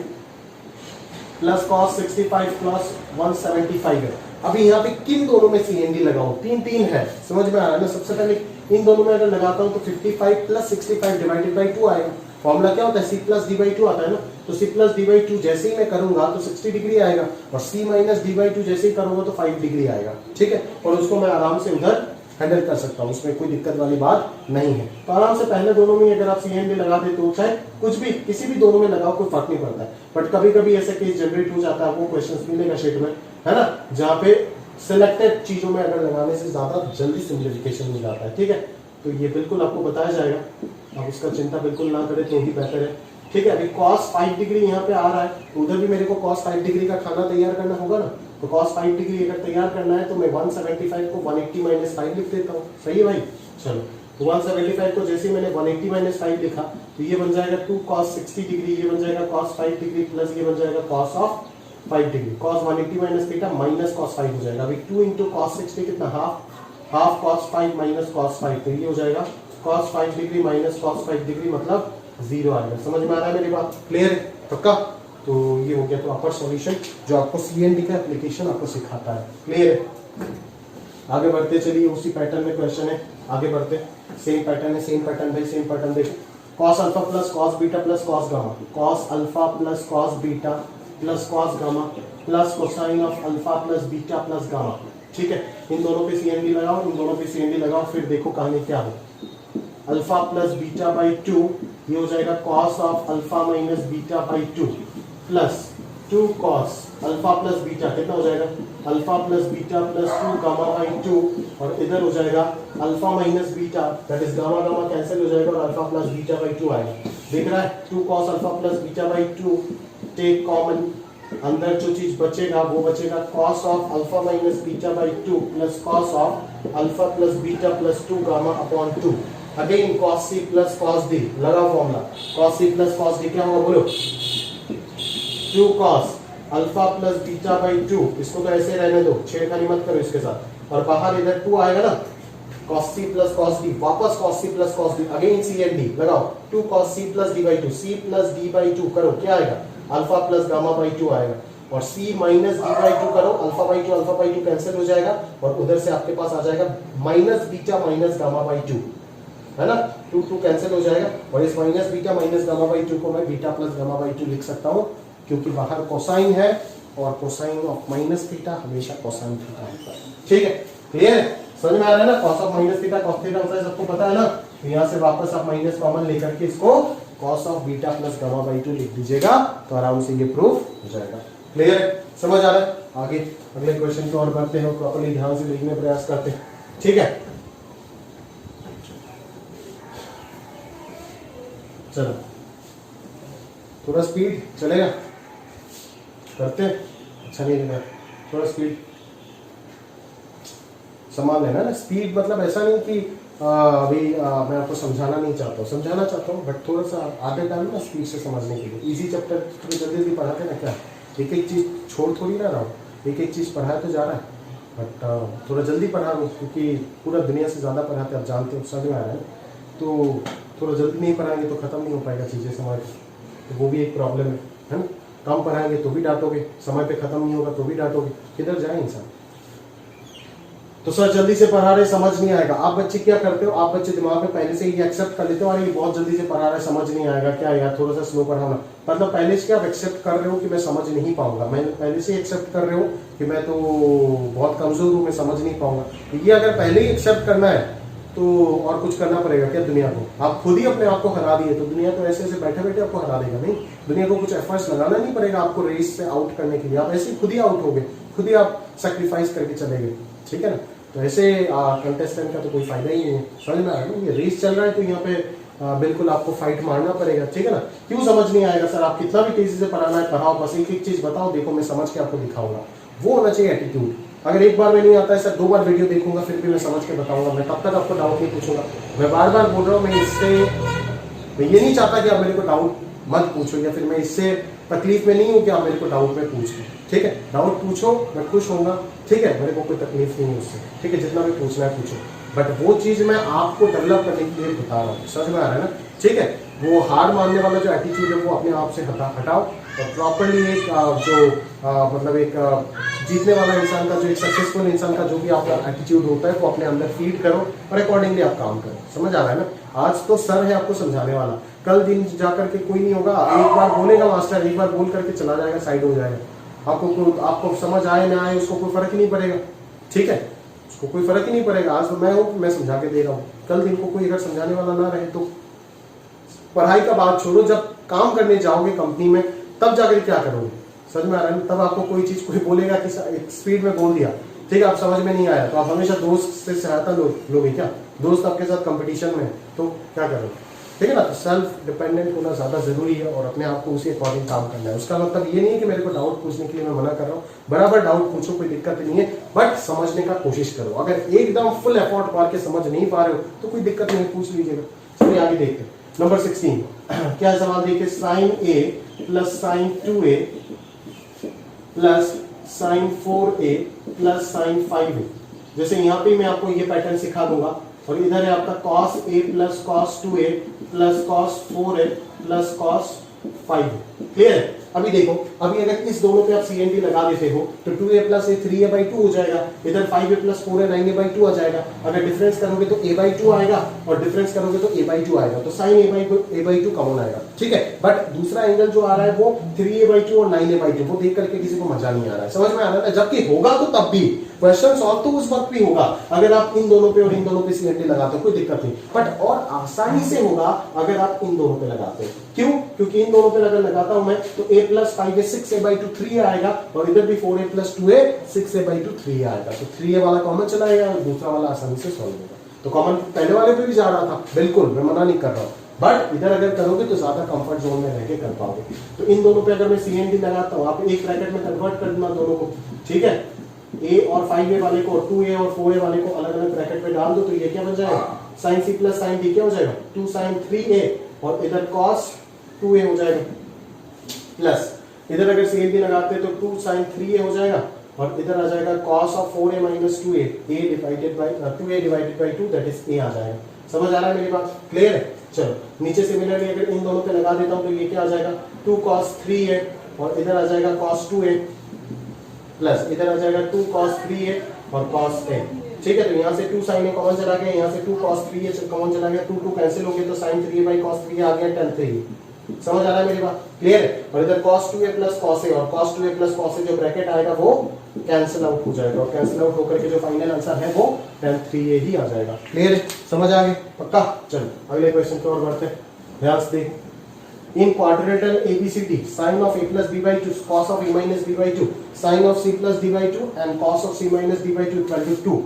प्लस cos 65 प्लस 175 है। अभी यहाँ पे किन दोनों में CND लगाऊं, 3 है, समझ में आ रहा है ना। सबसे पहले इन दोनों में अगर लगाता हूं तो 55 प्लस 65 डिवाइडेड बाई 2 आएगा। फॉर्मूला क्या होता है, c प्लस डी बाई 2 आता है ना, तो c प्लस डी बाई 2 जैसे ही मैं करूंगा तो 60 डिग्री आएगा, और c माइनस डी बाई 2 जैसे ही करूंगा तो 5 डिग्री आएगा। ठीक है, और उसको मैं आराम से उधर हैंडल कर सकता हूँ, उसमें कोई दिक्कत वाली बात नहीं है। तो आराम से पहले दोनों में अगर आप CND लगा देते हो, चाहे कुछ भी किसी भी दोनों में लगाओ, कोई फर्क नहीं पड़ता है। बट कभी कभी ऐसा केस जनरेट हो जाता है, आपको क्वेश्चन मिलेगा शीट में, है ना, जहाँ पे सिलेक्टेड चीजों में अगर लगाने से ज्यादा जल्दी सिंप्लीफिकेशन मिल जाता है। ठीक है, तो ये बिल्कुल आपको बताया जाएगा, आप उसका चिंता बिल्कुल ना करें तो ही बेहतर है। ठीक है, अभी cos 5 डिग्री यहाँ पे आ रहा है, तो उधर भी मेरे को cos 5 डिग्री का खाना तैयार करना होगा ना, तो cos 5 डिग्री अगर तैयार करना है तो मैं 175 को 180 माइनस 5 लिख देता हूँ। सही है भाई, चलो, तो 175 को जैसे ही मैंने 180 माइनस 5 लिखा तो ये बन जाएगा 2 cos 60 डिग्री, ये बन जाएगा cos 5 डिग्री प्लस ये बन जाएगा cos of 5 degree, cos 180 minus beta minus cos 5 हो जाएगा। अभी 2 इंटू cos 60 कितना, हाफ cos 5 माइनस cos 5, तो ये हो जाएगा cos 5 degree minus cos 5 degree मतलब 0 आएगा। समझ में आ रहा है मेरी बात, क्लियर है पक्का? तो ये हो गया तो अपर सॉल्यूशन जो आपको CND का एप्लीकेशन आपको सिखाता है। क्लियर है? आगे बढ़ते चलिए, उसी पैटर्न में क्वेश्चन है, आगे बढ़ते, सेम पैटर्न है, सेम पैटर्न भाई, सेम पैटर्न देखो, cos alpha plus cos beta plus cos gamma, cos alpha plus cos beta plus cos gamma plus cosine of alpha plus beta plus gamma. ठीक है, इन दोनों पे CND लगाओ, इन दोनों पे CND लगाओ, फिर देखो कहानी क्या हो। अल्फा प्लस बीटा बाई 2, ये हो जाएगा cos of alpha minus beta by 2 plus 2 cos alpha plus beta, कितना हो जाएगा, alpha plus beta plus 2 gamma by 2, और इधर हो जाएगा alpha minus beta, that is gamma gamma cancel हो जाएगा और अल्फा प्लस बीटा बाई 2 आएगा। देख रहा है, 2 cos alpha plus beta by 2 take common, अंदर जो चीज बचेगा वो बचेगा cos of alpha minus beta by 2 plus cos of alpha plus beta plus 2 gamma upon 2। Again cos C plus cos D, लगा formula, cos C plus cos D क्या होगा बोलो, 2 cos alpha plus beta by 2, इसको तो ऐसे रहने दो, छेड़खानी मत करो इसके साथ, और बाहर इधर 2 आएगा ना, cos c plus cos d, वापस cos c plus cos d, again c and d लगाओ, 2 cos c plus d by 2, c plus d by 2 करो, क्या आएगा, अल्फा प्लस गामा बाई 2 आएगा, और c माइनस d by 2 करो, अल्फा बाई 2 कैंसिल हो जाएगा, और उधर से आपके पास आ जाएगा minus beta minus gamma by 2, है ना, 2 कैंसिल हो जाएगा, और इस minus beta minus gamma by 2 को मैं बीटा प्लस गामा बाई 2 लिख सकता हूँ, क्योंकि बाहर कोसाइन है, और कोसाइन ऑफ माइनस थीटा हमेशा कोसाइन थीटा होता है। ठीक है, क्लियर है, समझ में आ रहा है ना, cos of minus theta cos theta होता है, सबको पता है ना, तो यहाँ से वापस आप माइनस कॉमन लेकर के इसको cos of beta plus gamma by 2 लिख दीजिएगा, तो आराम से ये प्रूफ हो जाएगा। क्लियर है, समझ आ रहा है, आगे अगले क्वेश्चन को और बढ़ते हैं, प्रॉपर्ली ध्यान से लिखने का प्रयास करते हैं। ठीक है, चलो थोड़ा स्पीड चलेगा, करते हैं, अच्छा नहीं लगा, थोड़ा स्पीड संभाल लेना ना, स्पीड मतलब ऐसा नहीं कि अभी मैं आपको समझाना नहीं चाहता हूँ, समझाना चाहता हूँ, बट थोड़ा सा आदत डालो ना स्पीड से समझने के लिए। इजी चैप्टर थोड़ी जल्दी जल्दी पढ़ाते ना, क्या एक एक चीज़ छोड़ थोड़ी ना रहा हूँ, एक एक चीज़ पढ़ाया तो जा रहा है, बट थोड़ा जल्दी पढ़ा रहा हूँ, क्योंकि पूरा दुनिया से ज़्यादा पढ़ाते आप जानते हो, समझ में आ रहा है, तो थोड़ा जल्दी नहीं पढ़ाएंगे तो ख़त्म नहीं हो पाएगा चीज़ें समझ, तो वो भी एक प्रॉब्लम है ना, कम पढ़ाएंगे तो भी डांटोगे, समय पे ख़त्म नहीं होगा तो भी डांटोगे, किधर जाए इंसान। तो सर जल्दी से पढ़ा रहे समझ नहीं आएगा, आप बच्चे क्या करते हो, आप बच्चे दिमाग में पहले से ही एक्सेप्ट कर लेते हो, अरे ये बहुत जल्दी से पढ़ा रहा है समझ नहीं आएगा, क्या यार थोड़ा सा स्लो पढ़ाना, मतलब पहले से आप एक्सेप्ट कर रहे हो कि मैं समझ नहीं पाऊंगा, मैं पहले से एक्सेप्ट कर रहे हो कि मैं तो बहुत कमजोर हूँ, मैं समझ नहीं पाऊंगा। तो ये अगर पहले ही एक्सेप्ट करना है तो और कुछ करना पड़ेगा क्या दुनिया को, आप खुद ही अपने आप को हरा दिए, तो दुनिया तो ऐसे ऐसे बैठे बैठे आपको हरा देगा, नहीं दुनिया को कुछ एफर्ट्स लगाना नहीं पड़ेगा आपको रेस से आउट करने के लिए, आप ऐसे खुद ही आउट हो गए, खुद ही आप सेक्रीफाइस करके चले गए। ठीक है ना, तो ऐसे कंटेस्टेंट का तो कोई फायदा ही नहीं है, समझ में आ रहा है, ये रेस चल रहा है तो यहाँ पे बिल्कुल आपको फाइट मारना पड़ेगा। ठीक है ना, क्यों समझ नहीं आएगा सर, आप कितना भी तेजी से पढ़ाना है पढ़ाओ, बस एक एक चीज बताओ, देखो मैं समझ के आपको दिखाऊंगा, वो होना चाहिए एटीट्यूड। अगर एक बार में नहीं आता है सर 2 बार वीडियो देखूंगा फिर भी मैं समझ के बताऊंगा, मैं तब तक आपको डाउट नहीं पूछूंगा, मैं बार बार बोल रहा हूँ, मैं ये नहीं चाहता कि आप मेरे को डाउट मत पूछो, या फिर मैं इससे तकलीफ में नहीं हूँ कि आप मेरे को डाउट में पूछो। ठीक है, डाउट पूछो, मैं खुश होऊंगा, ठीक है, मेरे को कोई तकलीफ नहीं है उससे, ठीक है, जितना भी पूछना है पूछो, बट वो चीज मैं आपको डेवलप करने के लिए बता रहा हूँ, समझ में आ रहा है ना। ठीक है, वो हार मानने वाला जो एटीट्यूड है वो अपने आप से हटाओ, और प्रॉपरली एक मतलब एक जीतने वाला इंसान का, जो एक सक्सेसफुल इंसान का जो भी आपका एटीट्यूड होता है वो अपने अंदर फीड करो, और अकॉर्डिंगली आप काम करो। समझ आ रहा है ना, आज तो सर है आपको समझाने वाला, कल दिन जाकर के कोई नहीं होगा, एक बार बोलेगा मास्टर, एक बार बोल करके चला जाएगा, साइड हो जाएगा, आपको समझ आए ना आए उसको कोई फर्क ही नहीं पड़ेगा। ठीक है, उसको कोई फर्क ही नहीं पड़ेगा, आज तो मैं हूँ, मैं समझा के दे रहा हूँ, कल दिन को कोई अगर समझाने वाला ना रहे तो पढ़ाई का बात छोड़ो, जब काम करने जाओगे कंपनी में तब जाकर क्या करोगे, समझ में आ रहा है, तब आपको कोई चीज कोई बोलेगा कि एक स्पीड में बोल दिया, ठीक है, आप समझ में नहीं आया, तो आप हमेशा दोस्त से सहायता लोगे क्या, दोस्त आपके साथ कंपटीशन में तो क्या करोगे। ठीक है ना, तो सेल्फ डिपेंडेंट होना ज्यादा जरूरी है, और अपने आप को उसी अकॉर्डिंग काम करना है। उसका मतलब ये नहीं है कि मेरे को डाउट पूछने के लिए मैं मना कर रहा हूँ, बराबर डाउट पूछो, कोई दिक्कत नहीं है, बट समझने का कोशिश करो। अगर एकदम फुल एफर्ट मार के समझ नहीं पा रहे हो तो कोई दिक्कत नहीं, पूछ लीजिएगा। चलिए आगे देखते हैं, नंबर 16 क्या सवाल देखिए, sine A plus sine 2a plus sine 4a plus sine 5a। जैसे यहाँ पे मैं आपको ये पैटर्न सिखा दूंगा, और इधर है आपका cos a plus cos 2a plus cos 4a plus cos 5a। Clear है, अभी देखो, अभी अगर इस दोनों पे आप CNT लगा देते हो तो 2a प्लस a 3a/2 हो जाएगा, इधर 5a प्लस 4a 9a/2 आ जाएगा। अगर डिफरेंस करोगे तो a/2 आएगा, और डिफरेंस करोगे तो a/2 आएगा, तो साइन a/2 कॉमन आएगा। ठीक है, बट दूसरा एंगल जो आ रहा है वो 3a/2 और 9a/2, वो देख करके किसी को मजा नहीं आ रहा है, समझ में आ रहा है, जबकि होगा तो तब भी क्वेश्चन सॉल्व तो उस वक्त भी होगा अगर आप इन दोनों पे और इन दोनों पे CNT लगाते हो, कोई दिक्कत नहीं, बट और आसानी से होगा अगर आप इन दोनों पे लगाते हो। क्यों? क्योंकि इन दोनों पे अगर लगाता हूं मैं तो a प्लस 5a 6a/2 3 आएगा, और इधर भी 4a प्लस 2a 6a/2 3 आएगा, तो 3a वाला कॉमन चला जाएगा, दूसरा वाला आसानी से सॉल्व होगा। तो कॉमन पहले वाले पे भी जा रहा था, बिल्कुल मैं मना नहीं कर रहा हूँ, बट इधर अगर करोगे तो ज्यादा कंफर्ट जोन में रह के कर पाओगे। तो इन दोनों पे अगर मैं सी एन डी लगाता हूँ, आप एक ब्रैकेट में कन्वर्ट कर देना दोनों को, ठीक है। ए और 5a वाले को और 2a और 4a वाले को अलग अलग ब्रैकेट में डाल दो, तो ये क्या बन जाएगा, sine C plus sine D क्या हो जाएगा, 2 sin 3a, और इधर cos 2a हो जाएगा, प्लस इधर अगर सी एन डी लगाते हैं तो 2 sin 3a हो जाएगा, और इधर आ जाएगा cos of 4a minus 2a, a divided by 2a divided by 2, that is a आ जाएगा। समझ आ रहा है मेरी बात, क्लियर है। चलो नीचे सिमिलरली अगर इन दोनों पे लगा देता हूं तो ये क्या आ जाएगा, 2 cos 3a, और इधर आ जाएगा cos 2a, प्लस इधर आ जाएगा 2 cos 3a और cos a, ठीक है। तो यहाँ से 2 sin a कॉमन चला गया, यहाँ से 2 cos 3a कॉमन चला गया, 2 कैंसिल हो गया तो sin 3a by cos 3a आ गया, tan 3a। समझ आ रहा है मेरी बात, क्लियर है। और इधर cos 2a plus cos a, और cos 2a plus cos a जो ब्रैकेट आएगा वो कैंसिल आउट हो जाएगा, और कैंसिल आउट होकर के जो फाइनल आंसर है वो tan 3a ही आ जाएगा। क्लियर है, समझ आ गई, पक्का। चलो अगले क्वेश्चन की ओर बढ़ते हैं, ध्यान से देख। In quadrilateral ABCD, sin of a plus b by 2, cos of a minus b by 2, sin of c plus d by 2 and cos of c minus d by 2 equal to 2,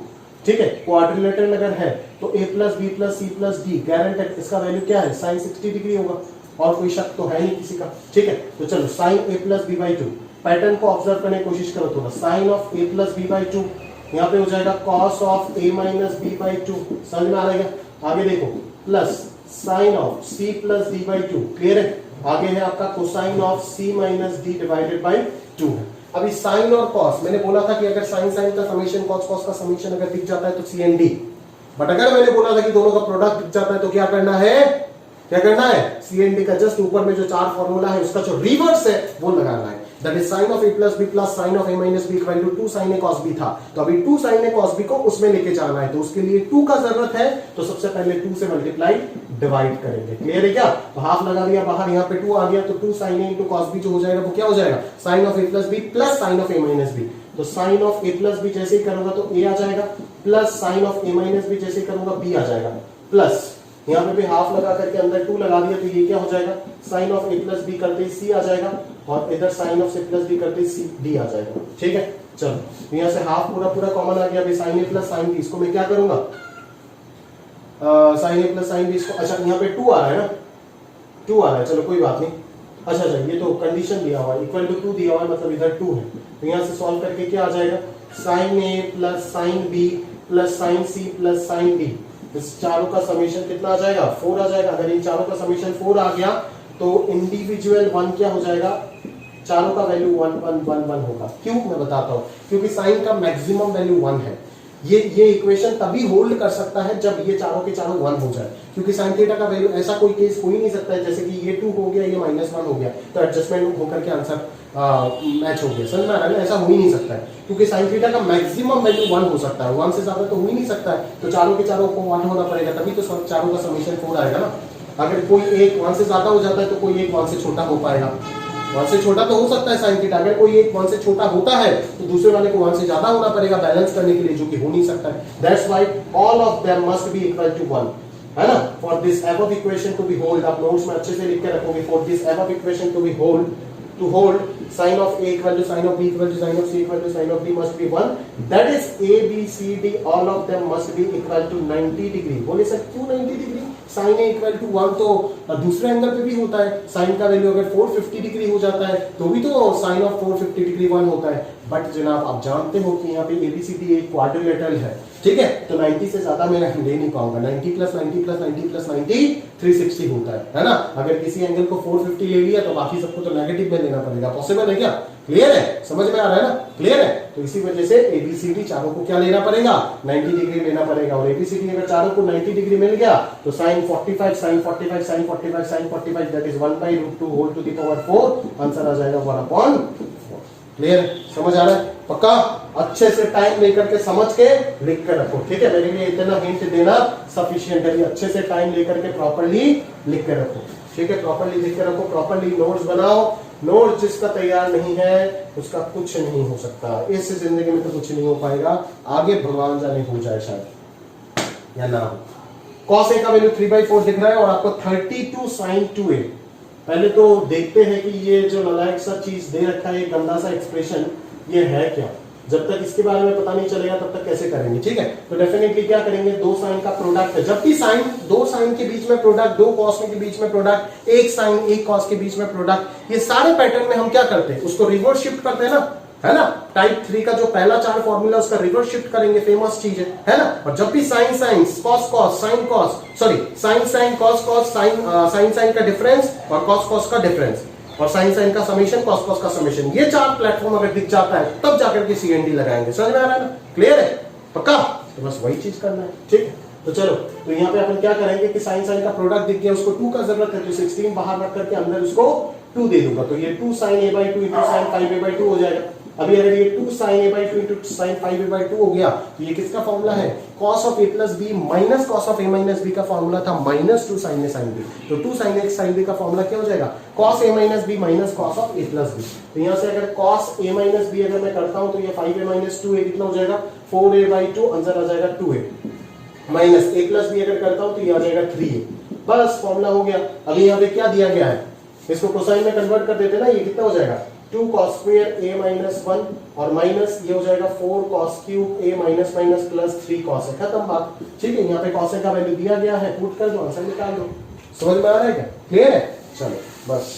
ठीक है। क्वाड्रिलेटरल अगर है तो a plus b plus c plus d guaranteed, इसका वैल्यू क्या है, sin 60 डिग्री होगा, और कोई शक तो है नहीं किसी का, ठीक है। तो चलो sin a plus b by 2, pattern को ऑब्जर्व करने की कोशिश करो थोड़ा। sin of a plus b by 2, यहाँ पे हो जाएगा cos of a minus b by 2, समझ में आ रहा है। आगे देखो, plus sine of c plus d by 2, clear है। आगे है आपका cosine of c minus d divided by 2 है। अभी साइन और कॉस, मैंने बोला था कि अगर साइन साइन का समीशन, कॉस कॉस का समीशन अगर दिख जाता है तो सी एन डी, बट अगर मैंने बोला था कि दोनों का प्रोडक्ट दिख जाता है तो क्या करना है, क्या करना है, सी एन डी का जस्ट ऊपर में जो 4 फॉर्मूला है उसका जो रिवर्स है वो लगाना है। That is sine of a plus b plus sine of a minus b equal to 2 sin a cos b था, तो अभी 2 sin a cos b को उसमें लेके जाना है, तो उसके लिए 2 का जरूरत है, तो सबसे पहले 2 से मल्टीप्लाई डिवाइड करेंगे। क्लियर है क्या, तो हाफ लगा दिया बाहर, यहाँ पे 2 आ गया, तो 2 sin a into cos b जो हो जाएगा वो क्या हो जाएगा, sine of a plus b plus sine of a minus b। तो sine of a plus b जैसे ही करूंगा तो a आ जाएगा, plus sine of a minus b जैसे ही करूंगा b आ जाएगा, प्लस यहाँ पे भी हाफ लगा करके अंदर 2 लगा दिया, तो ये क्या हो जाएगा, sine of a plus b करते ही c आ जाएगा, और इधर sine of c plus d करते ही c d आ जाएगा, ठीक है। चलो यहाँ से हाफ पूरा पूरा कॉमन आ गया, sine a plus sine b, इसको मैं क्या करूंगा, sine a plus sine b, इसको, अच्छा यहाँ पे 2 आ रहा है ना, 2 आ रहा है, चलो कोई बात नहीं। अच्छा ये तो कंडीशन दिया हुआ है, इक्वल टू 2 दिया हुआ है, मतलब इधर 2 है, तो यहाँ से सॉल्व करके क्या आ जाएगा, sine a plus sine b plus sine c plus sine d, इस चारों का समीशन कितना आ जाएगा, 4 आ जाएगा। अगर इन चारों का समीशन 4 आ गया तो इंडिविजुअल 1 क्या हो जाएगा, चारों का वैल्यू 1 1 1 1 होगा। क्यों, मैं बताता हूं, क्योंकि साइन का मैक्सिमम वैल्यू 1 है। ये इक्वेशन तभी होल्ड कर सकता है जब ये चारों के चारों 1 हो जाए, क्योंकि साइन थीटा का वैल्यू ऐसा कोई केस हो ही नहीं सकता है जैसे कि ये 2 हो गया, ये -1 हो गया, तो एडजस्टमेंट होकर के आंसर मैच हो गया, समझ में आ रहा है, ऐसा हो ही नहीं सकता है, क्योंकि साइन थीटा का मैक्सिमम वैल्यू 1 हो सकता है, 1 से ज्यादा तो हो ही नहीं सकता है, तो चारों के चारों को 1 होना पड़ेगा, तभी तो चारों का समीशन 4 आएगा ना। अगर कोई एक 1 से ज्यादा हो जाता है तो कोई एक 1 से छोटा हो पाएगा, 1 से छोटा तो हो सकता है साइन थीटा, अगर कोई एक 1 से छोटा होता है तो दूसरे वाले को 1 से ज्यादा होना पड़ेगा बैलेंस करने के लिए, जो कि हो नहीं सकता है। That's why all of them must be equal to 1, है ना। For this above equation to be hold, आप नोट्स में अच्छे से लिख के रखोगे, for this above equation to be hold, to hold sin of a equal to sin of b equal to sin of c equal to sin of d must be 1, that is a b c d all of them must be equal to 90 degree. बोले सर क्यों 90 degree, sin a equal to 1 तो दूसरे एंगल पे भी होता है, sin का वैल्यू अगर 450 डिग्री हो जाता है तो भी तो sin of 450 डिग्री 1 होता है। बट जनाब आप जानते हो कि यहाँ पे एबीसीडी एक क्वाड्रिलेटरल है, ठीक है, तो 90 से ज्यादा मैं ले नहीं पाऊंगा, 90 प्लस 90 प्लस 90 प्लस 90 360 होता है ना। अगर किसी एंगल को 450 ले लिया तो बाकी सबको तो नेगेटिव में लेना पड़ेगा, पॉसिबल है क्या, क्लियर है, समझ में आ रहा है ना, क्लियर है। तो इसी वजह से एबीसीडी चारों को क्या लेना पड़ेगा, 90 डिग्री लेना पड़ेगा, और एबीसीडी अगर चारों को 90 डिग्री मिल गया तो sin 45 sin 45 sin 45 sin 45 that is 1/√2 whole to the power 4, answer आ जाएगा 1/4। क्लियर है, समझ आ रहा है, पक्का। अच्छे से टाइम लेकर के समझ के लिख कर रखो, ठीक है, मेरे लिए इतना हिंट देना सफिशिएंट है, अच्छे से टाइम लेकर के प्रॉपर्ली लिख कर रखो, ठीक है, प्रॉपर्ली लिख कर रखो, प्रॉपर्ली नोट्स बनाओ। नोट जिसका तैयार नहीं है उसका कुछ नहीं हो सकता, इस जिंदगी में तो कुछ नहीं हो पाएगा, आगे भगवान जाने हो जाए शायद या ना हो। cos a का वैल्यू 3/4 दिख रहा है और आपको 32 sin 2a, पहले तो देखते हैं कि ये जो नालायक सा चीज दे रखा है, गंदा सा एक्सप्रेशन, ये है क्या। जब तक इसके बारे में पता नहीं चलेगा तब तक कैसे करेंगे, ठीक है। तो डेफिनेटली क्या करेंगे, दो साइन का प्रोडक्ट है, जब भी साइन दो साइन के बीच में प्रोडक्ट, दो कॉस के बीच में प्रोडक्ट, एक साइन एक कॉस के बीच में प्रोडक्ट, ये सारे पैटर्न में हम क्या करते हैं, उसको रिवर्स शिफ्ट करते हैं ना, है ना। टाइप 3 का जो पहला 4 फॉर्मूला उसका रिवर्स शिफ्ट करेंगे, फेमस चीज है ना। और जब भी sine sine, cos cos, sine cos, sorry sine sine, cos cos, sine sine का डिफरेंस और कॉस कॉस का डिफरेंस, और साइन साइन का समेशन, कॉस कॉस का समेशन, ये 4 प्लेटफॉर्म अगर दिख जाता है तब जाकर के सीएनडी लगाएंगे। समझ में आ रहा है ना, क्लियर है, पक्का। तो बस वही चीज करना है, ठीक। तो चलो, तो यहाँ पे अपन क्या करेंगे कि साइन साइन का प्रोडक्ट दिख गया, उसको 2 का जरूरत है तो 16 बाहर रख करके अंदर उसको 2 दे दूंगा, तो ये 2 sin a/2 into sine 5a/2 हो जाएगा। अभी अगर ये 2 sin a/2 into sine 5a/2 हो गया तो ये किसका फॉर्मूला है, cos of a plus b minus cos of a minus b का फॉर्मूला था minus 2 sin a sin b, तो 2 sin a sin b का फॉर्मूला क्या हो जाएगा, cos a minus b minus cos of a plus b। तो यहाँ से अगर cos a minus b अगर मैं करता हूं तो ये 5a minus 2a कितना हो जाएगा, 4a/2, आंसर आ जाएगा 2a, minus a plus b अगर करता हूं तो ये आ जाएगा 3a, बस फॉर्मूला हो गया। अभी यहाँ पे क्या दिया गया है, इसको कोसाइन में कन्वर्ट कर देते ना, ये कितना हो जाएगा 2 cos square a minus 1 और माइनस ये हो जाएगा 4 cos cube a minus minus plus 3 cos है, खत्म बात, ठीक है। यहाँ पे cos का वैल्यू दिया गया है, पुट कर दो, आंसर निकाल दो। समझ में आ रहा है क्या, क्लियर है, चलो बस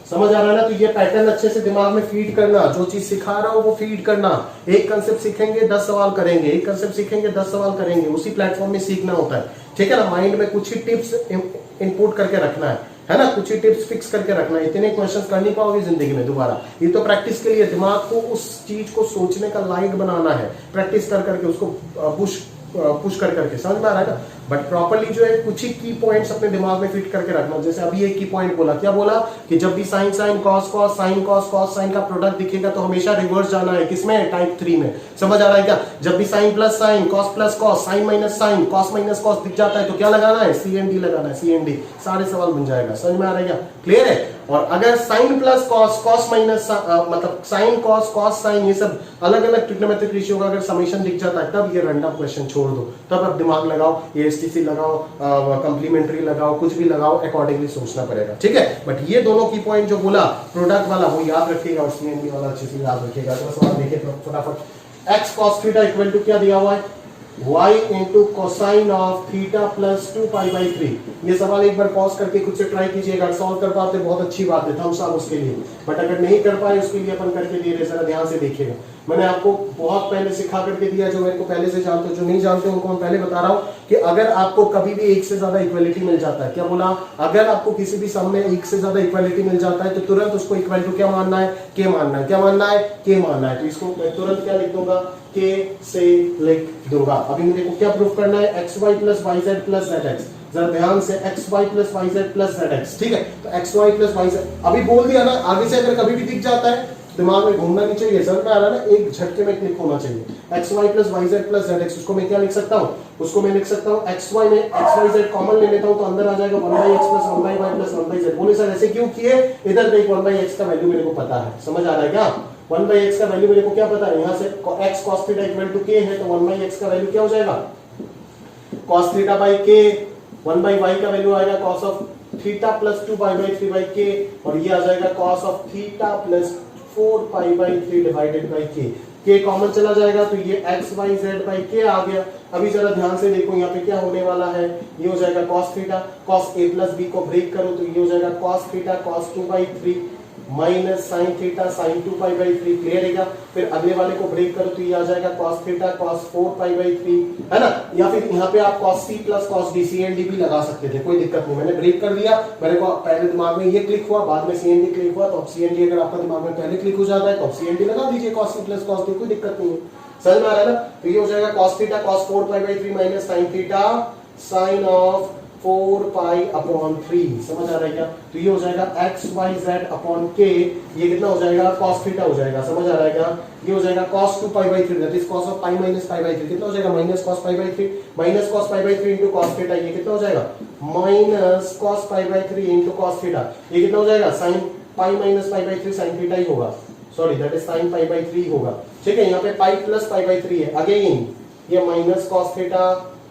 समझ आ रहा है ना। तो ये पैटर्न अच्छे से दिमाग में फीड करना, जो चीज सिखा रहा हूं वो फीड करना। एक कंसेप्ट सीखेंगे 10 सवाल करेंगे, एक कंसेप्ट सीखेंगे 10 सवाल करेंगे, उसी प्लेटफॉर्म में सीखना होता है, ठीक है ना। माइंड में कुछ ही टिप्स इनपुट करके रखना है ना, कुछ ही टिप्स फिक्स करके रखना है, इतने क्वेश्चंस कर नहीं पाओगे जिंदगी में दोबारा। ये तो प्रैक्टिस के लिए, दिमाग को उस चीज को सोचने का लायक बनाना है, प्रैक्टिस कर करके उसको पुश कर करके, समझ में आ रहा है ना। बट प्रॉपर्ली जो है कुछ ही की पॉइंट्स अपने दिमाग में फिट करके रखना। जैसे अभी एक की पॉइंट बोला, क्या बोला कि जब भी sine sine, cos cos, sine cos, cos sine का प्रोडक्ट दिखेगा तो हमेशा रिवर्स जाना है, किसमें, टाइप 3 में। समझ आ रहा है क्या, जब भी sine plus sine, cos plus cos, sine minus sine, cos minus cos दिख जाता है तो क्या लगाना है, सीएनडी लगाना है, सीएनडी, सारे सवाल बन जाएगा। समझ में आ रहा है क्या, क्लियर है। और अगर sine plus cos, cos minus मतलब साइन कॉस, कॉस साइन, ये सब अलग अलग ट्रिग्नोमेट्रिक रेशियो का अगर समेशन दिख जाता है तब ये रैंडम क्वेश्चन छोड़ दो, तब आप दिमाग लगाओ, ये एसटीसी लगाओ, कंप्लीमेंट्री लगाओ, कुछ भी लगाओ, अकॉर्डिंगली सोचना पड़ेगा, ठीक है। बट ये दोनों की पॉइंट जो बोला प्रोडक्ट वाला वो याद रखिएगा और सीएनडी वाला अच्छे से याद रखिएगा। तो सवाल देखिए फटाफट, X cos theta equal to क्या दिया हुआ है, y into cosine of theta plus 2π/3। ये सवाल एक बार पॉज करके खुद से ट्राई कीजिएगा, सॉल्व कर पाते बहुत अच्छी बात है, थम्स अप उसके लिए। बट अगर नहीं कर पाए उसके लिए अपन करके दे रहे, जरा ध्यान से देखिएगा। मैंने आपको बहुत पहले सिखा करके दिया, जो मेरे को पहले से जानते हो, जो नहीं जानते उनको मैं पहले बता रहा हूं कि अगर आपको कभी भी एक से ज्यादा इक्वालिटी मिल जाता है, क्या बोला, अगर आपको किसी भी सम में एक से ज्यादा इक्वालिटी मिल जाता है तो तुरंत उसको इक्वल टू क्या मानना है, के मानना है, क्या मानना है, के मानना है। तो इसको मैं तुरंत क्या लिख दूंगा, के से लिख दूंगा। अभी मुझे क्या प्रूफ करना है, x y plus y z plus z x, जरा ध्यान से, x y plus y z plus z x, ठीक है। तो x y plus y z अभी बोल दिया ना, आगे से अगर कभी भी दिख जाता है दिमाग में घूमना नहीं चाहिए, समझ में आ रहा है ना, एक झटके में क्लिक होना चाहिए। X y plus y z plus z x, उसको मैं क्या लिख सकता हूँ, उसको मैं लिख सकता हूँ एक्स वाई में एक्स वाई जेड कॉमन ले लेता हूँ तो अंदर आ जाएगा 1/x plus 1/y plus 1/z। बोले सर ऐसे क्यों किए, इधर देख 1/x का वैल्यू मेरे को पता है, समझ आ रहा है क्या, 1/x का वैल्यू मेरे को क्या पता है, यहाँ से x cos theta equal to k है तो 1/x का वैल्यू क्या हो जाएगा, cos theta by k, 1/y का वैल्यू आएगा cos of theta plus 2π/3/k और ये आ जाएगा cos of theta plus 4π/3 divided by k। k common चला जाएगा तो ये x y z बाई k आ गया। अभी जरा ध्यान से देखो यहाँ पे क्या होने वाला है, ये हो जाएगा cos theta, cos a plus b को ब्रेक करो तो ये हो जाएगा cos theta cos 2/3 minus sine theta sine 2π/3, clear है क्या। फिर अगले वाले को ब्रेक करो तो ये आ जाएगा cos थीटा cos 4π/3, है ना। या फिर यहाँ पे आप cos c plus cos d CND भी लगा सकते थे, कोई दिक्कत नहीं, मैंने ब्रेक कर दिया, मेरे को पहले दिमाग में ये क्लिक हुआ, बाद में CND क्लिक हुआ, तो अब CND अगर आपका दिमाग में पहले क्लिक हो जाता है तो अब CND लगा दीजिए, cos c plus cos d, कोई दिक्कत नहीं है, समझ में आ रहा है ना। तो ये हो जाएगा cos theta cos 4π/3 minus sine theta sine of 4π/3, समझ आ रहा है क्या। तो ये हो जाएगा x y z upon k, ये कितना हो जाएगा cos थीटा हो जाएगा, समझ आ रहा है क्या। ये हो जाएगा cos 2π/3 that is cos of pi minus पाई/3, कितना हो जाएगा माइनस cos पाई/3 माइनस cos पाई/3 इनटू cos थीटा, ये कितना हो जाएगा माइनस cos पाई/3 इनटू cos थीटा, ये कितना हो जाएगा sin पाई माइनस पाई/3 sin थीटा ही होगा, सॉरी दैट इज sin पाई/3 होगा, ठीक है। यहाँ पे पाई प्लस पाई/3 है, अगेन ये minus cos theta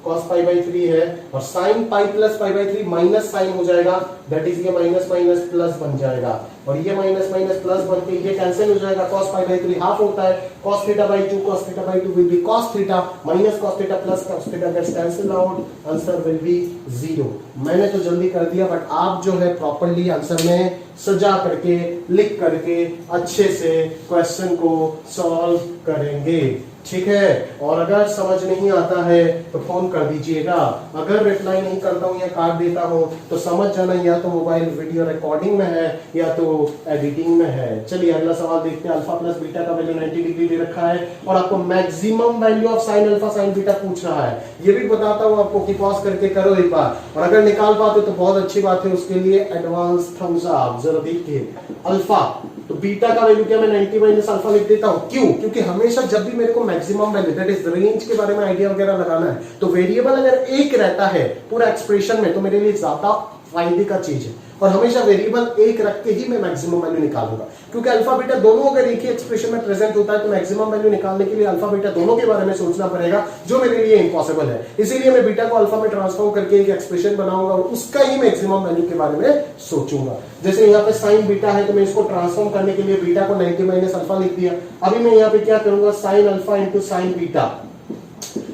cos pi by 3 है, और sin pi plus pi by 3 minus sine हो जाएगा, दैट इज ये माइनस माइनस प्लस बन जाएगा, और ये माइनस माइनस प्लस बन के ये कैंसिल हो जाएगा, cos पाई बाई 3 हाफ होता है, cos theta by 2, cos theta by 2 will be cos theta minus cos theta plus cos theta gets cancel out, answer will be 0। मैंने तो जल्दी कर दिया, बट आप जो है प्रॉपर्ली आंसर में सजा करके लिख करके अच्छे से क्वेश्चन को सॉल्व करेंगे, ठीक है। और अगर समझ नहीं आता है तो फोन कर दीजिएगा, अगर रिप्लाई नहीं करता हूं या काट देता हूं तो समझ जाना या तो मोबाइल वीडियो रिकॉर्डिंग में है या तो एडिटिंग में है। चलिए अगला सवाल देखते हैं। अल्फा प्लस बीटा का वैल्यू 90 डिग्री दे रखा है और आपको maximum value of sine alpha sine beta पूछ रहा है। ये भी बताता हूं आपको कि पॉज करके करो एक बार, और अगर निकाल पाते तो बहुत अच्छी बात है, उसके लिए एडवांस थम्स अप। जरा देखिए अल्फा तो बीटा का वैल्यू क्या मैं 90 माइनस अल्फा लिख देता हूं, क्यों? क्योंकि हमेशा जब भी मेरे को maximum value that is range के बारे में आइडिया वगैरह लगाना है तो वेरिएबल अगर एक रहता है पूरा एक्सप्रेशन में तो मेरे लिए ज्यादा फायदे का चीज है, और हमेशा वेरिएबल एक रख के ही मैं मैक्सिमम वैल्यू निकालूंगा, क्योंकि अल्फा बीटा दोनों अगर एक ही एक्सप्रेशन में प्रेजेंट होता है तो मैक्सिमम वैल्यू निकालने के लिए अल्फा बीटा दोनों के बारे में सोचना पड़ेगा, जो मेरे लिए इम्पॉसिबल है। इसीलिए मैं बीटा को अल्फा में ट्रांसफॉर्म करके एक एक्सप्रेशन बनाऊंगा और उसका ही मैक्सिमम वैल्यू के बारे में सोचूंगा। जैसे यहाँ पे साइन बीटा है तो मैं इसको ट्रांसफॉर्म करने के लिए बीटा को 90 माइनस अल्फा लिख दिया। अभी मैं यहाँ पे क्या करूंगा, sign alpha into sign beta,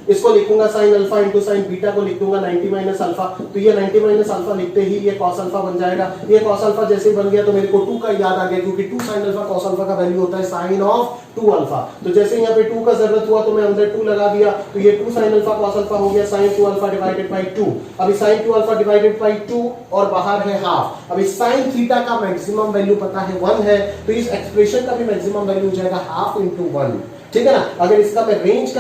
इसको लिखूंगा sign alpha into sign beta को लिख दूंगा 90 माइनस अल्फा, तो ये 90 माइनस अल्फा लिखते ही ये cos अल्फा बन जाएगा। ये cos अल्फा जैसे ही बन गया तो मेरे को 2 का याद आ गया, क्योंकि 2 साइन अल्फा cos अल्फा का वैल्यू होता है साइन ऑफ 2 अल्फा। तो जैसे यहाँ पे 2 का जरूरत हुआ तो मैं अंदर 2 लगा दिया, तो ये 2 साइन अल्फा cos अल्फा हो गया साइन 2 अल्फा डिवाइडेड बाई 2। अभी साइन 2 अल्फा डिवाइडेड बाई 2 और बाहर है हाफ। अभी साइन थीटा का मैक्सिमम वैल्यू पता है 1 है, तो इस एक्सप्रेशन का भी मैक्सिमम वैल्यू हो जाएगा हाफ इंटू 1, ठीक है ना। अगर इसका मैं रेंज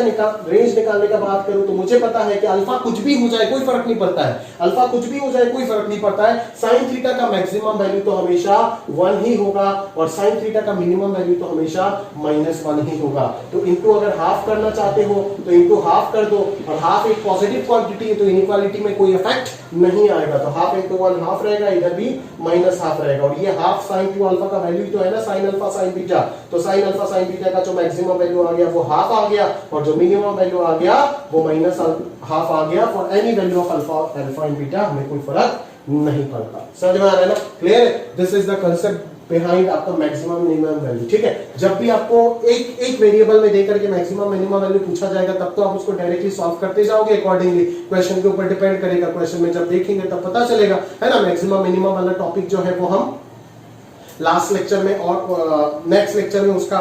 निकालने का बात करूं तो मुझे पता है कि अल्फा कुछ भी हो जाए कोई फर्क नहीं पड़ता है, अल्फा कुछ भी हो जाए कोई फर्क नहीं पड़ता है, साइन थीटा का मैक्सिमम वैल्यू तो हमेशा 1 ही होगा और साइन थीटा का मिनिमम वैल्यू तो हमेशा -1 ही होगा। तो इनको अगर हाफ करना चाहते हो तो इनको हाफ कर दो, और हाफ एक पॉजिटिव क्वांटिटी है तो इनइक्वालिटी में कोई इफेक्ट नहीं आएगा, तो हाफ इंटू 1 हाफ रहेगा, इधर भी माइनस हाफ रहेगा, और ये हाफ साइन 2 अल्फा का वैल्यू तो है ना साइन अल्फा साइन बीटा, तो साइन अल्फा साइन बीटा का जो मैक्सिमम वैल्यू आ गया वो हाफ आ गया, और जो मिनिमम वैल्यू आ गया वो माइनस हाफ आ गया। For any value of alpha and beta हमें कोई फर्क नहीं पड़ता। समझ में आ रहा है ना, clear? This is the concept behind आपका मैक्सिमम मिनिमम वैल्यू, ठीक है। जब भी आपको एक वेरिएबल में देकर के मैक्सिमम मिनिमम वैल्यू पूछा जाएगा तब तो आप उसको डायरेक्टली सॉल्व करते जाओगे अकॉर्डिंगली, क्वेश्चन के ऊपर डिपेंड करेगा, क्वेश्चन में जब देखेंगे तब पता चलेगा, है ना। मैक्सिमम मिनिमम वाला टॉपिक जो है वो हम लास्ट लेक्चर में और नेक्स्ट लेक्चर में उसका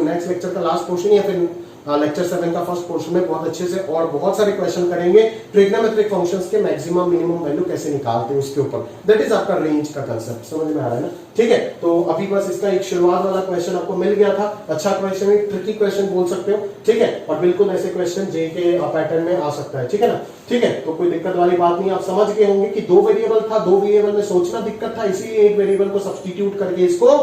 नेक्स्ट लेक्चर का लास्ट पोर्शन या फिर लेक्चर 7 का फर्स्ट पोर्शन में बहुत अच्छे से और बहुत सारे क्वेश्चन करेंगे ट्रिग्नोमेट्रिक फंक्शंस के मैक्सिमम मिनिमम वैल्यू कैसे निकालते हैं उसके ऊपर। दैट इज आपका रेंज का कांसेप्ट, समझ में आ रहा है ना, ठीक है। तो अभी बस इसका एक शुरुआत वाला क्वेश्चन आपको मिल गया था, अच्छा क्वेश्चन है, ट्रिकी क्वेश्चन बोल सकते हो, ठीक है। और बिल्कुल ऐसे क्वेश्चन जे के पैटर्न में आ सकता है, ठीक है ना, ठीक है। तो कोई दिक्कत वाली बात नहीं, आप समझ गए होंगे कि 2 वेरिएबल था, 2 वेरिएबल में सोचना दिक्कत था, इसीलिए एक वेरिएबल को सब्स्टिट्यूट करके इसको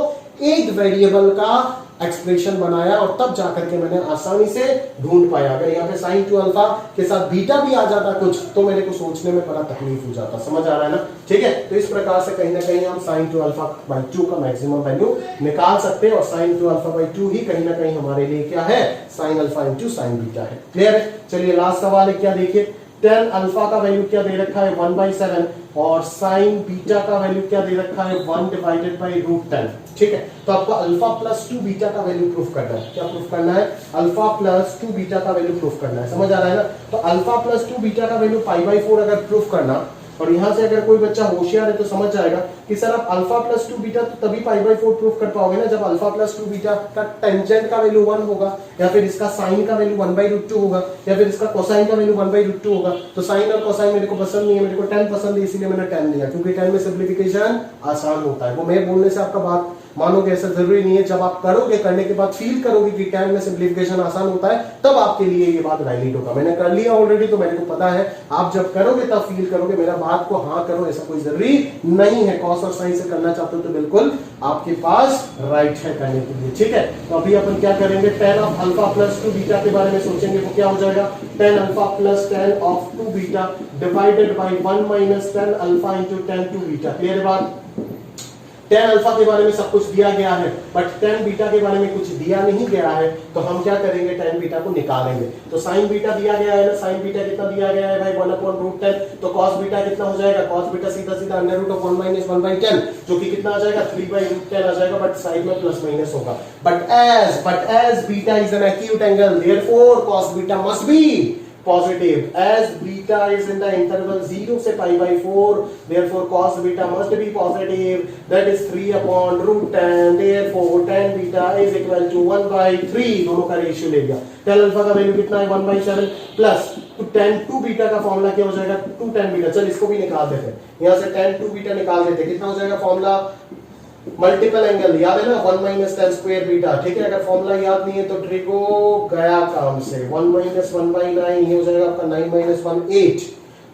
एक वेरिएबल का एक्सप्रेशन बनाया और तब जाकर के मैंने आसानी से ढूंढ पाया। अगर यहाँ पे साइन 2 अल्फा के साथ बीटा भी आ जाता कुछ तो मेरे को सोचने में बड़ा तकलीफ हो जाता, समझ आ रहा है ना, ठीक है। तो इस प्रकार से कहीं ना कहीं हम साइन 2 अल्फा बाई 2 का मैक्सिमम वैल्यू निकाल सकते हैं, और साइन 2 अल्फा बाई 2 ही कहीं ना कहीं हमारे लिए क्या है, sign alpha into sign beta है। क्लियर है? चलिए लास्ट सवाल है, क्या देखिए, tan अल्फा का वैल्यू क्या दे रखा है 1/7 और साइन बीटा का वैल्यू क्या दे रखा है 1 डिवाइडेड बाई √10, ठीक है। तो आपको अल्फा प्लस 2 बीटा का वैल्यू प्रूफ करना है। क्या प्रूफ करना है? अल्फा प्लस 2 बीटा का वैल्यू प्रूफ करना है, समझ आ रहा है ना। तो अल्फा प्लस 2 बीटा का वैल्यू π/4 अगर प्रूफ करना, और यहां से अगर कोई बच्चा होशियार है तो समझ जाएगा कि सर आप अल्फा प्लस 2 बीटा तो तभी π/4 प्रूफ कर पाओगे ना जब अल्फा प्लस 2 बीटा का टेंजेंट का वैल्यू 1 होगा, या फिर इसका साइन का वैल्यू 1/√2 होगा, या फिर इसका कोसाइन का वैल्यू 1/√2 होगा। तो साइन और कोसाइन मेरे को पसंद नहीं है, मेरे को tan पसंद है, इसीलिए मैंने tan लिया, क्योंकि tan में सिंप्लीफिकेशन आसान होता है। वो मैं बोलने से आपका बात मानोगे ऐसा जरूरी नहीं है, जब आप करोगे, करने के बाद फील करोगे कि tan में सिंप्लीफिकेशन आसान होता है तब आपके लिए ये बात वैलिड होगा। मैंने कर लिया ऑलरेडी तो मेरे को पता है, आप जब करोगे तब फील करोगे। मेरा बात को हाँ करो ऐसा कोई जरूरी नहीं है, कॉस और साइन से करना चाहते हो तो बिल्कुल आपके पास राइट है करने के लिए, ठीक है। तो अभी अपन क्या करेंगे, tan of alpha plus 2 beta के बारे में सोचेंगे, वो क्या हो जाएगा, tan alpha plus tan of 2 beta divided by 1 minus tan alpha into tan 2 beta. Clear बात? tan अल्फा के बारे में सब कुछ दिया गया है, बट tan बीटा के बारे में कुछ दिया नहीं गया है, तो हम क्या करेंगे, tan बीटा को निकालेंगे। तो sin बीटा दिया गया है ना, sin बीटा कितना दिया गया है भाई 1/√10, तो cos बीटा कितना हो जाएगा, cos बीटा सीधा सीधा √1 - 1/10 जो कि कितना आ जाएगा 3/√10 आ जाएगा, बट साइड में प्लस माइनस होगा। But as beta is an acute angle, therefore cos beta must be positive. As beta is in the interval 0 से π/4, therefore cos beta must be positive, that is 3/√10, therefore tan beta is equal to 1/3, दोनों का रेशियो ले लिया। tan अल्फा का वैल्यू कितना है 1/7 प्लस तो tan 2 बीटा का फॉर्मूला क्या हो जाएगा 2 tan बीटा, चल इसको भी निकाल देते हैं, यहां से tan 2 बीटा निकाल देते हैं, कितना हो जाएगा फॉर्मूला, मल्टीपल एंगल याद है ना 1 - tan स्क्वायर बीटा, ठीक है। अगर फॉर्मूला याद नहीं है तो ट्रिको गया काम से, 1 - 1/9 ये हो जाएगा आपका 9 - 1 8,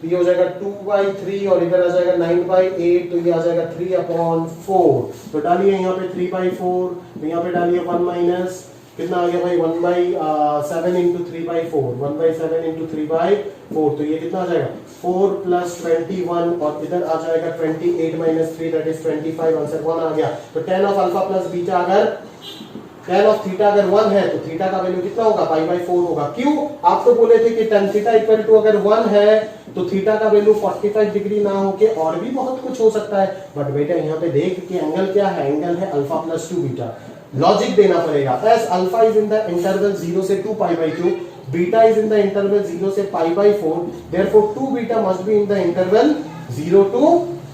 तो ये हो जाएगा 2/3 और इधर आ जाएगा 9/8, तो ये आ जाएगा 3/4, तो डालिए यहाँ पे 3/4, तो यहाँ पे डालिए 1 कितना आ गया भाई 1/7 × 3/4, 1/7 × 3/4, तो ये कितना आ जाएगा 4 + 21 और इधर आ जाएगा 28 - 3 दैट इज 25, आंसर 1 आ गया। तो tan of alpha plus beta अगर tan ऑफ थीटा अगर 1 है तो थीटा का वैल्यू कितना होगा π/4 होगा। क्यों, आप तो बोले थे कि tan थीटा इक्वल टू अगर 1 है तो थीटा का वैल्यू 45 डिग्री ना होके और भी बहुत कुछ हो सकता है, बट बेटा यहाँ पे देख कि एंगल क्या है, एंगल है अल्फा प्लस 2 बीटा, लॉजिक देना पड़ेगा। As alpha is in the interval 0 से 2 π/2, beta is in the interval 0 से π/4, therefore 2 beta must be in the interval 0 to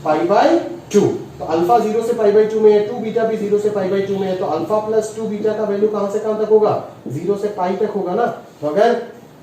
π/2। तो अल्फा 0 से π/2 में है, 2 बीटा भी 0 से π/2 में है, तो अल्फा प्लस 2 बीटा का वैल्यू कहां से कहां तक होगा 0 से π तक होगा ना। तो अगर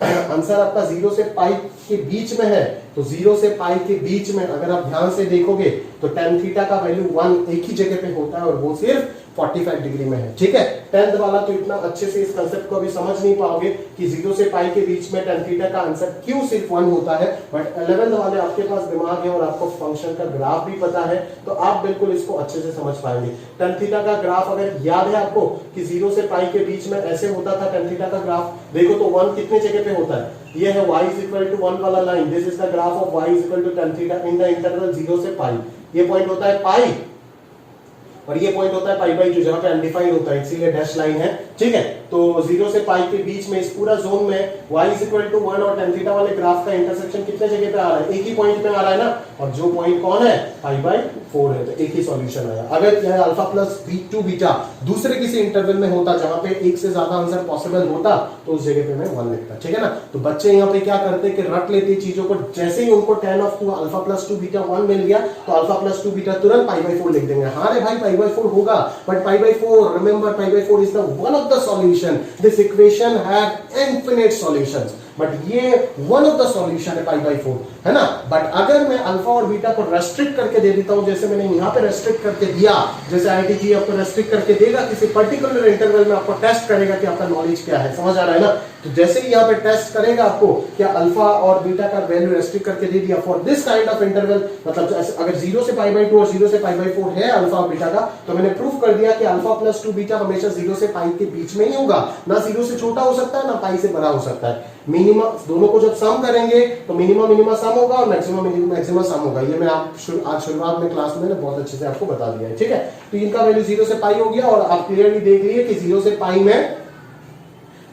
आंसर आपका 0 से π के बीच में है तो 0 से π के बीच में अगर आप ध्यान से देखोगे तो tan थीटा का वैल्यू 1 एक ही जगह पे होता है और वो सिर्फ 45 डिग्री में है, ठीक है। 10th वाला तो इतना अच्छे से इस कांसेप्ट को अभी समझ नहीं पाओगे कि 0 से π के बीच में tan थीटा का आंसर क्यों सिर्फ 1 होता है, बट 11th वाले आपके पास दिमाग है और आपको फंक्शन का ग्राफ भी पता है, तो आप बिल्कुल इसको अच्छे से समझ पाएंगे। tan थीटा का ग्राफ अगर याद है आपको कि 0 से π के बीच में ऐसे होता था tan थीटा का ग्राफ, देखो तो 1 कितने जगह पे होता है, ये है y = 1 वाला line, this is the graph of y = tan theta in the interval 0 से π, ये पॉइंट होता है पाई और ये पॉइंट होता है π/2 जहां पे अनडिफाइंड होता है, इसीलिए डैश लाइन है, ठीक है। तो 0 से π के बीच में इस पूरा जोन में y = 1 और tan थीटा वाले ग्राफ का इंटरसेक्शन कितने जगह पे आ रहा है, एक ही पॉइंट पे आ रहा है ना, और जो पॉइंट कौन है π/4 है, तो एक ही सॉल्यूशन आया। अगर यह अल्फा प्लस 2 बीटा दूसरे किसी इंटरवल में होता जहां पे एक से ज्यादा आंसर पॉसिबल होता तो उस जगह पे मैं 1 लिखता, ठीक है ना। तो बच्चे यहाँ पे क्या करते कि रट लेते चीजों को, जैसे ही उनको tan of 2 alpha plus 2 beta 1 मिल गया तो अल्फा प्लस 2 बीटा तुरंत π/4 लिख देंगे। हाँ रे भाई π/4 होगा, but π/4 remember π/4 is the one of the solution, this equation had infinite solutions, but ये वन ऑफ द सॉल्यूशन है π/4, है ना। बट अगर मैं अल्फा और बीटा को रेस्ट्रिक्ट करके दे देता हूं, जैसे मैंने यहां पे रेस्ट्रिक्ट करके दिया, जैसे आईआईटी आपको रेस्ट्रिक्ट करके देगा किसी पर्टिकुलर इंटरवल में, आपको टेस्ट करेगा कि आपका नॉलेज क्या है, समझ आ रहा है ना। तो जैसे ही यहाँ पे टेस्ट करेगा आपको क्या अल्फा और बीटा का वैल्यू रेस्ट्रिक्ट करके दे दिया for this kind of interval, मतलब अगर 0 से π/2 और 0 से π/4 है अल्फा और बीटा का, तो मैंने प्रूफ कर दिया कि अल्फा प्लस 2 बीटा हमेशा 0 से π के बीच में ही होगा, ना 0 से छोटा हो सकता है ना π से बड़ा हो सकता है। मिनिमम दोनों को जब सम करेंगे तो मिनिमम सम होगा और मैक्सिमम सम होगा, ये मैं आप आज शुरुआत में क्लास में बहुत अच्छे से आपको बता दिया है, ठीक है। तो इनका वैल्यू 0 से π हो गया और आप क्लियरली देख लिए कि 0 से π में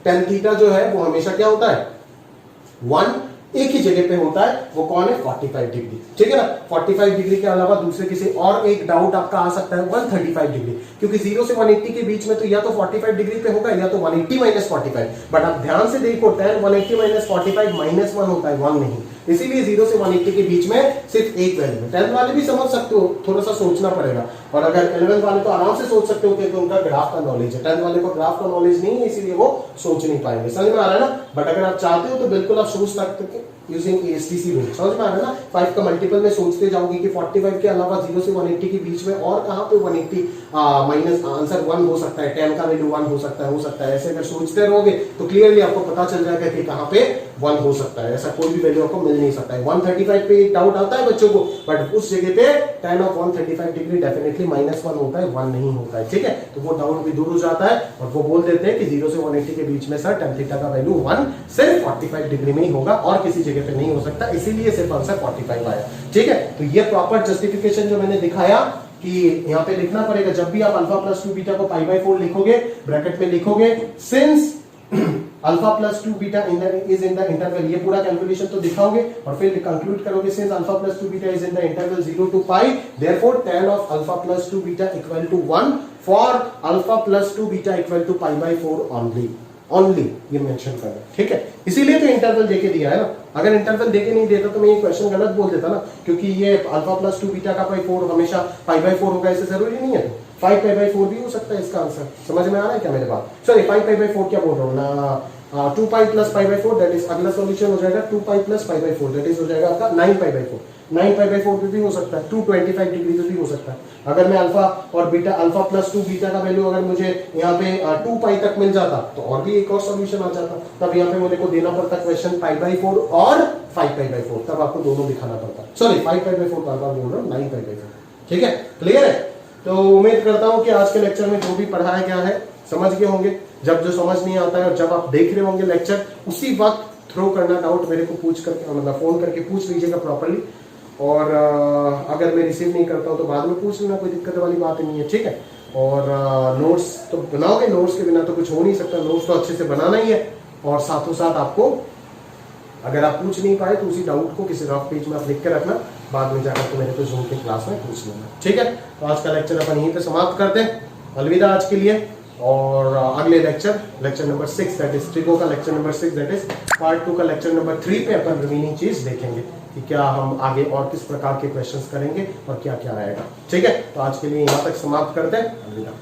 tan थीटा जो है वो हमेशा क्या होता है 1 एक ही जगह पे होता है, वो कौन है 45 डिग्री, ठीक है ना। 45 डिग्री के अलावा दूसरे किसी और एक डाउट आपका आ सकता है 135 डिग्री, क्योंकि 0 से 180 के बीच में तो या तो 45 डिग्री पे होगा या तो 180 - 45, बट आप ध्यान से देखो tan 180 - 45 -1 होता है 1 नहीं, इसीलिए 0 से 180 के बीच में सिर्फ एक वैल्यू है। 10th वाले भी समझ सकते हो, थोड़ा सा सोचना पड़ेगा, और अगर 11th वाले तो आराम से सोच सकते हो क्योंकि उनका ग्राफ का नॉलेज है। 10th वाले को ग्राफ का नॉलेज नहीं है इसीलिए वो सोच नहीं पाएंगे, समझ में आ रहा है ना। बट अगर आप चाहते हो तो बिल्कुल आप सोच सकते हो यूजिंग ASTC रूल, समझ में आ रहा है ना। 5 का मल्टीपल में सोचते जाओगे कि 45 के अलावा 0 से 180 के बीच में और कहां पे 180 माइनस आंसर 1 हो सकता है, 10 का वैल्यू 1 हो सकता है, ऐसे अगर सोचते रहोगे तो क्लियरली आपको पता चल जाएगा कि कहां पे 1 हो सकता है, ऐसा कोई भी वैल्यू आपको मिल नहीं सकता है। 135 पे एक डाउट आता है बच्चों को, बट उस जगह पे tan ऑफ 135 डिग्री डेफिनेटली -1 होता है, 1 नहीं होता है, ठीक है। तो वो डाउट भी दूर हो जाता है और वो बोल देते हैं कि 0 से 180 के बीच में सर tan थीटा का वैल्यू 1 सिर्फ 45 डिग्री में ही होगा और किसी जगह पे नहीं हो सकता, इसीलिए सिर्फ आंसर 45 आया, ठीक है। तो ये प्रॉपर जस्टिफिकेशन जो मैंने दिखाया कि यहाँ पे लिखना पड़ेगा, जब भी आप अल्फा प्लस 2 बीटा को π/4 लिखोगे, ब्रैकेट में लिखोगे since alpha plus 2 beta is in the interval, ये पूरा कैलकुलेशन तो दिखाओगे और फिर कंक्लूड करोगे since alpha plus 2 beta is in the interval 0 to π, therefore tan of alpha plus 2 beta equal to 1 for alpha plus 2 beta equal to π/4 only ये मेंशन कर रहा है, ठीक है। इसीलिए तो इंटरवल देके दिया है ना, अगर इंटरवल देके नहीं देता तो मैं ये क्वेश्चन गलत बोल देता ना, क्योंकि ये अल्फा प्लस 2 बीटा का π/4 हमेशा π/4 होगा ऐसे जरूरी नहीं है, 5π/4 भी हो सकता है इसका आंसर। समझ में आ रहा है क्या मेरे बात? सॉरी 5π/4 क्या बोल रहा हूँ ना, 2π प्लस π/4 दैट इज अगला सॉल्यूशन हो जाएगा 2π प्लस π/4 दैट इज हो जाएगा आपका 9π/4। 9π/4 भी हो सकता है, 225 डिग्री पे भी हो सकता है। अगर मैं अल्फा और बीटा, अल्फा प्लस 2 बीटा का वैल्यू अगर मुझे यहाँ पे 2π तक मिल जाता तो और भी एक और सॉल्यूशन आ जाता, तब यहाँ पे मुझे को देना पड़ता क्वेश्चन π/4 और 5π/4, तब आपको दोनों दिखाना पड़ता। सॉरी 5π/4 बार बार बोल रहा हूँ, 9π/4, ठीक है, क्लियर है। तो उम्मीद करता हूँ कि आज के लेक्चर में जो भी पढ़ाया गया है समझ गए होंगे। जब जो समझ नहीं आता है और जब आप देख रहे होंगे लेक्चर, उसी वक्त थ्रो करना डाउट मेरे को पूछ करके, मतलब फोन करके पूछ लीजिएगा प्रॉपर्ली, और अगर मैं रिसीव नहीं करता हूँ तो बाद में पूछ लेना, कोई दिक्कत वाली बात नहीं है, ठीक है। और नोट्स तो बनाओगे, नोट्स के बिना तो कुछ हो नहीं सकता, नोट्स तो अच्छे से बनाना ही है, और साथों साथ आपको अगर आप पूछ नहीं पाए तो उसी डाउट को किसी रफ पेज में आप लिख के रखना, बाद में जाकर तो मेरे को जूम के क्लास में पूछ लेना, ठीक है। तो आज का लेक्चर अपन यहीं पे समाप्त करते हैं, अलविदा आज के लिए। और अगले lecture number 6 that is trigo का lecture number 6 that is part 2 का लेक्चर नंबर 3 पे अपन रिमेनिंग चीज देखेंगे कि क्या हम आगे और किस प्रकार के क्वेश्चंस करेंगे और क्या क्या आएगा, ठीक है। तो आज के लिए यहाँ तक समाप्त करते हैं, अलविदा।